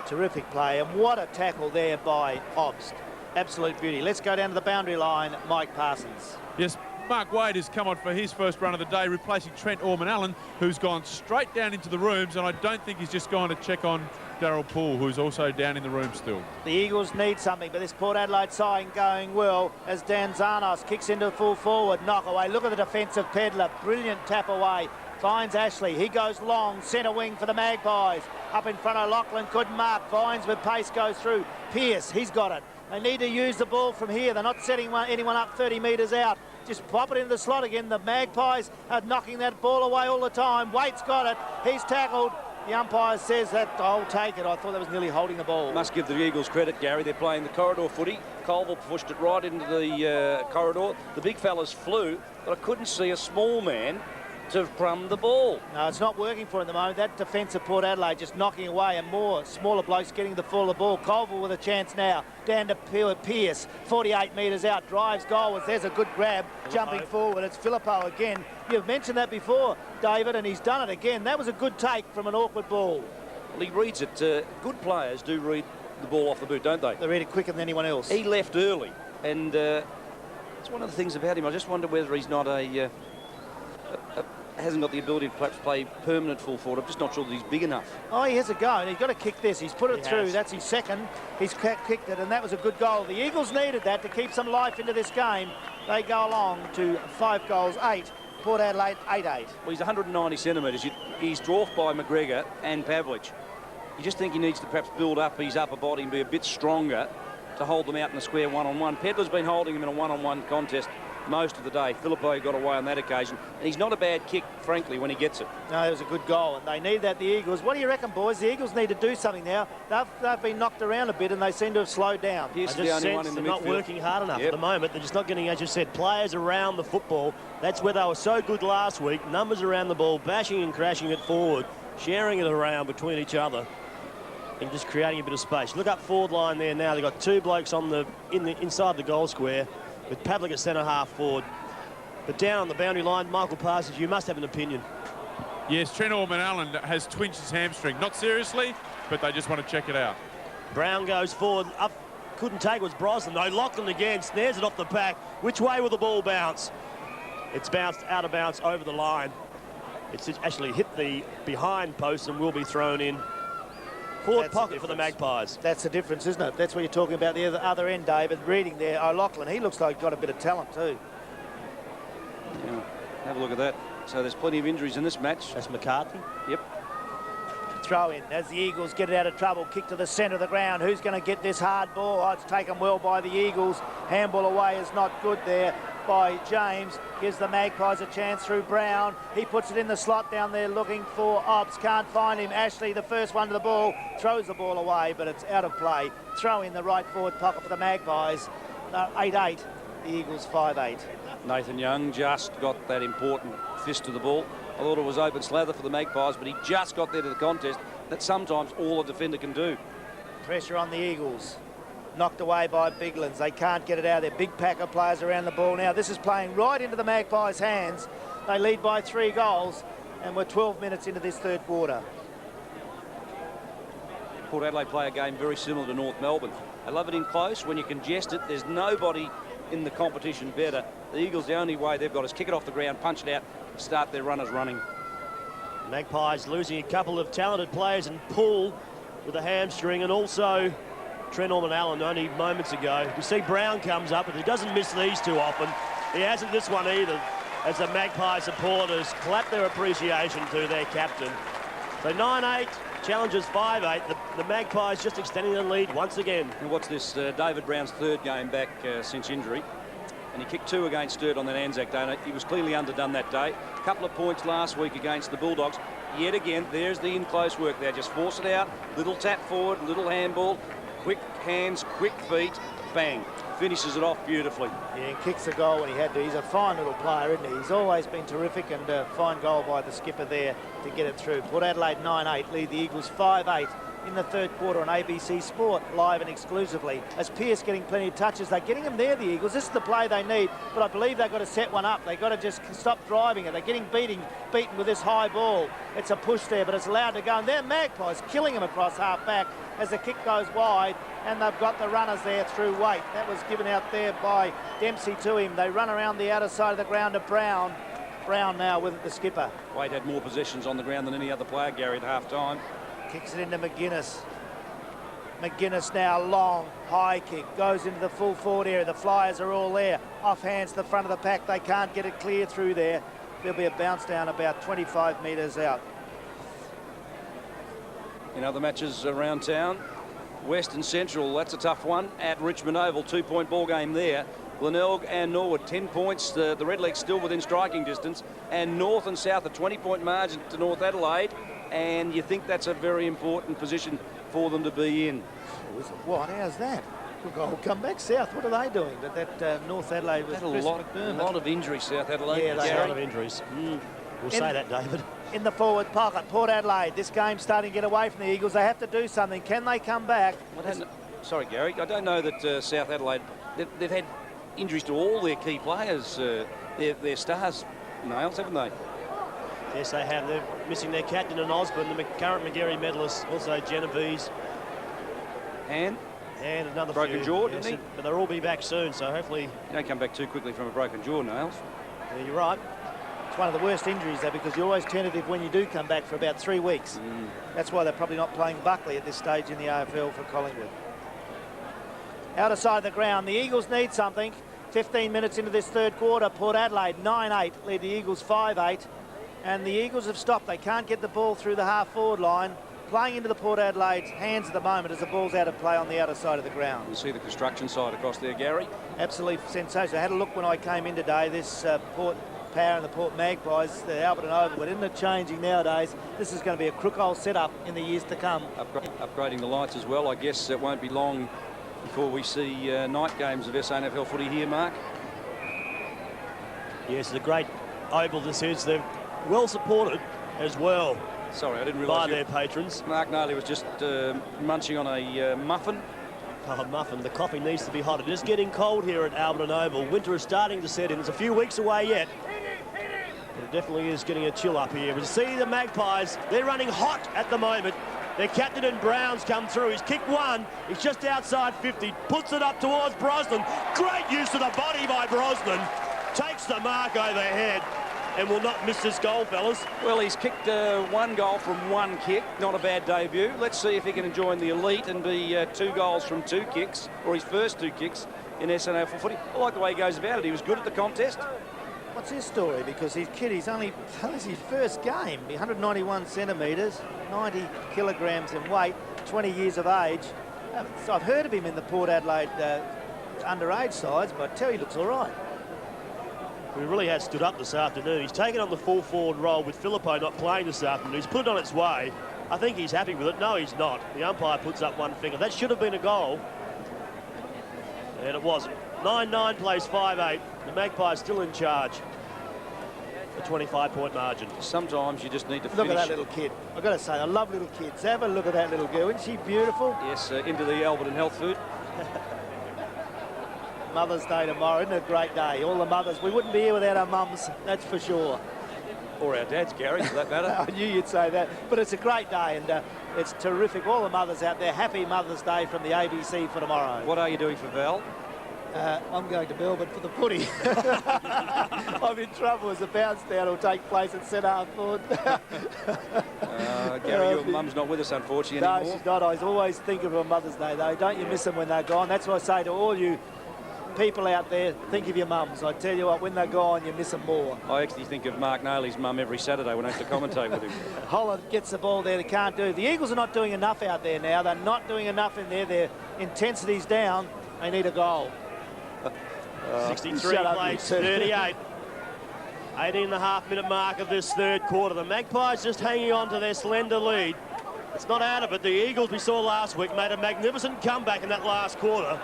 Terrific play, and what a tackle there by Obbs. Absolute beauty. Let's go down to the boundary line, Mike Parsons. Yes, Mark Wade has come on for his first run of the day, replacing Trent Ormond Allen, who's gone straight down into the rooms, and I don't think he's just gone to check on Darryl Poole, who's also down in the room still. The Eagles need something, but this Port Adelaide side going well as Dan Zarnos kicks into full forward, knock away. Look at the defence of Pedler, brilliant tap away. Finds Ashley, he goes long, centre wing for the Magpies. Up in front, O'Loughlin couldn't mark. Vines with pace goes through. Pearce, he's got it. They need to use the ball from here. They're not setting anyone up 30 metres out. Just pop it into the slot again. The Magpies are knocking that ball away all the time. Waite's got it. He's tackled. The umpire says that I'll take it. I thought that was nearly holding the ball. Must give the Eagles credit, Gary. They're playing the corridor footy. Colville pushed it right into the corridor. The big fellas flew, but I couldn't see a small man from the ball. No, it's not working for him at the moment. That defence of Port Adelaide just knocking away, and more smaller blokes getting the full of the ball. Colville with a chance now. Down to Pierce, 48 metres out, drives goalwards. There's a good grab, jumping forward. It's Filippo again. You've mentioned that before, David, and he's done it again. That was a good take from an awkward ball. Well, he reads it. Good players do read the ball off the boot, don't they? They read it quicker than anyone else. He left early, and it's one of the things about him. I just wonder whether he's not hasn't got the ability to perhaps play permanent full forward. I'm just not sure that he's big enough. Oh, he has a go, and he's got to kick this. He's put it through. That's his second. He's kicked it, and that was a good goal. The Eagles needed that to keep some life into this game. They go along to 5 goals, 8. Port Adelaide, 8-8. Well, he's 190 centimetres. He's dwarfed by McGregor and Pavlich. You just think he needs to perhaps build up his upper body and be a bit stronger to hold them out in the square one-on-one. Pedler's been holding him in a one-on-one contest most of the day. Filippo got away on that occasion, and he's not a bad kick, frankly, when he gets it. No, it was a good goal, and they need that, the Eagles. What do you reckon, boys? The Eagles need to do something now. They've been knocked around a bit, and they seem to have slowed down. I just sense they're not working hard enough at the moment. They're just not getting, as you said, players around the football. That's where they were so good last week. Numbers around the ball, bashing and crashing it forward, sharing it around between each other, and just creating a bit of space. Look up forward line there now. They've got 2 blokes on inside the goal square, with Pavlik at centre half forward. But down on the boundary line, Michael Parsons, you must have an opinion. Yes, Trent Allen has twinched his hamstring. Not seriously, but they just want to check it out. Brown goes forward, up, couldn't take it, was Brosnan. No, Lachlan again, snares it off the back. Which way will the ball bounce? It's bounced out of bounds over the line. It's actually hit the behind post and will be thrown in. Forward pocket for the Magpies. That's the difference, isn't it? That's what you're talking about, the other end, David. Reading there, O'Loughlin, he looks like he's got a bit of talent too. Yeah, have a look at that. So there's plenty of injuries in this match. That's McCarthy. Yep. Throw in as the Eagles get it out of trouble. Kick to the centre of the ground. Who's going to get this hard ball? Oh, it's taken well by the Eagles. Handball away is not good there by James. Gives the Magpies a chance through Brown. He puts it in the slot down there looking for Obbs. Can't find him. Ashley, the first one to the ball, throws the ball away, but it's out of play. Throw in the right forward pocket for the Magpies. 8-8. The Eagles 5-8. Nathan Young just got that important fist to the ball. I thought it was open slather for the Magpies, but he just got there to the contest. That's sometimes all a defender can do. Pressure on the Eagles. Knocked away by Biglands. They can't get it out there. Big pack of players around the ball now. This is playing right into the Magpies' hands. They lead by 3 goals, and we're 12 minutes into this third quarter. Port Adelaide play a game very similar to North Melbourne. They love it in close. When you congest it, there's nobody in the competition better. The Eagles, the only way they've got is kick it off the ground, punch it out, start their runners running. Magpies losing a couple of talented players, and Poole with a hamstring, and also Trent Allen only moments ago. We see Brown comes up, but he doesn't miss these too often. He hasn't this one either, as the Magpie supporters clap their appreciation to their captain. So 9-8, challenges 5-8. The Magpies just extending the lead once again. And what's this? David Brown's 3rd game back since injury. And he kicked 2 against Sturt on that Anzac Day. He was clearly underdone that day. A couple of points last week against the Bulldogs. Yet again, there's the in-close work there. Just force it out, little tap forward, little handball, quick hands, quick feet, bang. Finishes it off beautifully. Yeah, and kicks the goal when he had to. He's a fine little player, isn't he? He's always been terrific, and a fine goal by the skipper there to get it through. Port Adelaide 9-8, lead the Eagles 5-8 in the third quarter on ABC Sport, live and exclusively. As Pierce getting plenty of touches, they're getting them there, the Eagles. This is the play they need, but I believe they've got to set one up. They've got to just stop driving it. They're getting beaten with this high ball. It's a push there, but it's allowed to go, and they're Magpies killing them across half back as the kick goes wide, and they've got the runners there through Waite. That was given out there by Dempsey to him. They run around the outer side of the ground to Brown. Brown now with it, the skipper. Waite had more possessions on the ground than any other player, Gary, at half-time. Kicks it into McGuinness. McGuinness now, long, high kick, goes into the full forward area. The Flyers are all there. Off hands to the front of the pack. They can't get it clear through there. There'll be a bounce down about 25 metres out. In other matches around town, Western Central, that's a tough one. At Richmond Oval, 2-point ball game there. Glenelg and Norwood, 10 points. The Redlegs still within striking distance. And North and South, a 20-point margin to North Adelaide. And you think that's a very important position for them to be in. What? How's that? We'll come back south. What are they doing? But that North Adelaide was a lot of injuries, South Adelaide. Yeah, a lot of injuries. We'll say that, David. In the forward pocket, Port Adelaide. This game's starting to get away from the Eagles. They have to do something. Can they come back? Sorry, Gary. I don't know that South Adelaide, they've had injuries to all their key players, their stars, Nails, haven't they? Yes, they have. They're missing their captain and Osborne, the current McGarry medalist, also Genovese. And another broken jaw, didn't he? But they'll all be back soon, so hopefully... You don't come back too quickly from a broken jaw, Nails. Yeah, you're right. It's one of the worst injuries, though, because you're always tentative when you do come back for about 3 weeks. That's why they're probably not playing Buckley at this stage in the AFL for Collingwood. Outer side of the ground, the Eagles need something. 15 minutes into this third quarter, Port Adelaide 9-8, lead the Eagles 5-8. And the Eagles have stopped. They can't get the ball through the half-forward line. Playing into the Port Adelaide's hands at the moment as the ball's out of play on the outer side of the ground. You see the construction side across there, Gary? Absolutely sensational. I had a look when I came in today. This Port Power and the Port Magpies, the Albertson Oval, but isn't it changing nowadays? This is going to be a crook-hole setup in the years to come. Upgrading the lights as well. I guess it won't be long before we see night games of SANFL footy here, Mark. Yes, it's a great oval this is. They're well supported as well. Sorry, I didn't realise. By their patrons. Mark Naley was just munching on a muffin. Oh, muffin. The coffee needs to be hot. It is getting cold here at Albertson Oval. Winter is starting to set in. It's a few weeks away yet. But it definitely is getting a chill up here. But you see the Magpies, they're running hot at the moment. Their captain in Brown's come through. He's kicked one. He's just outside 50. Puts it up towards Brosnan. Great use of the body by Brosnan. Takes the mark overhead. And will not miss this goal, fellas. Well, he's kicked one goal from one kick. Not a bad debut. Let's see if he can join the elite and be 2 goals from 2 kicks, or his first 2 kicks in SANFL footy. I like the way he goes about it. He was good at the contest. What's his story? Because he's his first game. 191 centimetres, 90 kilograms in weight, 20 years of age. I've heard of him in the Port Adelaide underage sides, but I tell you, he looks all right. He really has stood up this afternoon. He's taken on the full forward role with Filippo not playing this afternoon. He's put it on its way. I think he's happy with it. No, he's not. The umpire puts up one finger. That should have been a goal. And it wasn't. 9-9 plays 5-8. The Magpies still in charge. A 25-point margin. Sometimes you just need to finish. Look at that little kid. I've got to say, I love little kids. Have a look at that little girl. Isn't she beautiful? Yes, into the Albertson health food. Mother's Day tomorrow, isn't it a great day? All the mothers. We wouldn't be here without our mums, that's for sure. Or our dads, Gary, for that matter. I knew you'd say that. But it's a great day, and it's terrific. All the mothers out there, happy Mother's Day from the ABC for tomorrow. What are you doing for Val? I'm going to Melbourne for the footy. I'm in trouble as the bounce down will take place at centre half forward. Gary, your mum's not with us, unfortunately, anymore. No, she's not. I always think of her Mother's Day, though. Don't you miss them when they're gone? That's what I say to all you people out there, think of your mums. I tell you what, when they're gone, you miss them more. I actually think of Mark Naley's mum every Saturday when I have to commentate with him. Holland gets the ball there, they can't do it. The Eagles are not doing enough out there now. They're not doing enough in there. Their intensity's down. They need a goal. 63 plays 38. 18.5-minute mark of this third quarter. The Magpies just hanging on to their slender lead. It's not out of it. The Eagles we saw last week made a magnificent comeback in that last quarter.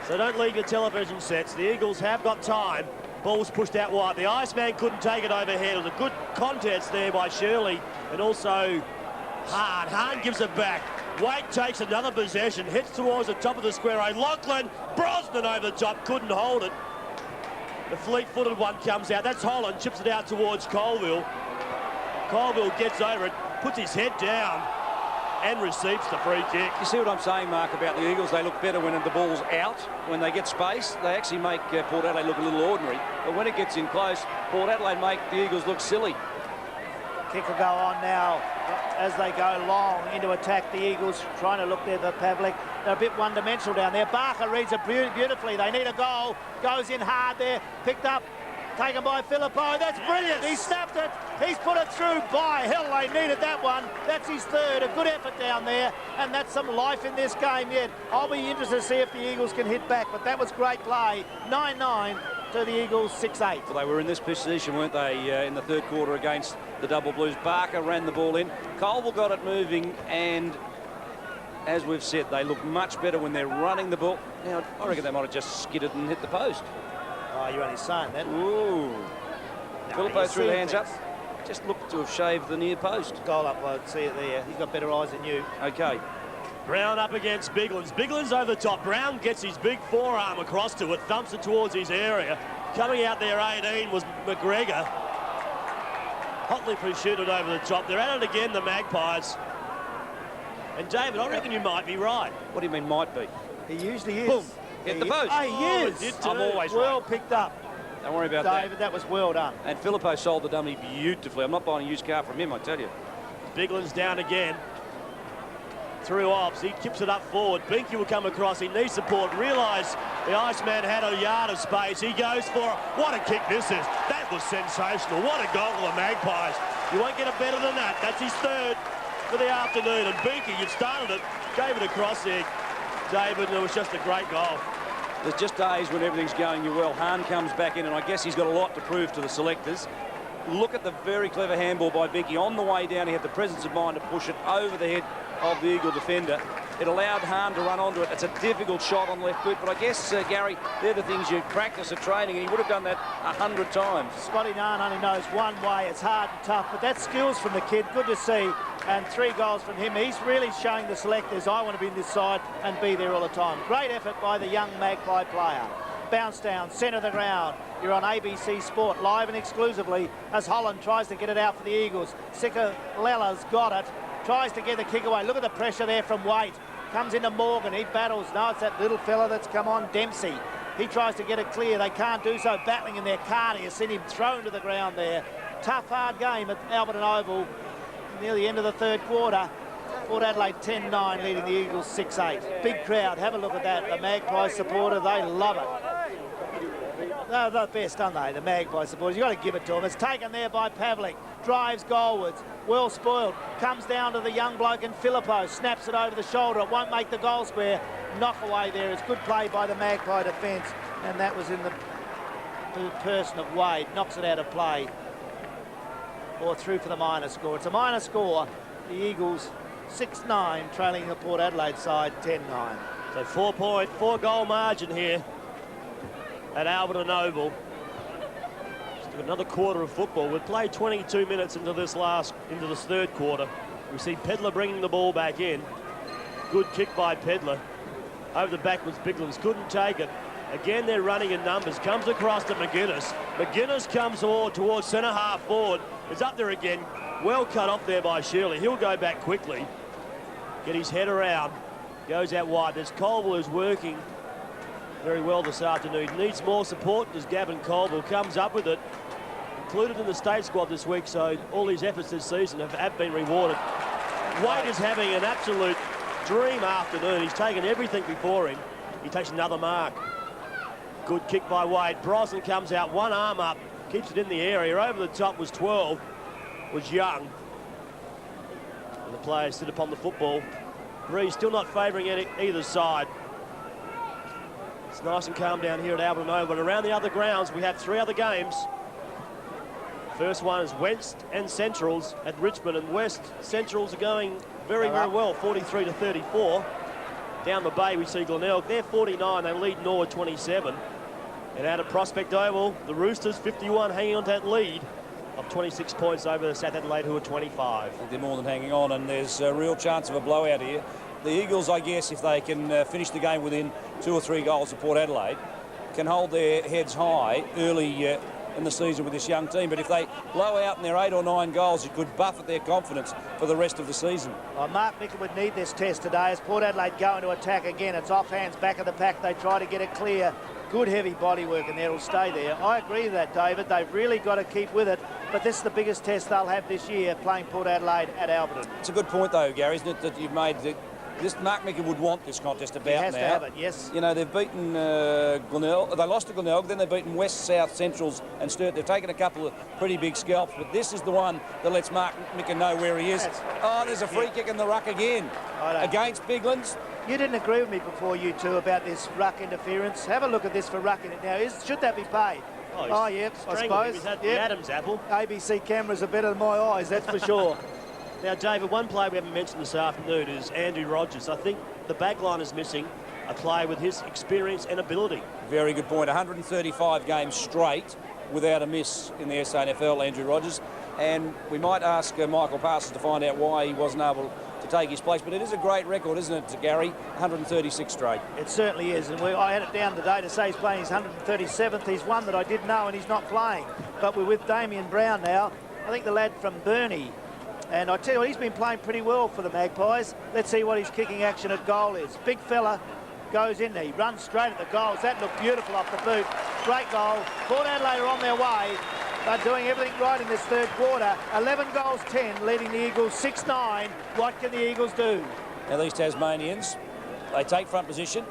So don't leave your television sets. The Eagles have got time. Ball's pushed out wide. The Iceman couldn't take it overhead. It was a good contest there by Shirley and also Hahn. Hahn gives it back. Wade takes another possession, hits towards the top of the square. Lachlan, Brosnan over the top, couldn't hold it. The fleet-footed one comes out. That's Holland, chips it out towards Colville. Colville gets over it, puts his head down and receives the free kick. You see what I'm saying, Mark, about the Eagles? They look better when the ball's out. When they get space, they actually make Port Adelaide look a little ordinary. But when it gets in close, Port Adelaide make the Eagles look silly. Kick will go on now as they go long into attack. The Eagles trying to look there for Pavlik. They're a bit one-dimensional down there. Barker reads it beautifully. They need a goal. Goes in hard there. Picked up. Taken by Filippo. That's brilliant. He snapped it. He's put it through. By hell, they needed that one. That's his third. A good effort down there. And that's some life in this game yet. I'll be interested to see if the Eagles can hit back. But that was great play. 9-9 to the Eagles, 6-8. Well, they were in this position, weren't they, in the third quarter against the Double Blues. Barker ran the ball in. Colville got it moving. And as we've said, they look much better when they're running the ball. Now, I reckon they might have just skidded and hit the post. Oh, you're only saying that. Ooh. Filippo threw the hands up. Just looked to have shaved the near post. Goal upload, see it there. He's got better eyes than you. Okay. Brown up against Biglands. Biglands over the top. Brown gets his big forearm across to it, thumps it towards his area. Coming out there, 18, was McGregor. Hotly pursued over the top. They're at it again, the Magpies. And David, I reckon you might be right. What do you mean might be? He usually is. Boom. Hit the post. He is. I'm always well right. picked up. Don't worry about David, that was well done. And Filippo sold the dummy beautifully. I'm not buying a used car from him, I tell you. Biglands down again. Through Obbs, he tips it up forward. Binky will come across, he needs support. Realise the Iceman had a yard of space. He goes for it. What a kick this is. That was sensational. What a goal for the Magpies. You won't get a better than that. That's his third for the afternoon. And Binky, you'd started it, gave it across there, David, and it was just a great goal. There's just days when everything's going you well. Hahn comes back in, and I guess he's got a lot to prove to the selectors. Look at the very clever handball by Binky. On the way down, he had the presence of mind to push it over the head of the Eagle defender. It allowed Hahn to run onto it. It's a difficult shot on left boot, but I guess, Gary, they're the things you practice at training, and he would have done that 100 times. Scotty Nahn only knows one way. It's hard and tough, but that's skills from the kid. Good to see. And 3 goals from him. He's really showing the selectors, I want to be in this side and be there all the time. Great effort by the young Magpie player. Bounce down, centre of the ground. You're on ABC Sport, live and exclusively, as Holland tries to get it out for the Eagles. Sikalella's got it. Tries to get the kick away. Look at the pressure there from Waite. Comes into Morgan. He battles. No, it's that little fella that's come on, Dempsey. He tries to get it clear. They can't do so. Battling in their car. You see him thrown to the ground there. Tough, hard game at Albertson Oval near the end of the third quarter. Port Adelaide 10-9, leading the Eagles 6-8. Big crowd. Have a look at that. The Magpie supporter, they love it. They're the best, aren't they, the Magpie supporters? You've got to give it to them. It's taken there by Pavlik. Drives goalwards. Well spoiled. Comes down to the young bloke in Filippo. Snaps it over the shoulder. It won't make the goal square. Knock away there. It's good play by the Magpie defence. And that was in the person of Wade. Knocks it out of play. Or through for the minor score. It's a minor score. The Eagles 6-9, trailing the Port Adelaide side 10-9. So 4 goal margin here at Albertson Oval. Just another quarter of football. We've played 22 minutes into this third quarter. We see Pedler bringing the ball back in. Good kick by Pedler. Over the back was Biglands, couldn't take it. Again, they're running in numbers. Comes across to McGuinness. McGuinness comes towards centre half forward. It's up there again. Well cut off there by Shirley. He'll go back quickly. Get his head around. Goes out wide. There's Colville who's working very well this afternoon. Needs more support as Gavin Colville comes up with it. Included in the state squad this week, so all his efforts this season have been rewarded. Wade is having an absolute dream afternoon. He's taken everything before him. He takes another mark. Good kick by Wade. Brosnan comes out, one arm up, keeps it in the area. Over the top was 12, was Young. And the players sit upon the football. Breeze still not favouring either side. It's nice and calm down here at Albertson Oval. But around the other grounds, we have 3 other games. First one is West and Centrals at Richmond, and West Centrals are going very, very well, 43-34. Down the bay, we see Glenelg. They're 49. They lead Norwood 27. And out at Prospect Oval, the Roosters 51, hanging on to that lead of 26 points over the South Adelaide, who are 25. They're more than hanging on, and there's a real chance of a blowout here. The Eagles, I guess, if they can finish the game within 2 or 3 goals of Port Adelaide, can hold their heads high early in the season with this young team. But if they blow out in their 8 or 9 goals, it could buffet their confidence for the rest of the season. Well, Mark Mickle would need this test today as Port Adelaide go into attack again. It's off hands, back of the pack. They try to get it clear. Good heavy body work, and it'll stay there. I agree with that, David. They've really got to keep with it. But this is the biggest test they'll have this year, playing Port Adelaide at Albertson. It's a good point, though, Gary, isn't it, that you've made this. Mark Mickle would want this contest about now. He has to have it, yes. You know, they've beaten Glenelg. They lost to Glenelg, then they've beaten West, South, Centrals and Sturt. They've taken a couple of pretty big scalps, but this is the one that lets Mark Mickle know where he is. There's a free kick in the ruck again against Biglands. You didn't agree with me before, you two, about this ruck interference. Have a look at this for ruck in it now. Should that be paid? Oh, yep, I suppose. He's had the Adam's apple. ABC cameras are better than my eyes, that's for sure. Now, David, one player we haven't mentioned this afternoon is Andrew Rogers. I think the back line is missing a player with his experience and ability. Very good point. 135 games straight without a miss in the SANFL, Andrew Rogers. And we might ask Michael Parsons to find out why he wasn't able to take his place. But it is a great record, isn't it, Gary? 136 straight. It certainly is. And I had it down today to say he's playing his 137th. He's one that I did know, and he's not playing. But we're with Damien Brown now. I think the lad from Burnie. And I tell you what, he's been playing pretty well for the Magpies. Let's see what his kicking action at goal is. Big fella goes in there. He runs straight at the goals. That looked beautiful off the boot. Great goal. Port Adelaide are on their way. They're doing everything right in this third quarter. 11 goals, 10, leading the Eagles 6-9. What can the Eagles do? Now, these Tasmanians, they take front position,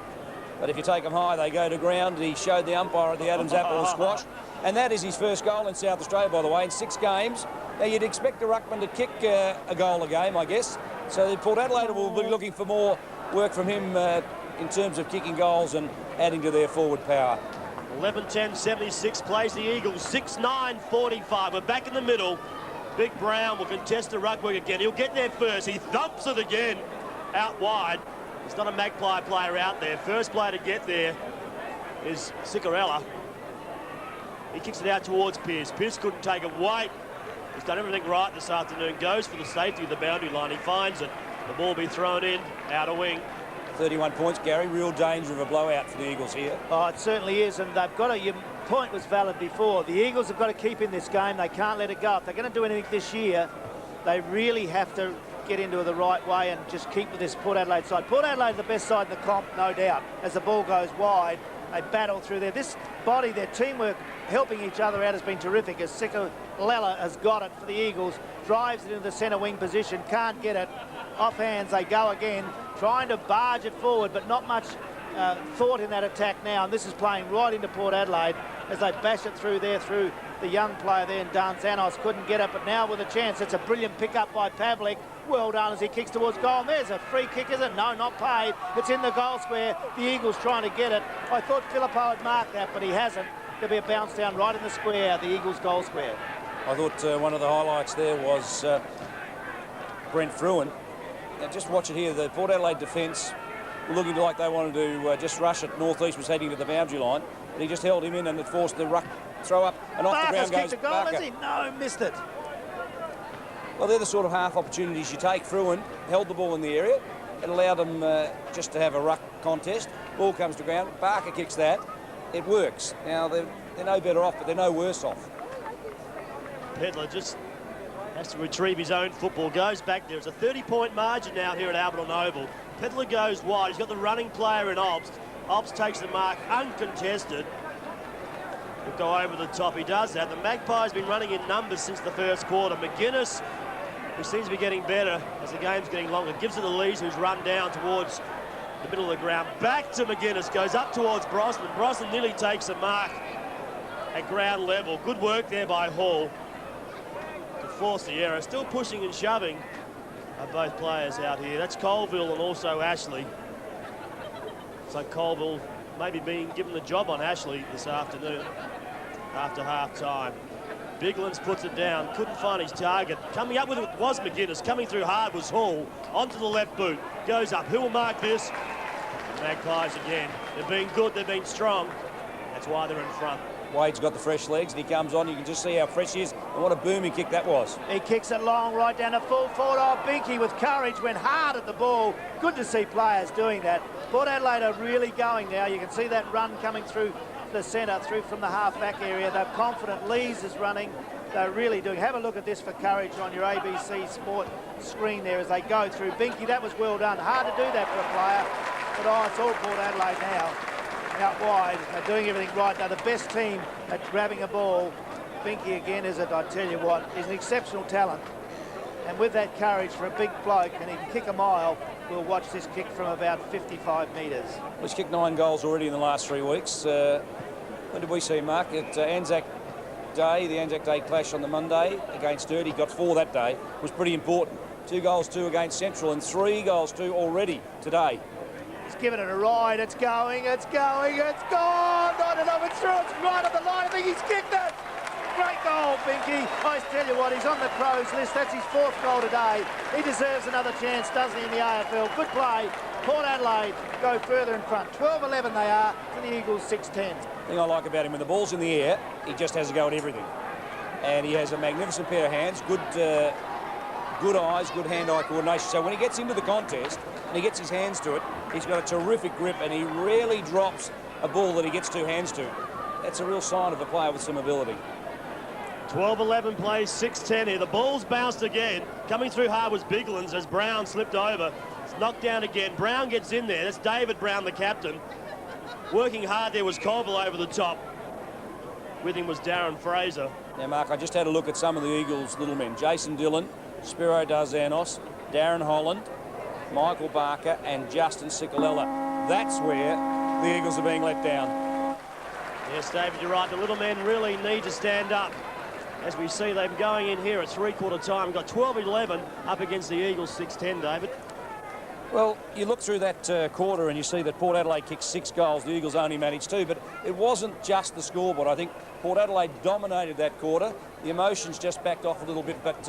but if you take them high, they go to ground. He showed the umpire at the Adams Apple squash, and that is his first goal in South Australia, by the way, in 6 games. Now, you'd expect a ruckman to kick a goal a game, I guess. So Port Adelaide will be looking for more work from him in terms of kicking goals and adding to their forward power. 11-10-76 plays the Eagles, 6-9-45. We're back in the middle. Big Brown will contest the ruckwork again. He'll get there first. He thumps it again out wide. There's not a Magpie player out there. First player to get there is Cicarella. He kicks it out towards Pearce. Pearce couldn't take it wide. He's done everything right this afternoon. Goes for the safety of the boundary line. He finds it. The ball will be thrown in, out a wing. 31 points, Gary. Real danger of a blowout for the Eagles here. Oh, it certainly is, and they've got to... Your point was valid before. The Eagles have got to keep in this game. They can't let it go. If they're going to do anything this year, they really have to get into it the right way and just keep with this Port Adelaide side. Port Adelaide the best side in the comp, no doubt. As the ball goes wide, they battle through there. This body, their teamwork, helping each other out has been terrific, as Cicarella has got it for the Eagles. Drives it into the centre wing position, can't get it. Off hands, they go again, trying to barge it forward, but not much thought in that attack now. And this is playing right into Port Adelaide as they bash it through there, through the young player there, and Danzanos couldn't get it, but now with a chance. It's a brilliant pick-up by Pavlik. Well done as he kicks towards goal. And there's a free kick, is it? No, not paid. It's in the goal square. The Eagles trying to get it. I thought Filippo had marked that, but he hasn't. There'll be a bounce down right in the square, the Eagles' goal square. I thought one of the highlights there was Brent Fruin. Now just watch it here. The Port Adelaide defence looking like they wanted to just rush it. North-East was heading to the boundary line, but he just held him in and it forced the ruck throw up, and off the ground goes kicked a goal, Barker. has he? No, missed it. Well, they're the sort of half opportunities you take. Fruin held the ball in the area. It allowed them just to have a ruck contest. Ball comes to ground. Barker kicks that. It works. Now, they're no better off, but they're no worse off. Pedler just has to retrieve his own football. Goes back there. It's a 30-point margin now here at Albertson Oval. Pedler goes wide. He's got the running player in Obst. Obst takes the mark uncontested. He'll go over the top. He does that. The Magpies been running in numbers since the first quarter. McGuinness, who seems to be getting better as the game's getting longer, gives it to Lees, who's run down towards the middle of the ground. Back to McGuinness. Goes up towards Brosnan. Brosnan nearly takes a mark at ground level. Good work there by Hall to force the error. Still pushing and shoving both players out here. That's Colville and also Ashley. So Colville maybe being given the job on Ashley this afternoon after half-time. Biglands puts it down, couldn't find his target. Coming up with it was McGuinness. Coming through hard was Hall. Onto the left boot. Goes up. Who will mark this? The Magpies again. They've been good, they've been strong. That's why they're in front. Wade's got the fresh legs and he comes on. You can just see how fresh he is. And what a booming kick that was. He kicks it long right down to full forward. Oh, Binky with courage went hard at the ball. Good to see players doing that. Port Adelaide are really going now. You can see that run coming through the centre, through from the half-back area. They're confident. Lees is running. They're really doing. Have a look at this for courage on your ABC Sport screen there as they go through. Binky, that was well done. Hard to do that for a player. But oh, it's all Port Adelaide now. Out wide, they're doing everything right. They're the best team at grabbing a ball. Binky again is it, I tell you what, is an exceptional talent. And with that courage for a big bloke, and he can kick a mile, we'll watch this kick from about 55 metres. He's kicked 9 goals already in the last 3 weeks. When did we see him, Mark? At Anzac Day, the Anzac Day clash on the Monday against Sturt. He got 4 that day. It was pretty important. 2 goals, 2 against Central, and 3 goals, 2 already today. Giving it a ride, it's going, it's going, it's gone! I don't know, it's through, it's right on the line, I think he's kicked it! Great goal, Binky. I tell you what, he's on the Crows list, that's his 4th goal today. He deserves another chance, doesn't he, in the AFL? Good play. Port Adelaide go further in front. 12-11 they are, to the Eagles 6-10. thing I like about him, when the ball's in the air, he just has a go at everything. And he has a magnificent pair of hands, good eyes, good hand-eye coordination. So when he gets into the contest and he gets his hands to it, he's got a terrific grip, and he rarely drops a ball that he gets two hands to. That's a real sign of a player with some ability. 12-11 plays, 6-10 here. The ball's bounced again. Coming through hard was Biglands as Brown slipped over. It's knocked down again. Brown gets in there. That's David Brown, the captain. Working hard there was Colville over the top. With him was Darren Fraser. Now, Mark, I just had a look at some of the Eagles' little men. Jason Dillon, Spiro Darzanos, Darren Holland, Michael Barker and Justin Cicolella. That's where the Eagles are being let down. Yes, David, you're right. The little men really need to stand up. As we see them going in here at three-quarter time. Got 12-11 up against the Eagles, 6-10, David. Well, you look through that quarter and you see that Port Adelaide kicked 6 goals. The Eagles only managed 2, but it wasn't just the scoreboard. I think Port Adelaide dominated that quarter. The emotions just backed off a little bit, but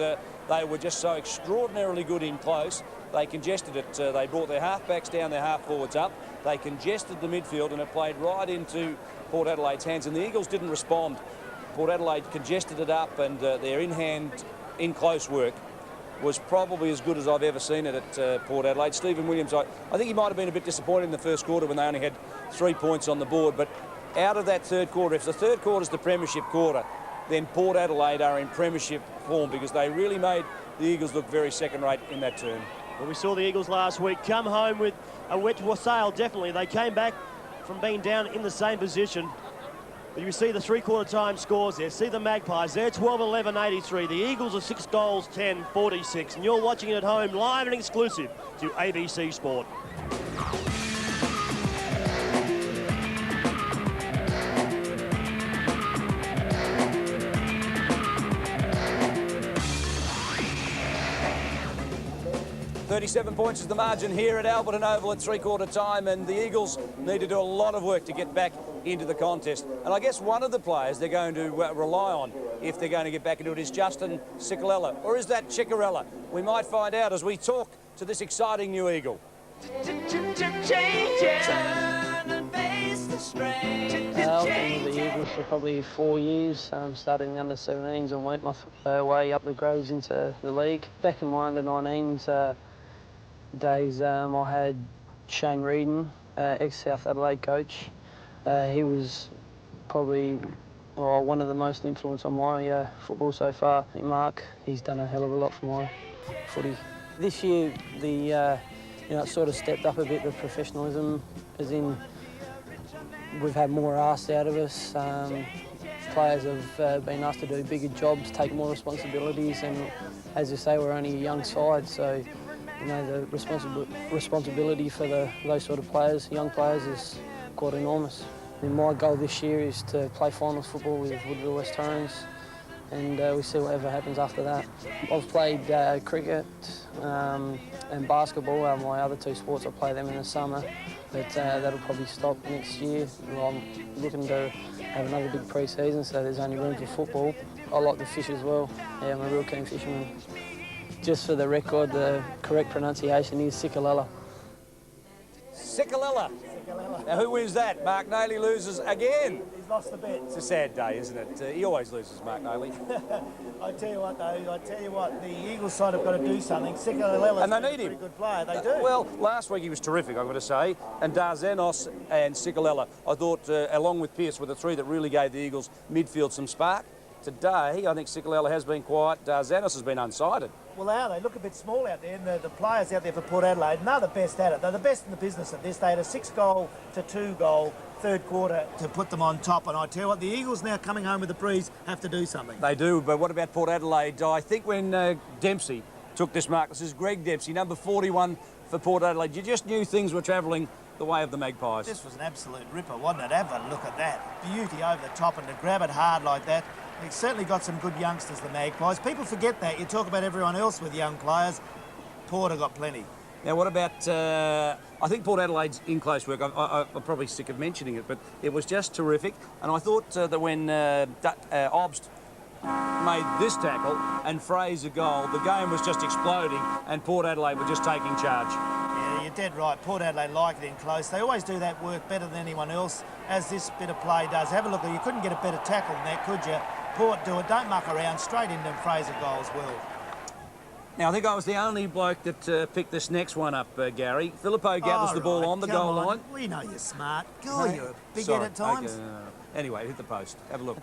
they were just so extraordinarily good in close. They congested it. They brought their half-backs down, their half-forwards up. They congested the midfield, and it played right into Port Adelaide's hands, and the Eagles didn't respond. Port Adelaide congested it up, and their in-hand, in-close work was probably as good as I've ever seen it at Port Adelaide. Stephen Williams, I think he might have been a bit disappointed in the first quarter when they only had 3 points on the board, but out of that third quarter, if the third quarter is the premiership quarter, then Port Adelaide are in premiership form, because they really made the Eagles look very second-rate in that term. Well, we saw the Eagles last week come home with a wet sail, definitely. They came back from being down in the same position. But you see the three-quarter time scores there. See the Magpies. They're 12-11-83. The Eagles are 6 goals, 10-46. And you're watching it at home, live and exclusive to ABC Sport. .37 points is the margin here at Albertson Oval at three-quarter time, and the Eagles need to do a lot of work to get back into the contest. And I guess one of the players they're going to rely on if they're going to get back into it is Justin Cicolella. Or is that Cicarella? We might find out as we talk to this exciting new Eagle. I've been with the Eagles for probably 4 years, started in the under-17s and worked my way up the grades into the league. Back in my under-19s days, I had Shane Reedon, ex-South Adelaide coach. He was probably one of the most influence on my football so far. Mark, he's done a hell of a lot for my footy. This year, it sort of stepped up a bit, the professionalism, as in we've had more asked out of us. Players have been asked to do bigger jobs, take more responsibilities, and as you say, we're only a young side, so the responsibility for those sort of players, young players, is quite enormous. And my goal this year is to play finals football with Woodville West Torrens, and we'll see whatever happens after that. I've played cricket and basketball. My other 2 sports, I play them in the summer, but that'll probably stop next year. I'm looking to have another big pre-season, so there's only room for football. I like to fish as well. Yeah, I'm a real keen fisherman. Just for the record, the correct pronunciation is Cicolella. Cicolella. Now, who wins that? Mark Nayley loses again. He's lost the bet. It's a sad day, isn't it? He always loses, Mark Nayley. I tell you what, though, the Eagles side have got to do something. Cicolella's and they need a pretty good player, they do. Well, last week he was terrific, I've got to say. And Darzanos and Cicolella, I thought, along with Pearce, were the 3 that really gave the Eagles midfield some spark. Today, I think Cicolella has been quiet. Darzanos has been unsighted. Well, they look a bit small out there, and the players out there for Port Adelaide, and they're the best at it. They're the best in the business at this. They had a 6-goal to 2-goal third quarter to put them on top, and I tell you what, the Eagles now coming home with the breeze have to do something. They do, but what about Port Adelaide? I think when Dempsey took this mark, this is Greg Dempsey, number 41 for Port Adelaide. You just knew things were travelling the way of the Magpies. This was an absolute ripper, wasn't it? Have a look at that. Beauty over the top, and to grab it hard like that. They've certainly got some good youngsters, the Magpies. People forget that. You talk about everyone else with young players. Port have got plenty. Now, what about, I think Port Adelaide's in close work. I'm probably sick of mentioning it, but it was just terrific. And I thought that when Obst made this tackle and Fraser goal, the game was just exploding and Port Adelaide were just taking charge. Yeah, you're dead right. Port Adelaide like it in close. They always do that work better than anyone else, as this bit of play does. Have a look. You couldn't get a better tackle than that, could you? Port do it. Don't muck around. Straight into Fraser goals, Will. Now, I think I was the only bloke that picked this next one up, Gary. Filippo gathers the ball on the goal line. We know you're smart. God, you're a big head at times. Okay, anyway, hit the post. Have a look.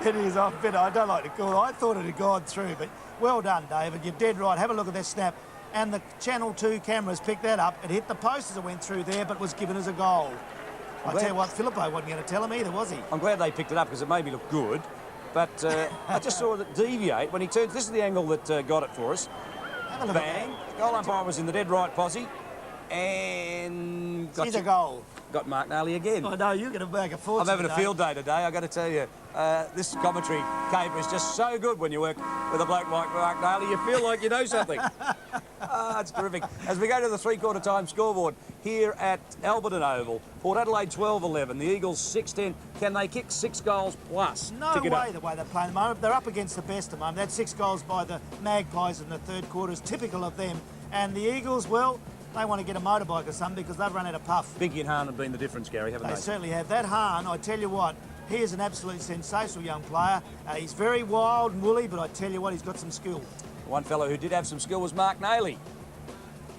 It is off bit. I don't like to call it. I thought it had gone through, but well done, David. You're dead right. Have a look at that snap. And the Channel 2 cameras picked that up. It hit the post as it went through there, but was given as a goal. I tell you what, Filippo wasn't going to tell him either, was he? I'm glad they picked it up because it made me look good. But I just saw it deviate when he turns. This is the angle that got it for us. Have a look Bang. The goal umpire was in the dead right posse. And got a goal. Got Mark Nally again. I know, you're going to make a fortune. I'm having a field day today, I got to tell you. This commentary caper is just so good when you work with a bloke like Mark Nally. You feel like you know something. It's terrific. As we go to the three-quarter time scoreboard here at Albertson Oval, Port Adelaide 12-11, the Eagles 6-10. Can they kick 6 goals plus? No way the way they're playing at the moment. They're up against the best at the moment. That 6 goals by the Magpies in the third quarter is typical of them. And the Eagles, well, they want to get a motorbike or something because they've run out of puff. Binky and Hahn have been the difference, Gary, haven't they? They certainly have. That Hahn, I tell you what, he is an absolute sensational young player. He's very wild and woolly, but I tell you what, he's got some skill. One fellow who did have some skill was Mark Nally.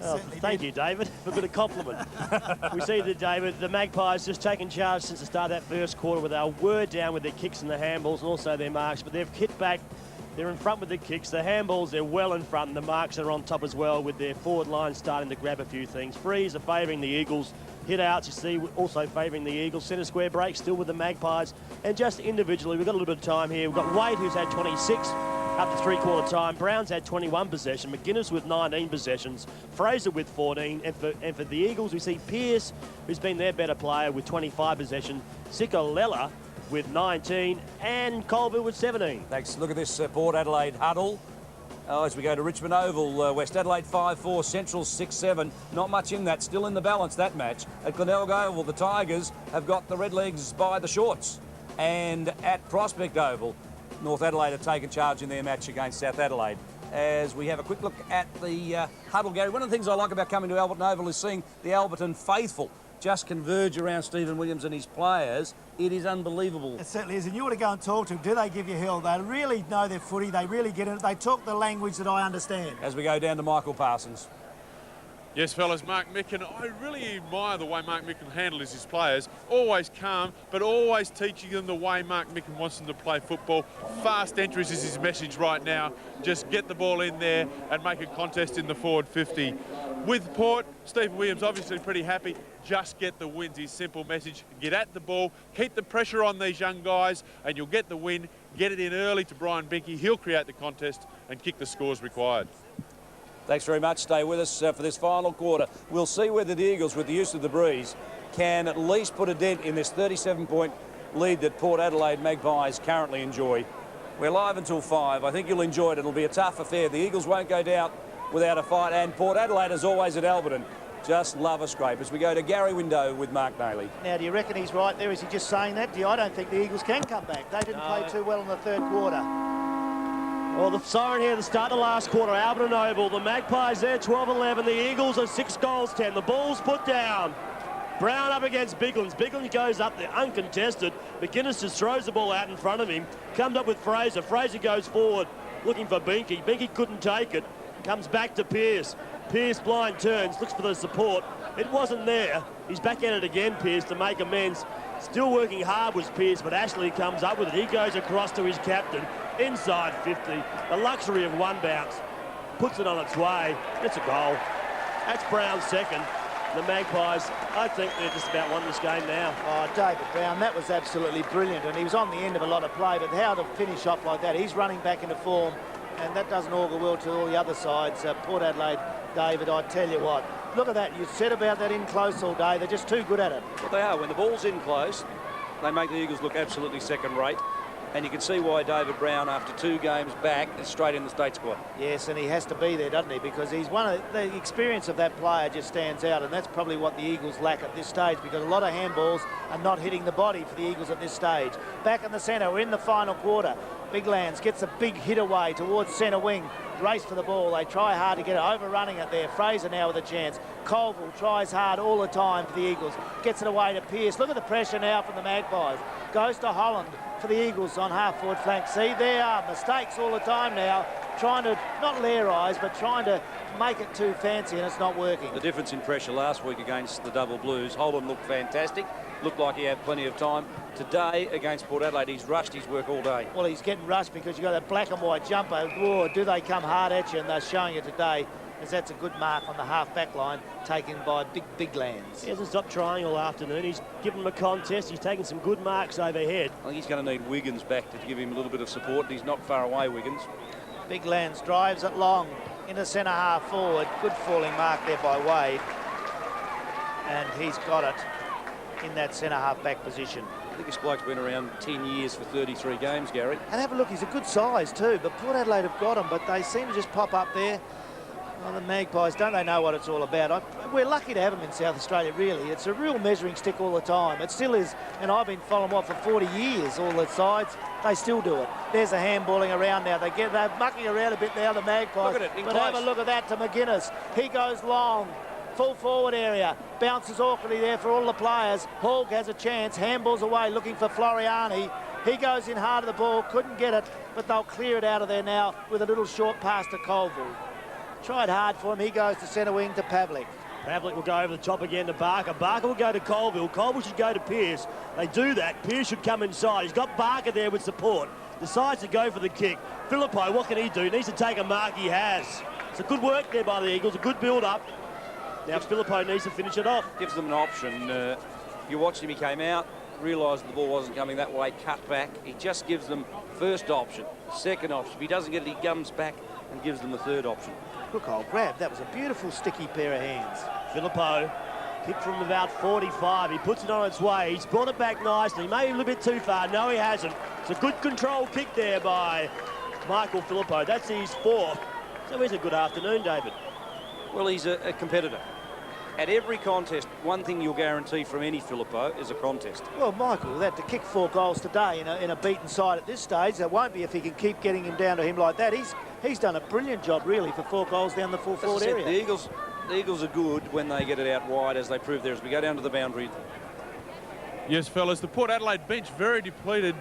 Oh, thank you, David, for a bit of compliment. We see that, David, the Magpies just taken charge since the start of that first quarter where they were down with their kicks and the handballs and also their marks, but they've hit back. They're in front with the kicks. The handballs, they're well in front, and the marks are on top as well with their forward line starting to grab a few things. Frees are favouring the Eagles. Hit outs, you see, also favouring the Eagles. Centre square break still with the Magpies. And just individually, we've got a little bit of time here. We've got Wade, who's had 26 after three-quarter time. Brown's had 21 possession. McGuinness with 19 possessions. Fraser with 14. And for the Eagles, we see Pearce, who's been their better player, with 25 possession. Sikolella with 19, and Colville with 17. Thanks. Look at this Port Adelaide huddle. As we go to Richmond Oval, West Adelaide 5-4, Central 6-7. Not much in that, still in the balance, that match. At Glenelg Oval, the Tigers have got the Redlegs by the shorts. And at Prospect Oval, North Adelaide have taken charge in their match against South Adelaide. As we have a quick look at the huddle, Gary, one of the things I like about coming to Albertson Oval is seeing the Alberton faithful just converge around Stephen Williams and his players. It is unbelievable. It certainly is. And you want to go and talk to them. Do they give you hell? They really know their footy. They really get it. They talk the language that I understand. As we go down to Michael Parsons. Yes, fellas, Mark Micken. I really admire the way Mark Micken handles his players. Always calm, but always teaching them the way Mark Micken wants them to play football. Fast entries is his message right now. Just get the ball in there and make a contest in the forward 50. With Port, Stephen Williams obviously pretty happy. Just get the wins, his simple message. Get at the ball, keep the pressure on these young guys, and you'll get the win. Get it in early to Brian Binky. He'll create the contest and kick the scores required. Thanks very much. Stay with us for this final quarter. We'll see whether the Eagles, with the use of the breeze, can at least put a dent in this 37-point lead that Port Adelaide Magpies currently enjoy. We're live until 5. I think you'll enjoy it. It'll be a tough affair. The Eagles won't go down without a fight, and Port Adelaide, as always at Albertson, just love a scrape. As we go to Gary Window with Mark Nally. Now, do you reckon he's right there? Is he just saying that? I don't think the Eagles can come back. They didn't play too well in the third quarter. Well, the siren here at the start of the last quarter, Albertson Oval. The Magpies there, 12-11. The Eagles are 6 goals, 10. The ball's put down. Brown up against Biglands. Biglands goes up there uncontested. McGuinness just throws the ball out in front of him. Comes up with Fraser. Fraser goes forward looking for Binky. Binky couldn't take it. Comes back to Pearce. Pearce blind turns, looks for the support. It wasn't there. He's back at it again, Pearce, to make amends. Still working hard was Pearce, but Ashley comes up with it. He goes across to his captain, inside 50. The luxury of one bounce. Puts it on its way. It's a goal. That's Brown's second. The Magpies, I think they're just about won this game now. Oh, David Brown, that was absolutely brilliant. And he was on the end of a lot of play, but how to finish off like that? He's running back into form, and that doesn't augur well to all the other sides. Port Adelaide, David, I tell you what. Look at that. You said about that in close all day. They're just too good at it. Well, they are. When the ball's in close, they make the Eagles look absolutely second-rate. And you can see why David Brown, after 2 games back, is straight in the state squad. Yes, and he has to be there, doesn't he? Because he's the experience of that player just stands out, and that's probably what the Eagles lack at this stage, because a lot of handballs are not hitting the body for the Eagles at this stage. Back in the centre, we're in the final quarter. Big Lands gets a big hit away towards centre wing. race for the ball. They try hard to get it, overrunning it there. Fraser now with a chance. Colville tries hard all the time for the Eagles. Gets it away to Pearce. Look at the pressure now from the Magpies. Goes to Holland for the Eagles on half-forward flank. See, there are mistakes all the time now. Trying to, not lair eyes, but trying to make it too fancy, and it's not working. The difference in pressure last week against the Double Blues, Holland looked fantastic. Looked like he had plenty of time. Today, against Port Adelaide, he's rushed his work all day. Well, he's getting rushed because you've got that black and white jumper. Whoa, do they come hard at you? And they're showing it today, as that's a good mark on the half-back line, taken by Big Lands. He hasn't stopped trying all afternoon. He's given them a contest. He's taken some good marks overhead. I think he's going to need Wiggins back to give him a little bit of support. He's not far away, Wiggins. Big Lands drives it long into centre half forward. Good falling mark there by Wade. And he's got it in that centre half back position. I think this bloke's been around 10 years for 33 games, Gary. And have a look, he's a good size too, but Port Adelaide have got him, but they seem to just pop up there. Oh, the Magpies, don't they know what it's all about? We're lucky to have them in South Australia, really. It's a real measuring stick all the time. It still is, and I've been following what for 40 years, all the sides. They still do it. There's a handballing around now. They're mucking around a bit now, the Magpies. Look at it, in but close. have a look at that to McGuinness. He goes long. Full forward area, bounces awkwardly there for all the players. Hogg has a chance, handballs away, looking for Floriani. He goes in hard of the ball, couldn't get it, but they'll clear it out of there now with a little short pass to Colville. Tried hard for him, he goes to centre wing to Pavlik. Pavlik will go over the top again to Barker. Barker will go to Colville. Colville should go to Pearce. They do that. Pearce should come inside. He's got Barker there with support. Decides to go for the kick. Phillippo, what can he do? Needs to take a mark. He has. It's a good work there by the Eagles, a good build-up. Now Phillippo needs to finish it off. Gives them an option. You watched him, he came out, realised the ball wasn't coming that way, cut back. He just gives them first option, second option. If he doesn't get it, he comes back and gives them the third option. Look, old grab. That was a beautiful sticky pair of hands. Phillippo, kick from about 45. He puts it on its way. He's brought it back nicely. Maybe a little bit too far. No, he hasn't. It's a good control kick there by Michael Phillippo. That's his fourth. So he's a good afternoon, David. Well, he's a competitor. At every contest, one thing you'll guarantee from any Phillippo is a contest. Well, Michael, that to kick 4 goals today in a beaten side at this stage, that won't be if he can keep getting him down to him like that. He's done a brilliant job, really, for 4 goals down the full forward area. The Eagles are good when they get it out wide, as they prove there as we go down to the boundary. Yes, fellas, the Port Adelaide bench very depleted.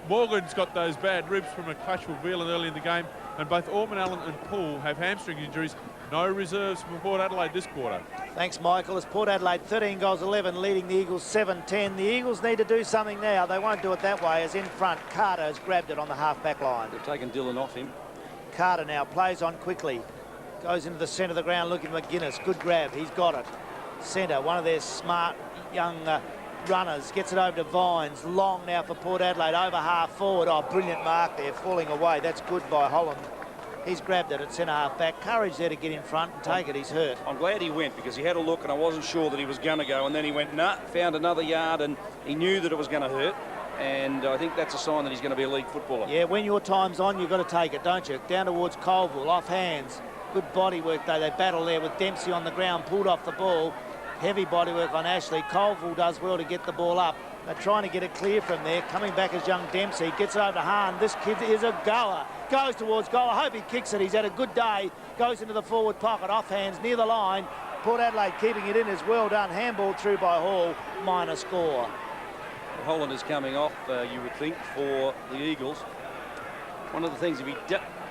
Morgan's got those bad ribs from a clash with Veland early in the game, and both Orman Allen and Poole have hamstring injuries. No reserves for Port Adelaide this quarter. Thanks, Michael. It's Port Adelaide 13 goals 11, leading the Eagles 7-10. The Eagles need to do something now. They won't do it that way, as in front, Carter has grabbed it on the half-back line. They've taken Dillon off him. Carter now plays on quickly. Goes into the centre of the ground looking for McGuinness. Good grab. He's got it. Centre, one of their smart young runners. Gets it over to Vines. Long now for Port Adelaide. Over half forward. Oh, brilliant mark there. Falling away. That's good by Holland. He's grabbed it at centre half back. Courage there to get in front and take it. He's hurt. I'm glad he went, because he had a look and I wasn't sure that he was going to go, and then he went, nah, found another yard, and he knew that it was going to hurt. And I think that's a sign that he's going to be a league footballer. Yeah, when your time's on, you've got to take it, don't you? Down towards Colville, off hands. Good body work, though. They battle there with Dempsey on the ground, pulled off the ball. Heavy body work on Ashley. Colville does well to get the ball up. They're trying to get it clear from there. Coming back is young Dempsey. Gets it over to Hahn. This kid is a goer. Goes towards goal. I hope he kicks it. He's had a good day. Goes into the forward pocket. Off hands near the line. Port Adelaide keeping it in is well done. Handball through by Hall. Minor score. Well, Holland is coming off, you would think, for the Eagles. One of the things,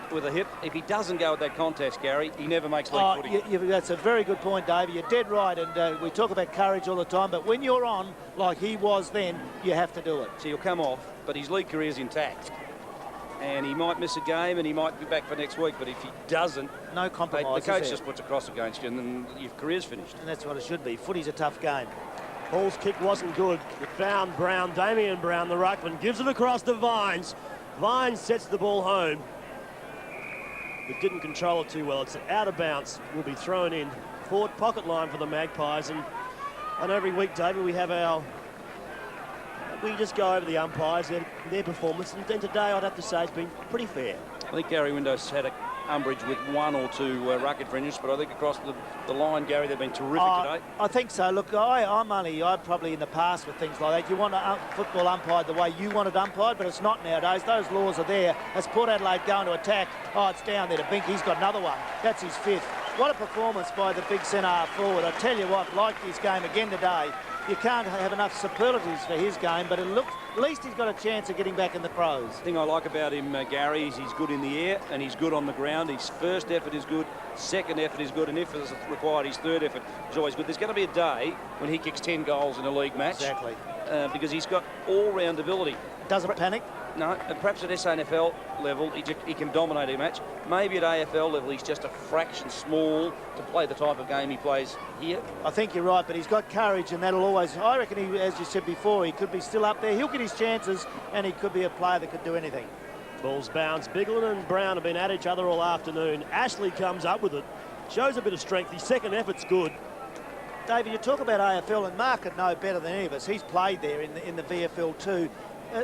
with a hip, if he doesn't go at that contest, Gary, he never makes league footy. That's a very good point, Davey. You're dead right, and we talk about courage all the time, but when you're on, like he was then, you have to do it. So he'll come off, but his league career's intact. And he might miss a game, and he might be back for next week, but if he doesn't, no compromise. The coach just puts a cross against you, and then your career's finished. And that's what it should be. Footy's a tough game. Hall's kick wasn't good. It found Brown, Damien Brown, the ruckman, gives it across to Vines. Vines sets the ball home, but didn't control it too well. It's out of bounds. Will be thrown in. Forward pocket line for the Magpies. And every week, David, we have our we just go over the umpires, their performance, and then today I'd have to say it's been pretty fair. I think Gary Window's had a umbrage with one or two rucket fringes, but I think across the line, Gary, they've been terrific today. I think so. Look, I'm probably in the past with things like that. You want a football umpired the way you want it umpired, but it's not nowadays. Those laws are there. As Port Adelaide going to attack, it's down there to Bink. He's got another one. That's his 5th. What a performance by the big centre forward. I tell you what, like his game again today, you can't have enough superlatives for his game, but it looks, at least he's got a chance of getting back in the pros. The thing I like about him, Gary, is he's good in the air and he's good on the ground. His first effort is good, second effort is good, and if it's required, his third effort is always good. There's going to be a day when he kicks 10 goals in a league match. Exactly. Because he's got all-round ability. Doesn't panic? No, and perhaps at SANFL level, he can dominate a match. Maybe at AFL level, he's just a fraction small to play the type of game he plays here. I think you're right, but he's got courage, and that'll always... I reckon, as you said before, he could be still up there. He'll get his chances, and he could be a player that could do anything. Balls bounce. Bigland and Brown have been at each other all afternoon. Ashley comes up with it. Shows a bit of strength. His second effort's good. David, you talk about AFL, and Mark would know better than any of us. He's played there in the VFL too.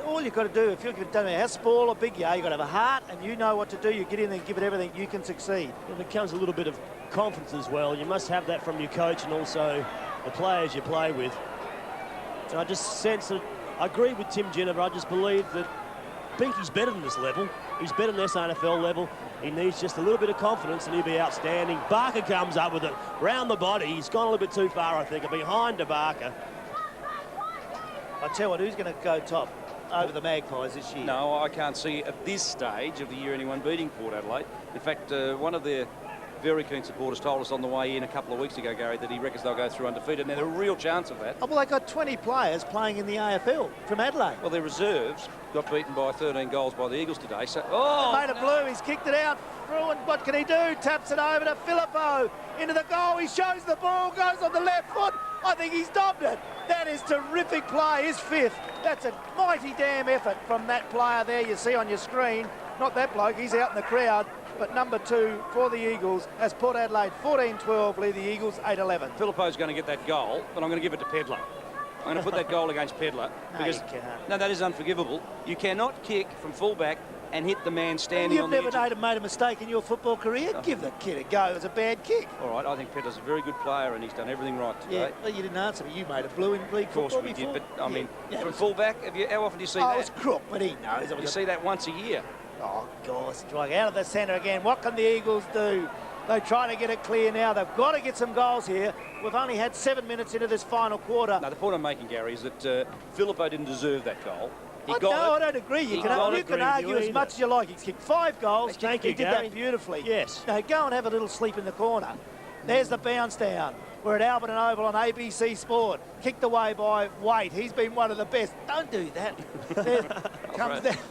All you've got to do, if you're going to how small or big you are, you've got to have a heart and you know what to do. You get in there and give it everything, you can succeed. It becomes a little bit of confidence as well. You must have that from your coach and also the players you play with. And I just sense that, I agree with Tim Jennifer, I just believe that Binky's better than this level. He's better than this SANFL level. He needs just a little bit of confidence and he'll be outstanding. Barker comes up with it, round the body. He's gone a little bit too far, I think, behind to Barker. I tell you what, who's going to go top over the Magpies this year? No, I can't see at this stage of the year anyone beating Port Adelaide. In fact, one of their very keen supporters told us on the way in a couple of weeks ago, Gary, that he reckons they'll go through undefeated. Now, there's a real chance of that. Oh, well, they got 20 players playing in the AFL from Adelaide. Well, their reserves got beaten by 13 goals by the Eagles today. So, made it blue. He's kicked it out. Ruin, what can he do? Taps it over to Filippo. Into the goal. He shows the ball. Goes on the left foot. I think he's dobbed it. That is terrific play. His 5th. That's a mighty damn effort from that player there you see on your screen. Not that bloke. He's out in the crowd. But number 2 for the Eagles as Port Adelaide 14-12 lead the Eagles 8-11. Filippo's going to get that goal, but I'm going to give it to Pedler. I'm going to put that goal against Pedler. Because, no, that is unforgivable. You cannot kick from fullback and hit the man standing on the edge. You've never made a mistake in your football career? Oh. Give the kid a go. It was a bad kick. All right, I think Pedler's a very good player and he's done everything right today. Yeah, well, you didn't answer me. You made a blue in league football before. Of course we did, but I mean, from fullback, how often do you see that? Oh, it's crook, but he knows. You see that once a year. Oh, gosh, out of the centre again. What can the Eagles do? They're trying to get it clear now. They've got to get some goals here. We've only had 7 minutes into this final quarter. No, the point I'm making, Gary, is that Filippo didn't deserve that goal. I don't agree. You can argue as much as you like. He's kicked 5 goals. He did that beautifully. Yes. Now, go and have a little sleep in the corner. There's the bounce down. We're at Albertson Oval on ABC Sport. Kicked away by Waite. He's been one of the best. Don't do that.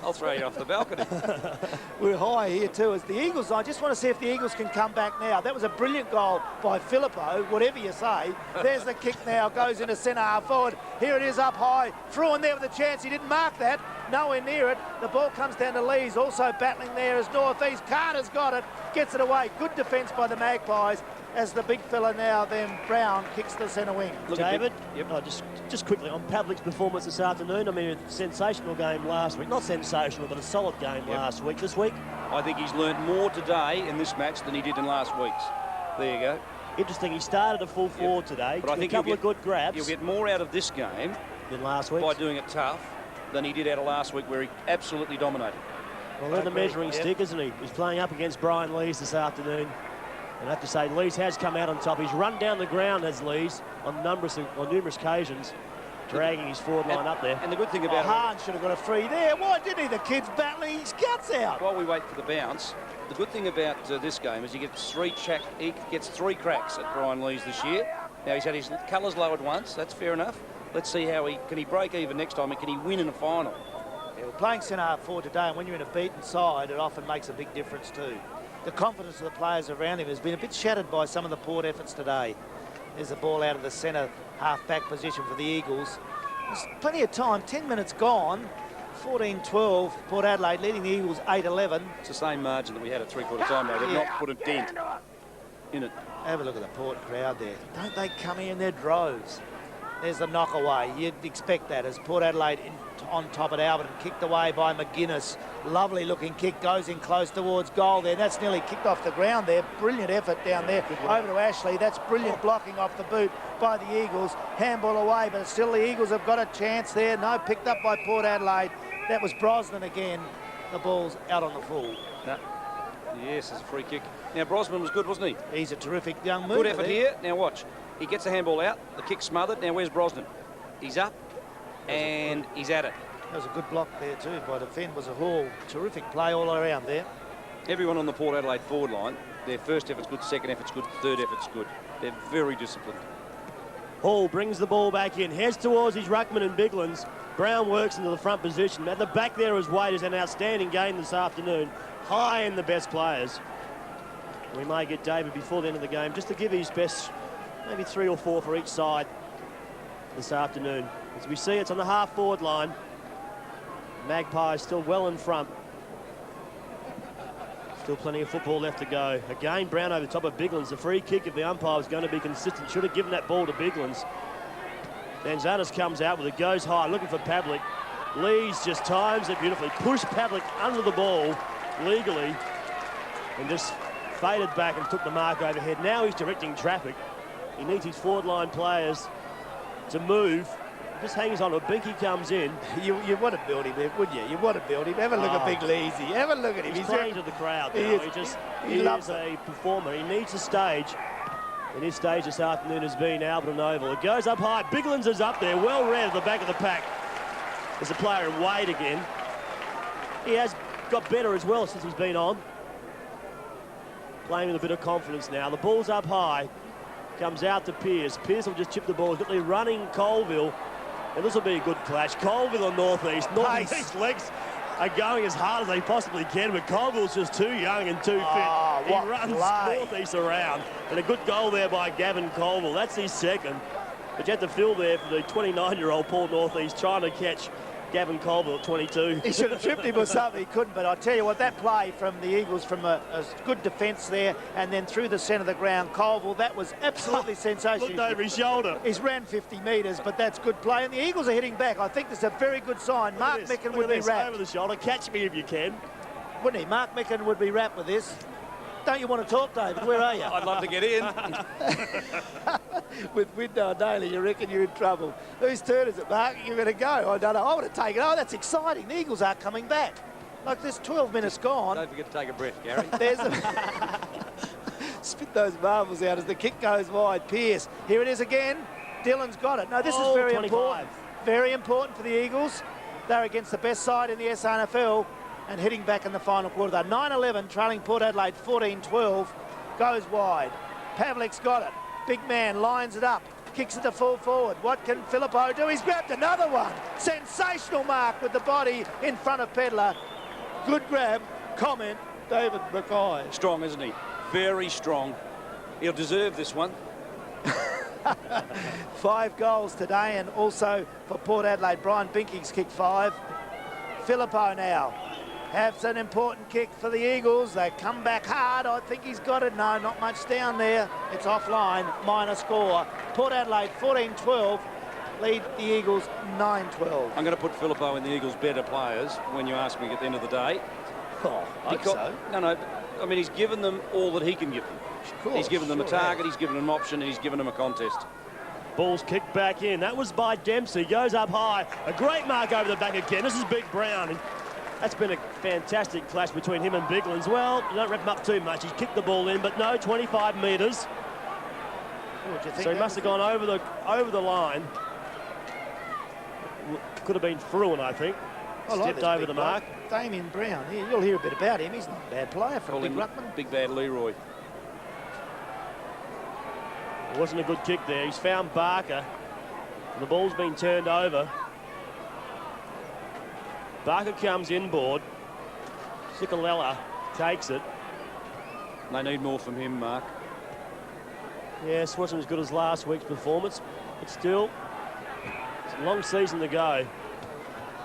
I'll throw you off the balcony. We're high here too as the Eagles. I just want to see if the Eagles can come back now. That was a brilliant goal by Filippo, whatever you say. There's the kick now, goes into centre half forward. Here it is up high. Through there with a chance. He didn't mark that. Nowhere near it. The ball comes down to Lees. Also battling there is North East. Carter's got it. Gets it away. Good defence by the Magpies. As the big fella now, then Brown kicks the centre wing. Look, David, just quickly on Pavlik's performance this afternoon. I mean, a sensational game last week. Not sensational, but a solid game last week. This week? I think he's learned more today in this match than he did in last week's. There you go. Interesting, he started a full forward today. But I think a couple of good grabs. He'll get more out of this game than last week by doing it tough than he did out of last week, where he absolutely dominated. Well, they're the measuring stick, isn't he? He's playing up against Brian Lees this afternoon. And I have to say, Lees has come out on top. He's run down the ground as Lees on numerous occasions, dragging his forward line up there. And the good thing about Hahn should have got a free there. Why didn't he? The kid's battling his guts out. While we wait for the bounce, the good thing about this game is he gets 3 cracks at Brian Lees this year. Now he's had his colours lowered once. That's fair enough. Let's see how can he break even next time and can he win in a final? Yeah, we're playing centre half forward today, and when you're in a beaten side, it often makes a big difference too. The confidence of the players around him has been a bit shattered by some of the Port efforts today. There's the ball out of the centre half-back position for the Eagles. There's plenty of time, 10 minutes gone. 14-12, Port Adelaide leading the Eagles 8-11. It's the same margin that we had at three-quarter time, though. They've not put a dent in it. Have a look at the Port crowd there. Don't they come in their droves? There's the knock away. You'd expect that as Port Adelaide on top at Albertson, kicked away by McGuinness. Lovely looking kick, goes in close towards goal there. That's nearly kicked off the ground there. Brilliant effort down there. Over to Ashley. That's brilliant blocking off the boot by the Eagles. Handball away, but still the Eagles have got a chance there. No, picked up by Port Adelaide. That was Brosnan again. The ball's out on the full. No. Yes, it's a free kick. Now, Brosnan was good, wasn't he? He's a terrific young mover. Good effort here. Now, watch. He gets the handball out. The kick's smothered. Now, where's Brosnan? He's up, and he's at it. That was a good block there, too, by the Finn. Was a Hall. Terrific play all around there. Everyone on the Port Adelaide forward line, their first effort's good, second effort's good, third effort's good. They're very disciplined. Hall brings the ball back in, heads towards his ruckman and Biglands. Brown works into the front position. At the back there is Wade, is an outstanding game this afternoon. High in the best players. We may get David before the end of the game just to give his best, maybe 3 or 4 for each side this afternoon. As we see, it's on the half-forward line. Magpies still well in front. Still plenty of football left to go. Again, Brown over the top of Biglands. The free kick, if the umpire was going to be consistent, should have given that ball to Biglands. Manzanas comes out with it, goes high, looking for Pavlik. Lees just times it beautifully. Pushed Pavlik under the ball legally and just faded back and took the mark overhead. Now he's directing traffic. He needs his forward line players to move. Just hangs on. A Binky comes in. You want to build him, wouldn't you? You want to build him. Have a look at Big Leesy. Have a look at him. He's playing to the crowd now. He is a performer. He needs a stage. And his stage this afternoon has been Albertson Oval. It goes up high. Biglands is up there, well read at the back of the pack. There's a player in Wade again. He has got better as well since he's been on. Playing with a bit of confidence now. The ball's up high. Comes out to Pearce. Pearce will just chip the ball. He's got the running Colville. And this will be a good clash. Colville on Northeast. Northeast legs are going as hard as they possibly can, but Colville's just too young and too fit. He runs Northeast around. And a good goal there by Gavin Colville. That's his second. But you have to feel there for the 29-year-old Port Northeast trying to catch Gavin Colville at 22. He should have tripped him or something. He couldn't, but I tell you what, that play from the Eagles, from a good defence there, and then through the centre of the ground, Colville, that was absolutely sensational. Looked over his shoulder. He's ran 50 metres, but that's good play. And the Eagles are hitting back. I think this is a very good sign. Mark Micken would be wrapped. Over the shoulder. Catch me if you can. Wouldn't he? Mark Micken would be wrapped with this. Don't you want to talk, David? Where are you? I'd love to get in. With Window Daly, you reckon you're in trouble. Whose turn is it, Mark? You're going to go. I don't know. I want to take it. Oh, that's exciting. The Eagles are coming back. Like, there's 12 minutes gone. Don't forget to take a breath, Gary. There's spit those marbles out as the kick goes wide. Pearce. Here it is again. Dylan's got it. No, this is very 25. important. Very important for the Eagles. They're against the best side in the SANFL and hitting back in the final quarter. They're 9-11, trailing Port Adelaide 14-12. Goes wide. Pavlik's got it. Big man lines it up. Kicks it to full forward. What can Filippo do? He's grabbed another one. Sensational mark with the body in front of Pedler. Good grab. Comment, David Mackay. Strong, isn't he? Very strong. He'll deserve this one. 5 goals today, and also for Port Adelaide, Brian Binky's kicked 5. Filippo now has an important kick for the Eagles. They come back hard. I think he's got it. No, not much down there. It's offline. Minor score. Port Adelaide 14-12. Lead the Eagles 9-12. I'm going to put Filippo in the Eagles' better players when you ask me at the end of the day. Oh, I hope so. No. I mean, he's given them all that he can give them. Course, he's given them a target, he's given them an option, and he's given them a contest. Ball's kicked back in. That was by Dempsey. Goes up high. A great mark over the back again. This is Big Brown. And that's been a fantastic clash between him and Biglands. Well, you don't rep him up too much. He's kicked the ball in, but no, 25 metres. So he must have gone over the line. Could have been Fruin, I think. Stepped over the mark. Damien Brown. You'll hear a bit about him. He's not a bad player for a big ruckman. Big bad Leroy. It wasn't a good kick there. He's found Barker. The ball's been turned over. Barker comes inboard. Cicalella takes it. They need more from him, Mark. Yes, wasn't as good as last week's performance, but still, it's a long season to go.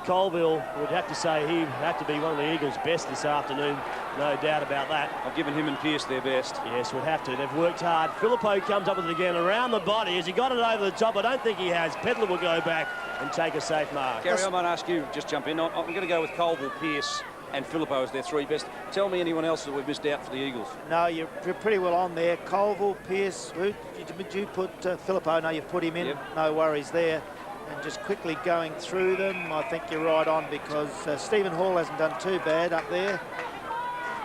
Colville would have to say he would have to be one of the Eagles' best this afternoon, no doubt about that. I've given him and Pearce their best. Yes, would have to. They've worked hard. Filippo comes up with it again around the body. Has he got it over the top? I don't think he has. Pedler will go back and take a safe mark. Gary, I might ask you, just jump in. I'm going to go with Colville, Pearce and Filippo as their three best. Tell me anyone else that we've missed out for the Eagles. No, you're pretty well on there. Colville, Pearce, who did you put? Filippo, no, you've put him in. Yep. No worries there. And just quickly going through them, I think you're right on, because Stephen Hall hasn't done too bad up there.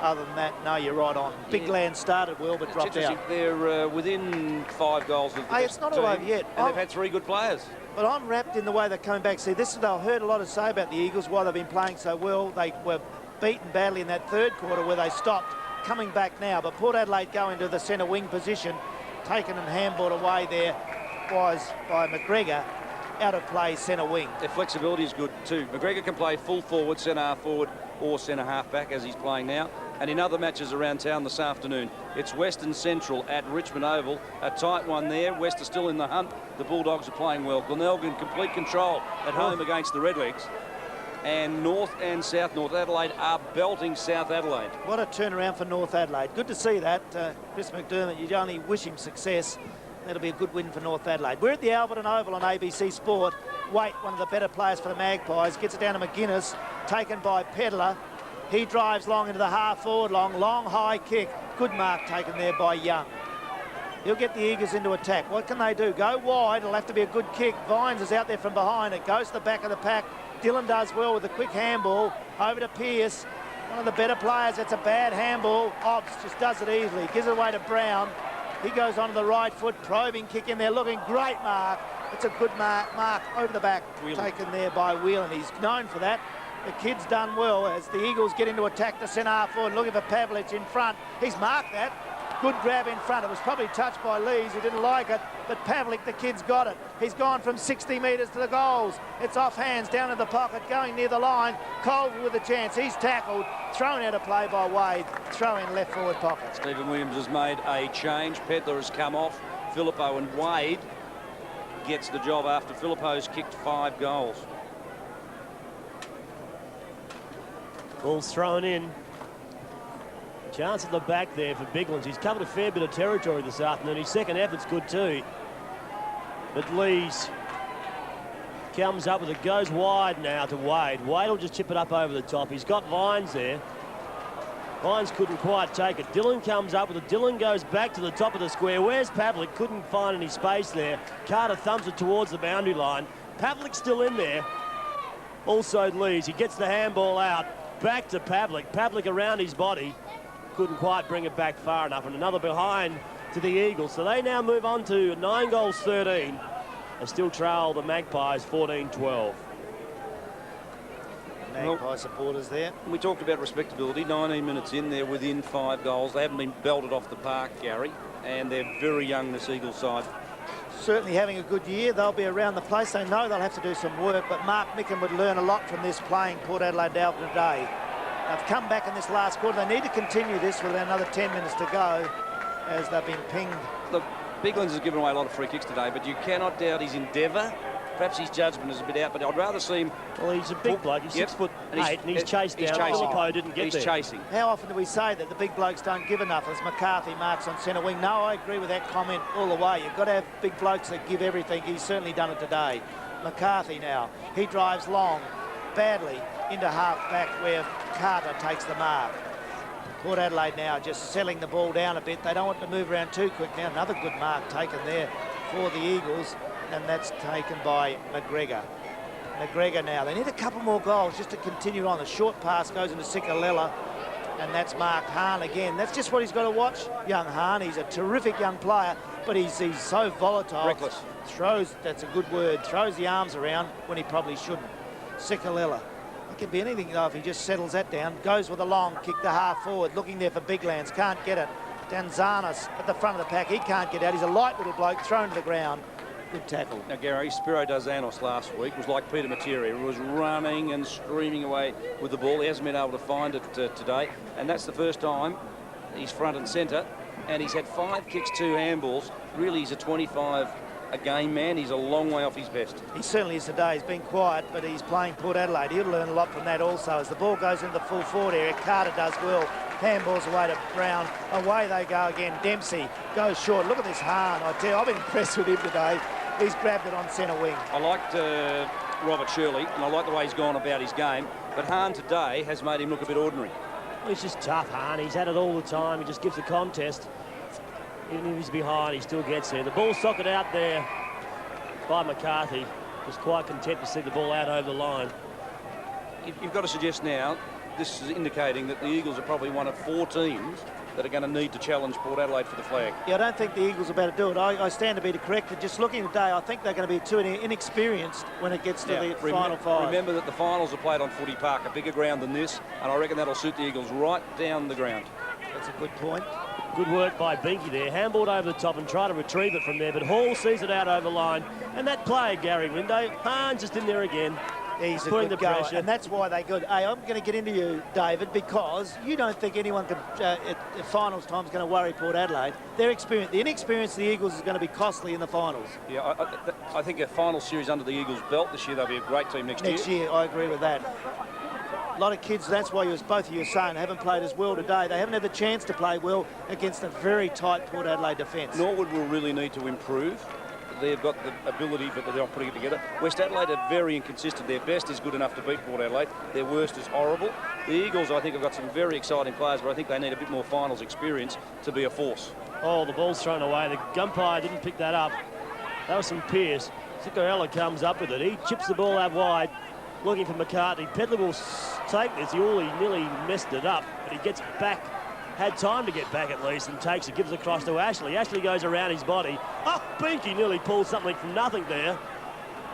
Other than that, no, you're right on. Big Land started well, but dropped out. They're within 5 goals of the it's not all over yet. And they've had 3 good players. But I'm wrapped in the way they're coming back. See, this is I've heard a lot to say about the Eagles, why they've been playing so well. They were beaten badly in that third quarter where they stopped. Coming back now, but Port Adelaide go into the centre wing position, taken and handballed away there was by McGregor. Out of play centre wing. Their flexibility is good too. McGregor can play full forward, centre half forward or centre half back as he's playing now. And in other matches around town this afternoon, it's Western Central at Richmond Oval. A tight one there. West are still in the hunt. The Bulldogs are playing well. Glenelg complete control at home against the Redlegs. And North and South North Adelaide are belting South Adelaide. What a turnaround for North Adelaide. Good to see that. Chris McDermott, you only wish him success. That'll be a good win for North Adelaide. We're at the Albertson Oval on ABC Sport. Waite, one of the better players for the Magpies, gets it down to McGuinness, taken by Pedler. He drives long into the half-forward long high kick. Good mark taken there by Young. He'll get the Eagles into attack. What can they do? Go wide. It'll have to be a good kick. Vines is out there from behind. It goes to the back of the pack. Dillon does well with a quick handball. Over to Pearce. One of the better players. That's a bad handball. Obbs just does it easily. Gives it away to Brown. He goes onto the right foot, probing kick in there, looking great mark. It's a good mark over the back, taken there by Whelan. He's known for that. The kid's done well as the Eagles get into attack the centre half forward, looking for Pavlich in front. He's marked that. Good grab in front. It was probably touched by Lees, who didn't like it, but Pavlich, the kid's got it. He's gone from 60 metres to the goals. It's off hands, down in the pocket, going near the line. Colville with a chance. He's tackled, thrown out of play by Wade. Throw in left forward pocket. Stephen Williams has made a change. Pedler has come off. Filippo and Wade gets the job after Filippo's kicked 5 goals. Ball's thrown in. Chance at the back there for Biglands. He's covered a fair bit of territory this afternoon. His second effort's good too. But Lees comes up with it, goes wide now to Wade. Wade will just chip it up over the top. He's got Vines there. Vines couldn't quite take it. Dillon comes up with it. Dillon goes back to the top of the square. Where's Pavlich? Couldn't find any space there. Carter thumbs it towards the boundary line. Pavlich's still in there. Also Lees. He gets the handball out. Back to Pavlich. Pavlich around his body. Couldn't quite bring it back far enough, and another behind to the Eagles. So they now move on to 9 goals 13 and still trail the Magpies 14-12. Magpie supporters there. We talked about respectability. 19 minutes in, they're within 5 goals. They haven't been belted off the park, Gary, and they're very young, this Eagles side. Certainly having a good year. They'll be around the place. They know they'll have to do some work, but Mark Micken would learn a lot from this playing Port Adelaide Albertson today. They've come back in this last quarter. They need to continue this with another 10 minutes to go as they've been pinged. Look, Biglands has given away a lot of free kicks today, but you cannot doubt his endeavour. Perhaps his judgment is a bit out, but I'd rather see him... Well, he's a big bloke. He's 6'8", and he's chased down. Filippo didn't get there. He's chasing. How often do we say that the big blokes don't give enough as McCarthy marks on centre wing? No, I agree with that comment all the way. You've got to have big blokes that give everything. He's certainly done it today. McCarthy now. He drives long, badly, into half-back where Carter takes the mark. Port Adelaide now just settling the ball down a bit. They don't want to move around too quick now. Another good mark taken there for the Eagles, and that's taken by McGregor. McGregor now. They need a couple more goals just to continue on. The short pass goes into Sikalella, and that's Mark Hahn again. That's just what he's got to watch. Young Hahn, he's a terrific young player, but he's so volatile. Reckless. Throws, that's a good word, throws the arms around when he probably shouldn't. Sikalella. It could be anything though if he just settles that down. Goes with a long kick to half forward, looking there for Biglands, can't get it. Danzanis at the front of the pack, he can't get out. He's a light little bloke, thrown to the ground. Good tackle. Now, Gary, Spiro Dazanos last week was like Peter Matera. He was running and streaming away with the ball. He hasn't been able to find it today, and that's the first time he's front and centre, and he's had 5 kicks, 2 handballs. Really, he's a 25 a game man. He's a long way off his best. He certainly is today. He's been quiet, but he's playing Port Adelaide. He'll learn a lot from that also. As the ball goes into the full forward area, Carter does well. Handballs away to Brown. Away they go again. Dempsey goes short. Look at this Hahn. I tell you, I've been impressed with him today. He's grabbed it on centre wing. I liked Robert Shirley, and I like the way he's gone about his game, but Hahn today has made him look a bit ordinary. He's just tough, Hahn. He's had it all the time. He just gives the contest. Even if he's behind, he still gets there. The ball socket out there by McCarthy. Just quite content to see the ball out over the line. You've got to suggest now, this is indicating that the Eagles are probably one of 4 teams that are going to need to challenge Port Adelaide for the flag. Yeah, I don't think the Eagles are about to do it. I stand to be corrected. Just looking today, I think they're going to be too inexperienced when it gets to the final 5. Remember that the finals are played on Footy Park, a bigger ground than this, and I reckon that'll suit the Eagles right down the ground. That's a good point. Good work by Binky there. Handballed over the top and try to retrieve it from there, but Hall sees it out over line. And that play, Gary Window, Hahn just in there again. He's putting the pressure. goer, and that's why they're good. Hey, I'm going to get into you, David, because you don't think anyone can, at finals time, is going to worry Port Adelaide. Their experience, the inexperience of the Eagles is going to be costly in the finals. Yeah, I think a final series under the Eagles' belt this year, they'll be a great team next year. Next year, I agree with that. A lot of kids, that's why both of you are saying, haven't played as well today. They haven't had the chance to play well against a very tight Port Adelaide defence. Norwood will really need to improve. They've got the ability, but they're not putting it together. West Adelaide are very inconsistent. Their best is good enough to beat Port Adelaide. Their worst is horrible. The Eagles, I think, have got some very exciting players, but I think they need a bit more finals experience to be a force. Oh, the ball's thrown away. The umpire didn't pick that up. That was some Pierce. Zuccarello comes up with it. He chips the ball out wide, looking for McCartney. Pedler will take this. He nearly messed it up, but he gets back. Had time to get back at least and takes it, gives it across to Ashley. Ashley goes around his body. Oh, Binky nearly pulled something from nothing there.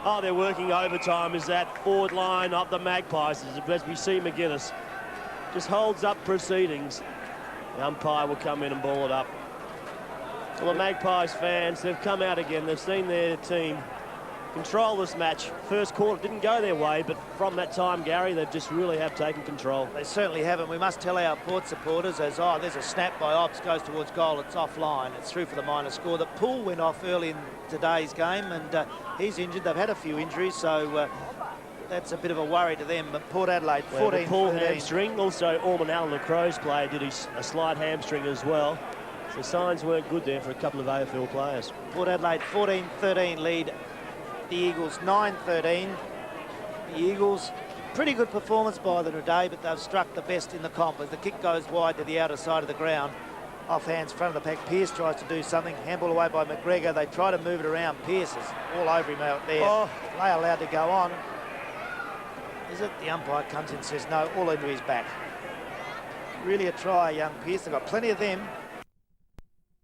Oh, they're working overtime as that forward line of the Magpies, as we see McGuinness just holds up proceedings. The umpire will come in and ball it up. Well, the Magpies fans, they've come out again. They've seen their team control this match. First quarter didn't go their way, but from that time, Gary, they just really have taken control. They certainly haven't. We must tell our Port supporters as, there's a snap by Ox, goes towards goal, it's offline, it's through for the minor score. The Poole went off early in today's game, and he's injured. They've had a few injuries, so that's a bit of a worry to them. But Port Adelaide, 14-13. Poole hamstring. Also, Orman Allen, the Crows player, did a slight hamstring as well. So signs weren't good there for a couple of AFL players. Port Adelaide 14-13 lead. The Eagles 9-13. The Eagles, pretty good performance by them today, but they've struck the best in the comp as the kick goes wide to the outer side of the ground. Off hands, front of the pack. Pierce tries to do something. Handball away by McGregor. They try to move it around. Pierce is all over him out there. Oh, play allowed to go on. Is it? The umpire comes in and says no, all into his back. Really a try, young Pierce. They've got plenty of them.